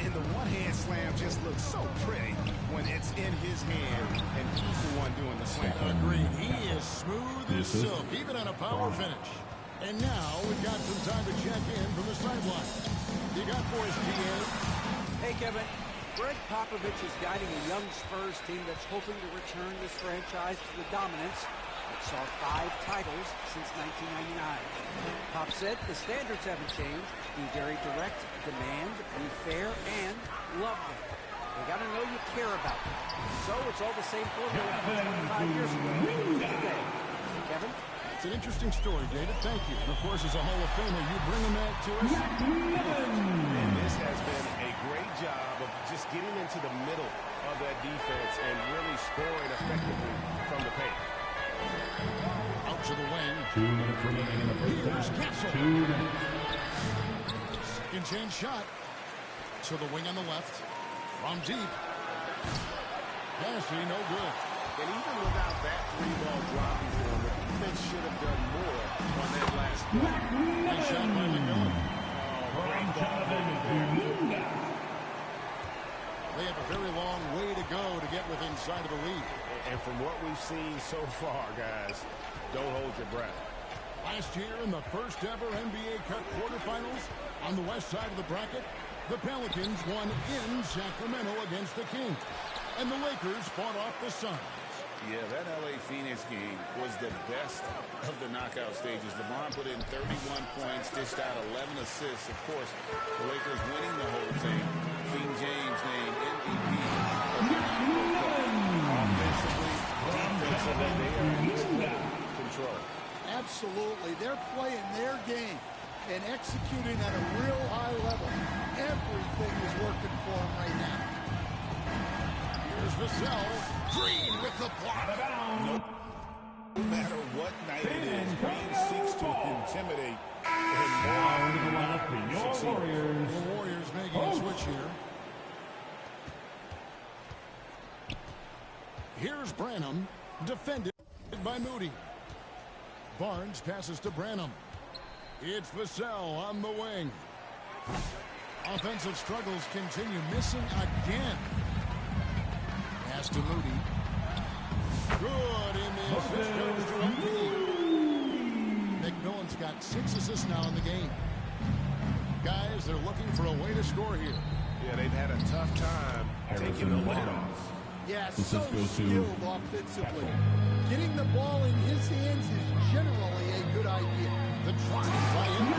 And the one-hand slam just looks so pretty when it's in his hand, and he's the one doing the slam. Agreed. He is smooth as silk, even on a power finish. And now we've got some time to check in from the sideline. You got for us, PA? Hey, Kevin. Greg Popovich is guiding a young Spurs team that's hoping to return this franchise to the dominance that saw 5 titles since 1999. Pop said the standards haven't changed. Be very direct, demand, be fair, and love them. They got to know you care about them. So it's all the same formula from 25 years ago today. Kevin? It's an interesting story, David. Thank you. And of course, as a Hall of Famer, you bringing that to us. And this has been a great job of just getting into the middle of that defense and really scoring effectively from the paint. Out to the wing. 2 minutes remaining in the first half. 2 minutes. Second chance shot. To the wing on the left. From deep. Passing, no good. And even without that 3-ball dropping for him, the defense should have done more on that last play. Nice shot by McMillan. They have a very long way to go to get within sight of the lead. And from what we've seen so far, guys, don't hold your breath. Last year in the first ever NBA Cup quarterfinals on the west side of the bracket, the Pelicans won in Sacramento against the Kings. And the Lakers fought off the Suns. Yeah, that LA Phoenix game was the best of the knockout stages. LeBron put in 31 points, dished out 11 assists. Of course, the Lakers winning the whole thing. King James named MVP. Offensively, defensively, they are in control. Absolutely. They're playing their game and executing at a real high level. Everything is working for them right now. Here's Vassell. Green with the block. No matter what night it is, Green seeks to intimidate. And your Warriors. The Warriors making a switch here. Here's Branham, defended by Moody. Barnes passes to Branham. It's Vassell on the wing. Offensive struggles continue, missing again. Pass to Moody. Good in the assist goes to MP. McMillan's got 6 assists now in the game. Guys, they're looking for a way to score here. Yeah, they've had a tough time taking the lead off. Yeah, so skilled offensively. Getting the ball in his hands is generally a good idea. The try by MP.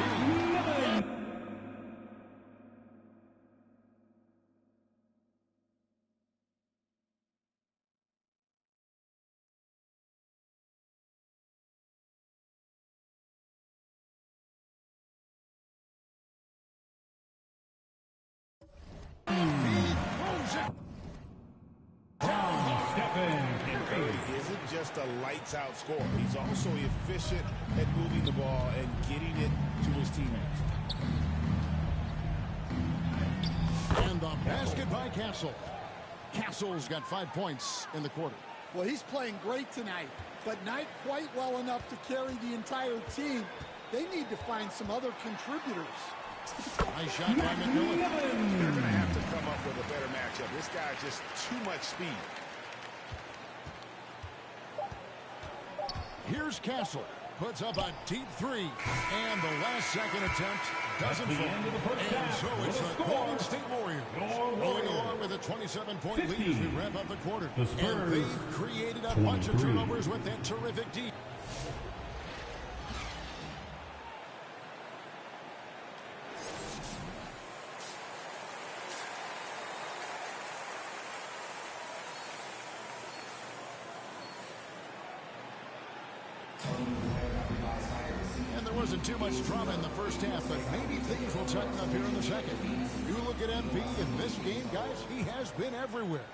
Isn't just a lights-out scorer. He's also efficient at moving the ball and getting it to his teammates. And the basket by Castle. Castle's got 5 points in the quarter. Well, he's playing great tonight, but not quite well enough to carry the entire team. They need to find some other contributors. Nice shot by McMillan. They're going to have to come up with a better matchup. This guy's just too much speed. Here's Castle. Puts up a deep 3. And the last second attempt doesn't fall. And so it's the Golden State Warriors rolling along with a 27-point lead as we wrap up the quarter. And they've created a bunch of turnovers with that terrific D. And there wasn't too much drama in the first half, but maybe things will tighten up here in the second. You look at MP in this game, guys, he has been everywhere.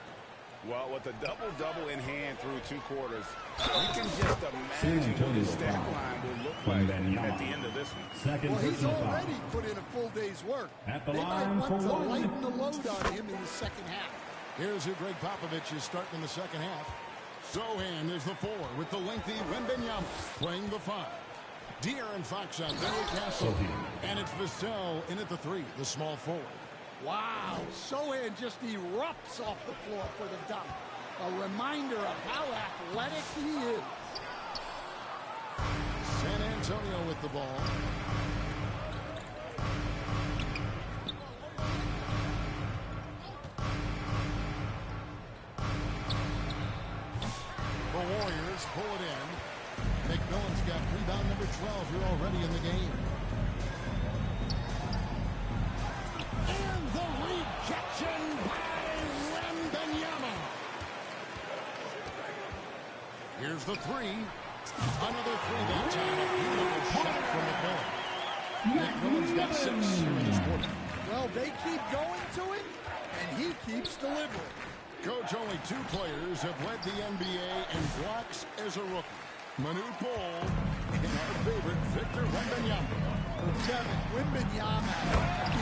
Well, with a double-double in hand through 2 quarters, you can just imagine what his stat line will look like at the end of this one. Well, he's already put in a full day's work. They might want to lighten the load on him in the second half. Here's who Greg Popovich is starting in the second half. Sohan is the 4 with the lengthy Wembanyama playing the 5. De'Aaron Fox out there with Castle. And it's Vassell in at the 3, the small forward. Wow, Sohan just erupts off the floor for the dunk. A reminder of how athletic he is. San Antonio with the ball. The Warriors pull it in. McMillan's got rebound number 12 here already in the game. And the rejection by Wembanyama. Here's the 3. Another 3 that time. A beautiful shot from McMillan. McMillan's got 6 here in this quarter. Well, they keep going to it, and he keeps delivering. Coach, only 2 players have led the NBA in blocks as a rookie. Manute Bol and our favorite Victor Wembanyama. Well, Kevin, Wembanyama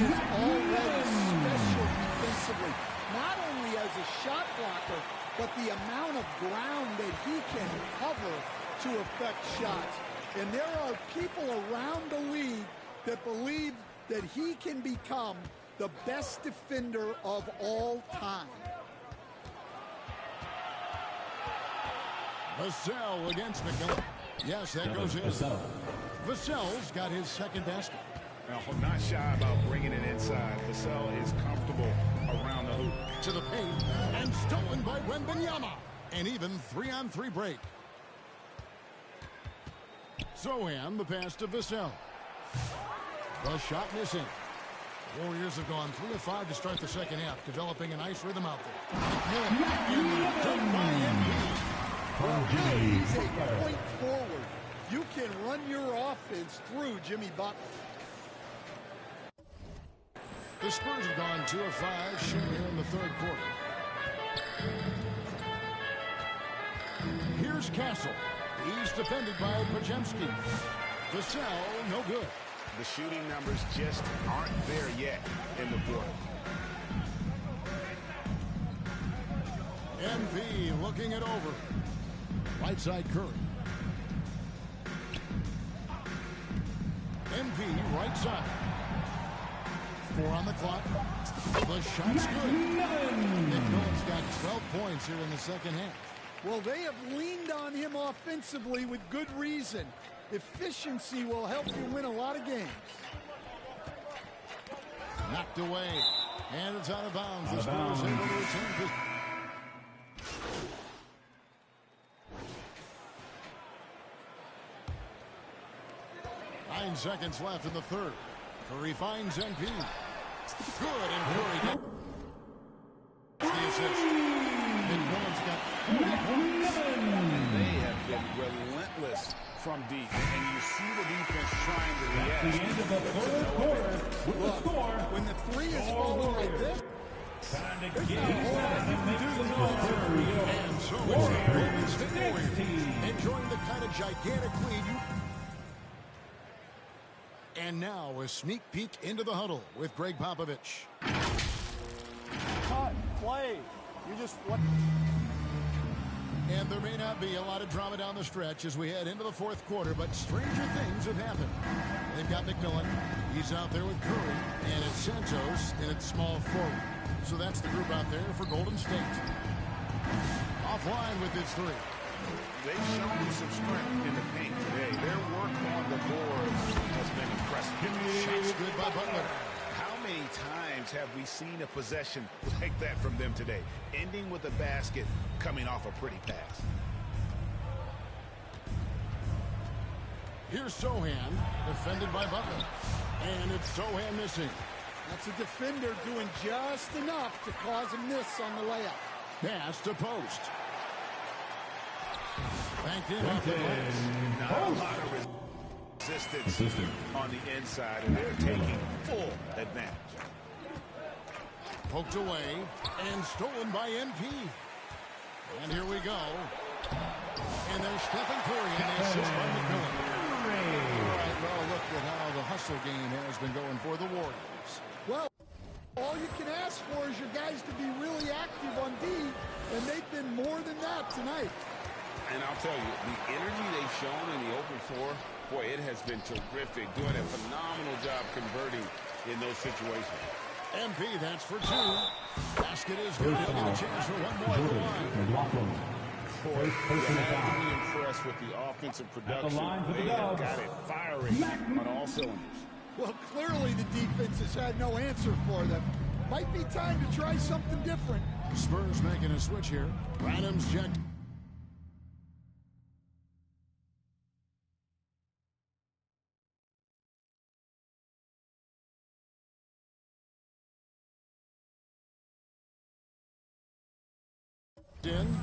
is already special defensively. Not only as a shot blocker, but the amount of ground that he can cover to affect shots. And there are people around the league that believe that he can become the best defender of all time. Vassell against McMillan. Yes, that goes in. Vassell's got his second basket. Now, not shy about bringing it inside. Vassell is comfortable around the hoop. To the paint, and stolen by Wembanyama. An even 3-on-3 break. Sohan, the pass to Vassell. The shot missing. Warriors have gone 3 of 5 to start the second half, developing a nice rhythm out there. And done by MP. He's a point forward. You can run your offense through Jimmy Butler. The Spurs have gone 2 of 5 shooting here in the third quarter. Here's Castle. He's defended by Podziemski. Vassell, no good. The shooting numbers just aren't there yet in the quarter. MV looking it over. Right side Curry. MV right side. 4 on the clock. The shot's good. McMillan's got 12 points here in the second half. Well, they have leaned on him offensively with good reason. Efficiency will help you win a lot of games. Knocked away. And it's out of bounds. The Spurs able to return. 9 seconds left in the third. Curry finds NP. Good, and Curry gets the assist. McMillan's got 40 points. They have been relentless from deep, and you see the defense trying to react. At the end of the third quarter, with the score, when the three is falling like this, time to get inside and make the victory. And so it's the Golden State Warriors enjoying the kind of gigantic lead you. And now a sneak peek into the huddle with Greg Popovich. Cut, play. You just what? And there may not be a lot of drama down the stretch as we head into the fourth quarter, but stranger things have happened. They've got McMillan. He's out there with Curry, and it's Santos in its small forward. So that's the group out there for Golden State. Offline with his three. They've shown some strength in the paint today. Their work on the boards has been impressive. Shots good by Butler. How many times have we seen a possession like that from them today? Ending with a basket, coming off a pretty pass. Here's Sohan, defended by Butler. And it's Sohan missing. That's a defender doing just enough to cause a miss on the layup. Pass to post. Banked in off the glass. Not a lot of resistance on the inside, and they're taking full advantage. Poked away and stolen by MP. And here we go. And there's Stephen Curry and the assist by McMillan. All right, well, look at how the hustle game has been going for the Warriors. Well, all you can ask for is your guys to be really active on D, and they've been more than that tonight. And I'll tell you, the energy they've shown in the open floor, boy, it has been terrific. Doing a phenomenal job converting in those situations. MP, that's for two. Basket is good. He'll get a chance for one more at the line. Boy, you have to be impressed with the offensive production. They have got it firing on all cylinders. Well, clearly the defense has had no answer for them. Might be time to try something different. Spurs making a switch here. Branham's checked. In.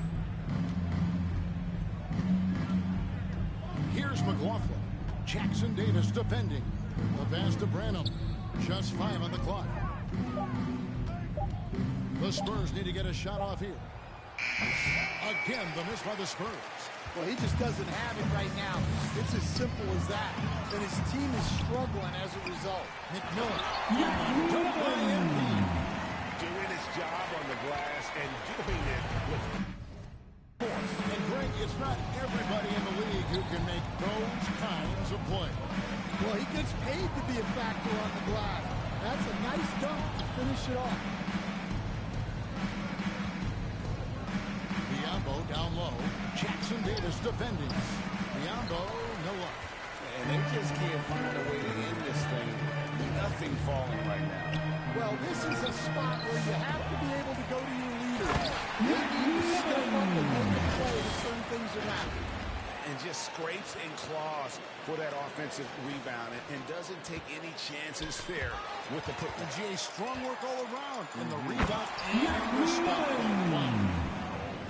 Here's McLaughlin. Jackson Davis defending. The pass to Branham. Just 5 on the clock. The Spurs need to get a shot off here. Again, the miss by the Spurs. Well, he just doesn't have it right now. It's as simple as that. And his team is struggling as a result. McMillan. Doing his job on the glass and doing it with force. And Greg, it's not everybody in the league who can make those kinds of plays. Well, he gets paid to be a factor on the glass. That's a nice dunk to finish it off. Biombo down low. Jackson Davis defending. Biombo, no luck. And they just can't find a way to end this thing. Nothing falling right now. Well, this is a spot where you have to be able to go to your leaders. They need to step up and make a play to turn things around. And just scrapes and claws for that offensive rebound and doesn't take any chances there with the put. Jay, strong work all around. And the rebound and the stop.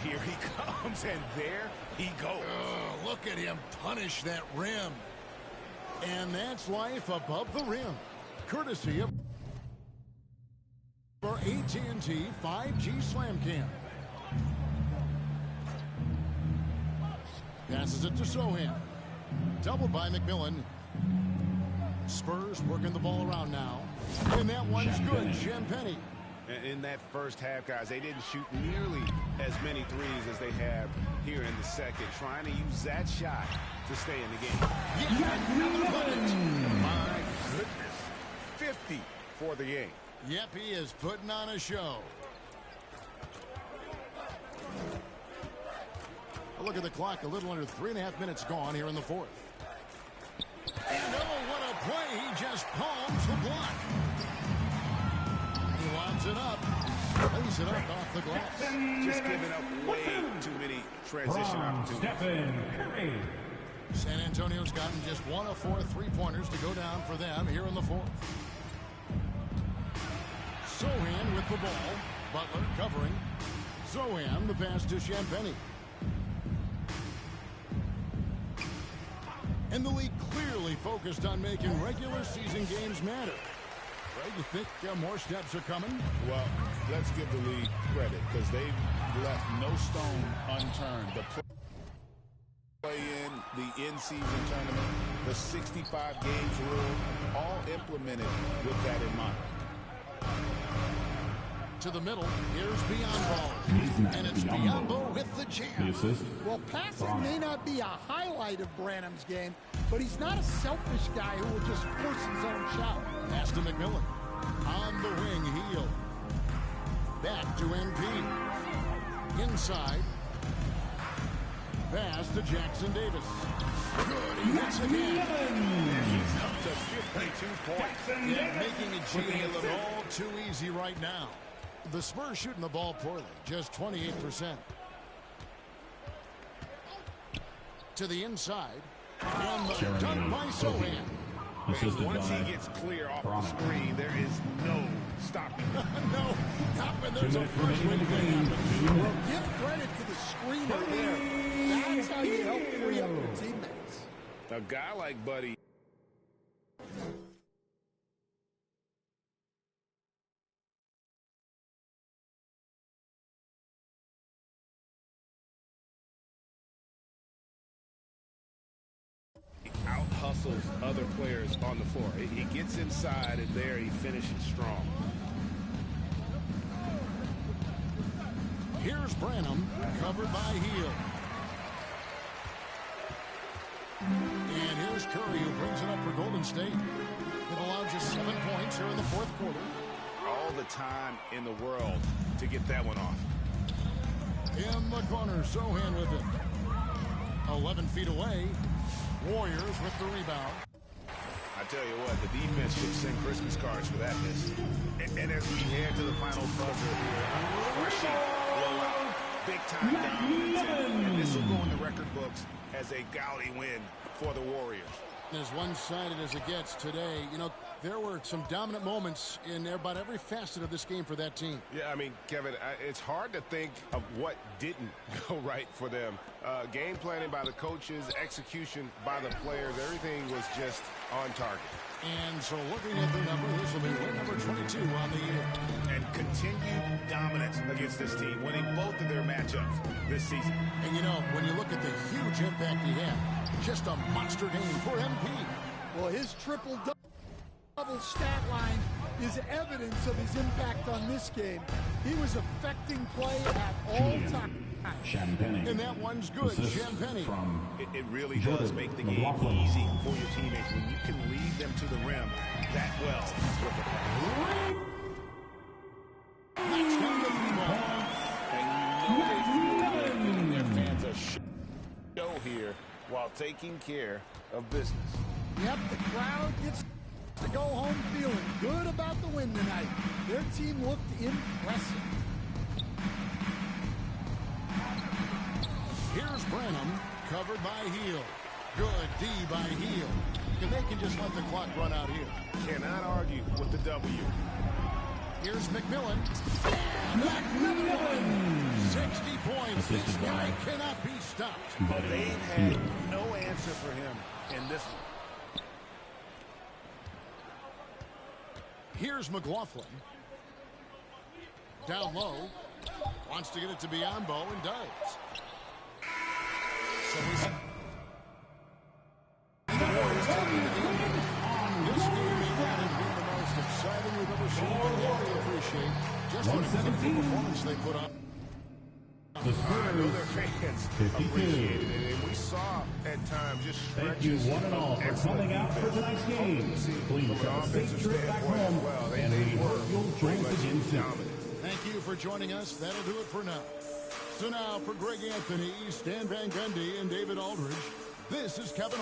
Here he comes, and there he goes. Look at him punish that rim. And that's life above the rim. Courtesy of our AT&T 5G Slam Cam. Passes it to Sohan. Doubled by McMillan. Spurs working the ball around now. And that one's good. Champagny. In that first half, guys, they didn't shoot nearly as many threes as they have here in the second. Trying to use that shot to stay in the game. Yeah, another bucket. My goodness. 50 before the game. Yep, he is putting on a show. A look at the clock, a little under 3.5 minutes gone here in the fourth. And oh, what a play. He just palms the block. He lobs it up. Lays it up off the glass. Just giving up way too many transition opportunities. San Antonio's gotten just 1 of 4 3-pointers to go down for them here in the fourth. Sohan with the ball. Butler covering. Sohan, the pass to Champagnie. And the league clearly focused on making regular season games matter. Right, you think more steps are coming? Well, let's give the league credit because they've left no stone unturned. The play-in, the in-season tournament, the 65 games rule, all implemented with that in mind. To the middle, here's Biyombo. And it's Biyombo with the jam. Well, passing may not be a highlight of Branham's game, but he's not a selfish guy who will just force his own shot. Pass to McMillan. On the wing, Heel. Back to NP. Inside. Pass to Jackson Davis. Good, he hits again. He's up to 52 points. Yeah, making it GA look all too easy right now. The Spurs shooting the ball poorly, just 28%. To the inside. And the dunk by Sohan. Once he gets clear off the screen, there is no stopping. No, not when there's a freshman game. Well, give credit to the screener there. That's how you help free up your teammates. A guy like Buddy. Out-hustles other players on the floor. He gets inside, and there he finishes strong. Here's Branham, covered by Heel. And here's Curry, who brings it up for Golden State. It allowed just 7 points here in the fourth quarter. All the time in the world to get that one off. In the corner, Sohan with it. 11 feet away. Warriors with the rebound. I tell you what, the defense should send Christmas cards for that miss. And as we head to the final buzzer here, crushing blowout, big-time dominance, and this will go in the record books as a gaudy win for the Warriors. As one-sided as it gets today, you know, there were some dominant moments in about every facet of this game for that team. Yeah, I mean, Kevin, it's hard to think of what didn't go right for them. Game planning by the coaches, execution by the players, everything was just on target. And so looking at the number, this will be win number 22 on the year. And continued dominance against this team, winning both of their matchups this season. And, you know, when you look at the huge impact he had, just a monster game for MP. Well, his triple-double stat line is evidence of his impact on this game. He was affecting play at all times. Champagnie. And that one's good. Champagnie. It really does make the game easy for your teammates when you can lead them to the rim that well with the pass. That's down the 3 ball. And you know they feel good giving their fans a show here while taking care of business. Yep, the crowd gets to go home feeling good about the win tonight. Their team looked impressive. Here's Branham, covered by Heel. Good D by Heel. And they can just let the clock run out here. Cannot argue with the W. Here's McMillan. McMillan! 60 points. This guy cannot be stopped. They've had no answer for him in this one. Here's McLaughlin. Down low. Wants to get it to Biyombo and does. So he's... The Warriors taking the lead. This game may not have been the most exciting we've ever seen, but you have to appreciate just what a beautiful performance they put on. I know their fans 52. appreciated it, and we saw at times just Thank you stretches one and all of for excellent coming out for defense. tonight's game. Please From an have a safe offensive trip back standpoint home, as well, and we hope you'll pretty join us much again soon. dominant. Thank you for joining us. That'll do it for now. So now for Greg Anthony, Stan Van Gundy, and David Aldridge, this is Kevin.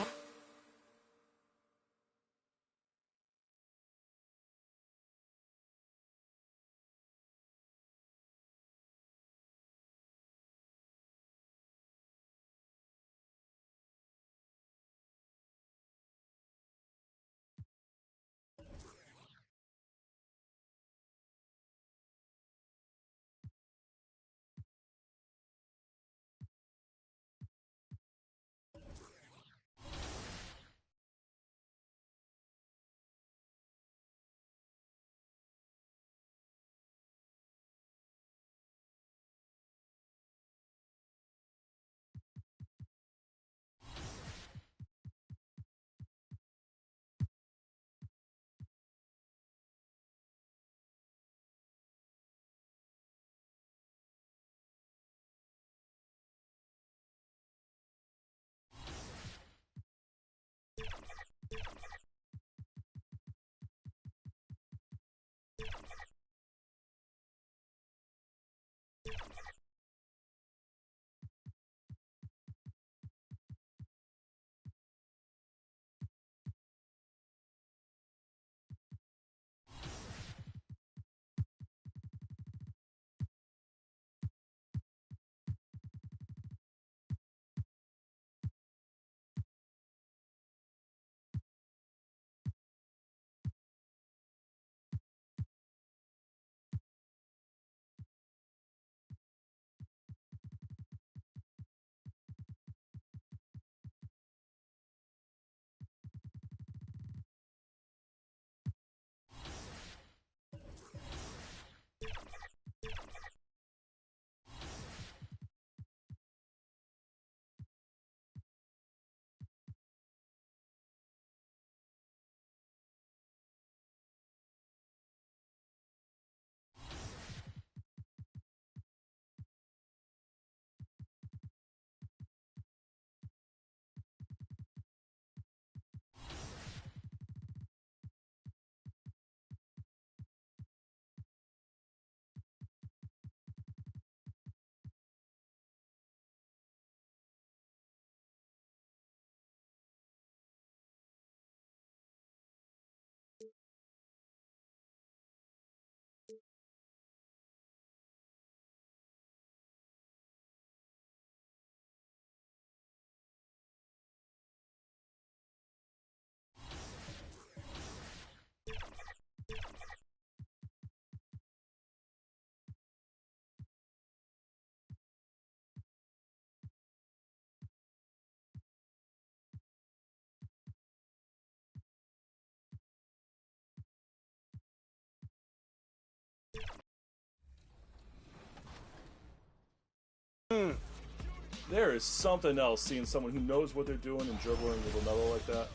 There is something else seeing someone who knows what they're doing and dribbling with another like that.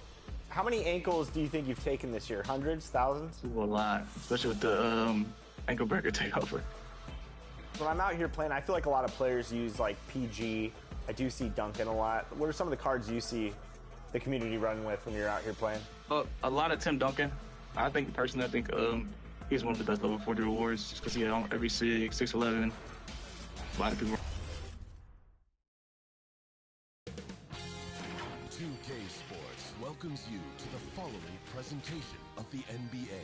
How many ankles do you think you've taken this year? Hundreds? Thousands? A lot, especially with the ankle breaker takeover. When I'm out here playing, I feel like a lot of players use like PG. I do see Duncan a lot. What are some of the cards you see the community running with when you're out here playing? A lot of Tim Duncan. I think he's one of the best level 40 rewards just because he had on every 6'11". A lot of people. 2K Sports welcomes you to the following presentation of the NBA.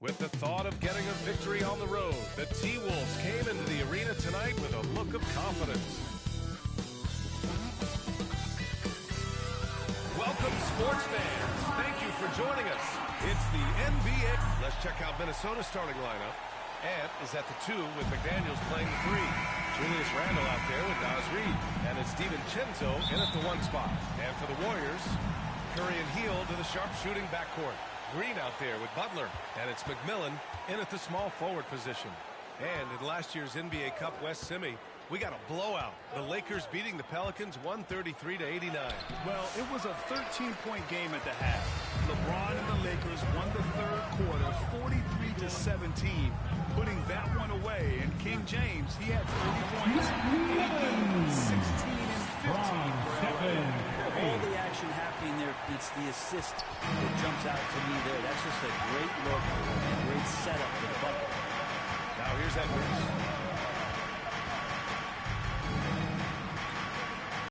With the thought of getting a victory on the road, the T-Wolves came into the arena tonight with a look of confidence. Welcome, sports fans. Thank you for joining us. It's the NBA. Let's check out Minnesota's starting lineup. Ant is at the 2 with McDaniels playing the 3. Julius Randle out there with Naz Reid. And it's DiVincenzo in at the 1 spot. And for the Warriors, Curry and Hield to the sharpshooting backcourt. Green out there with Butler. And it's McMillan in at the small forward position. And in last year's NBA Cup West semi, We got a blowout. The Lakers beating the Pelicans 133-89. Well, it was a 13-point game at the half. LeBron and the Lakers won the third quarter 43-17, putting that one away. And King James, he had 30 points, 16 and 15 for LA. All the action happening there, it's the assist that jumps out to me there. That's just a great look and great setup for the bucket. Now here's Edwards.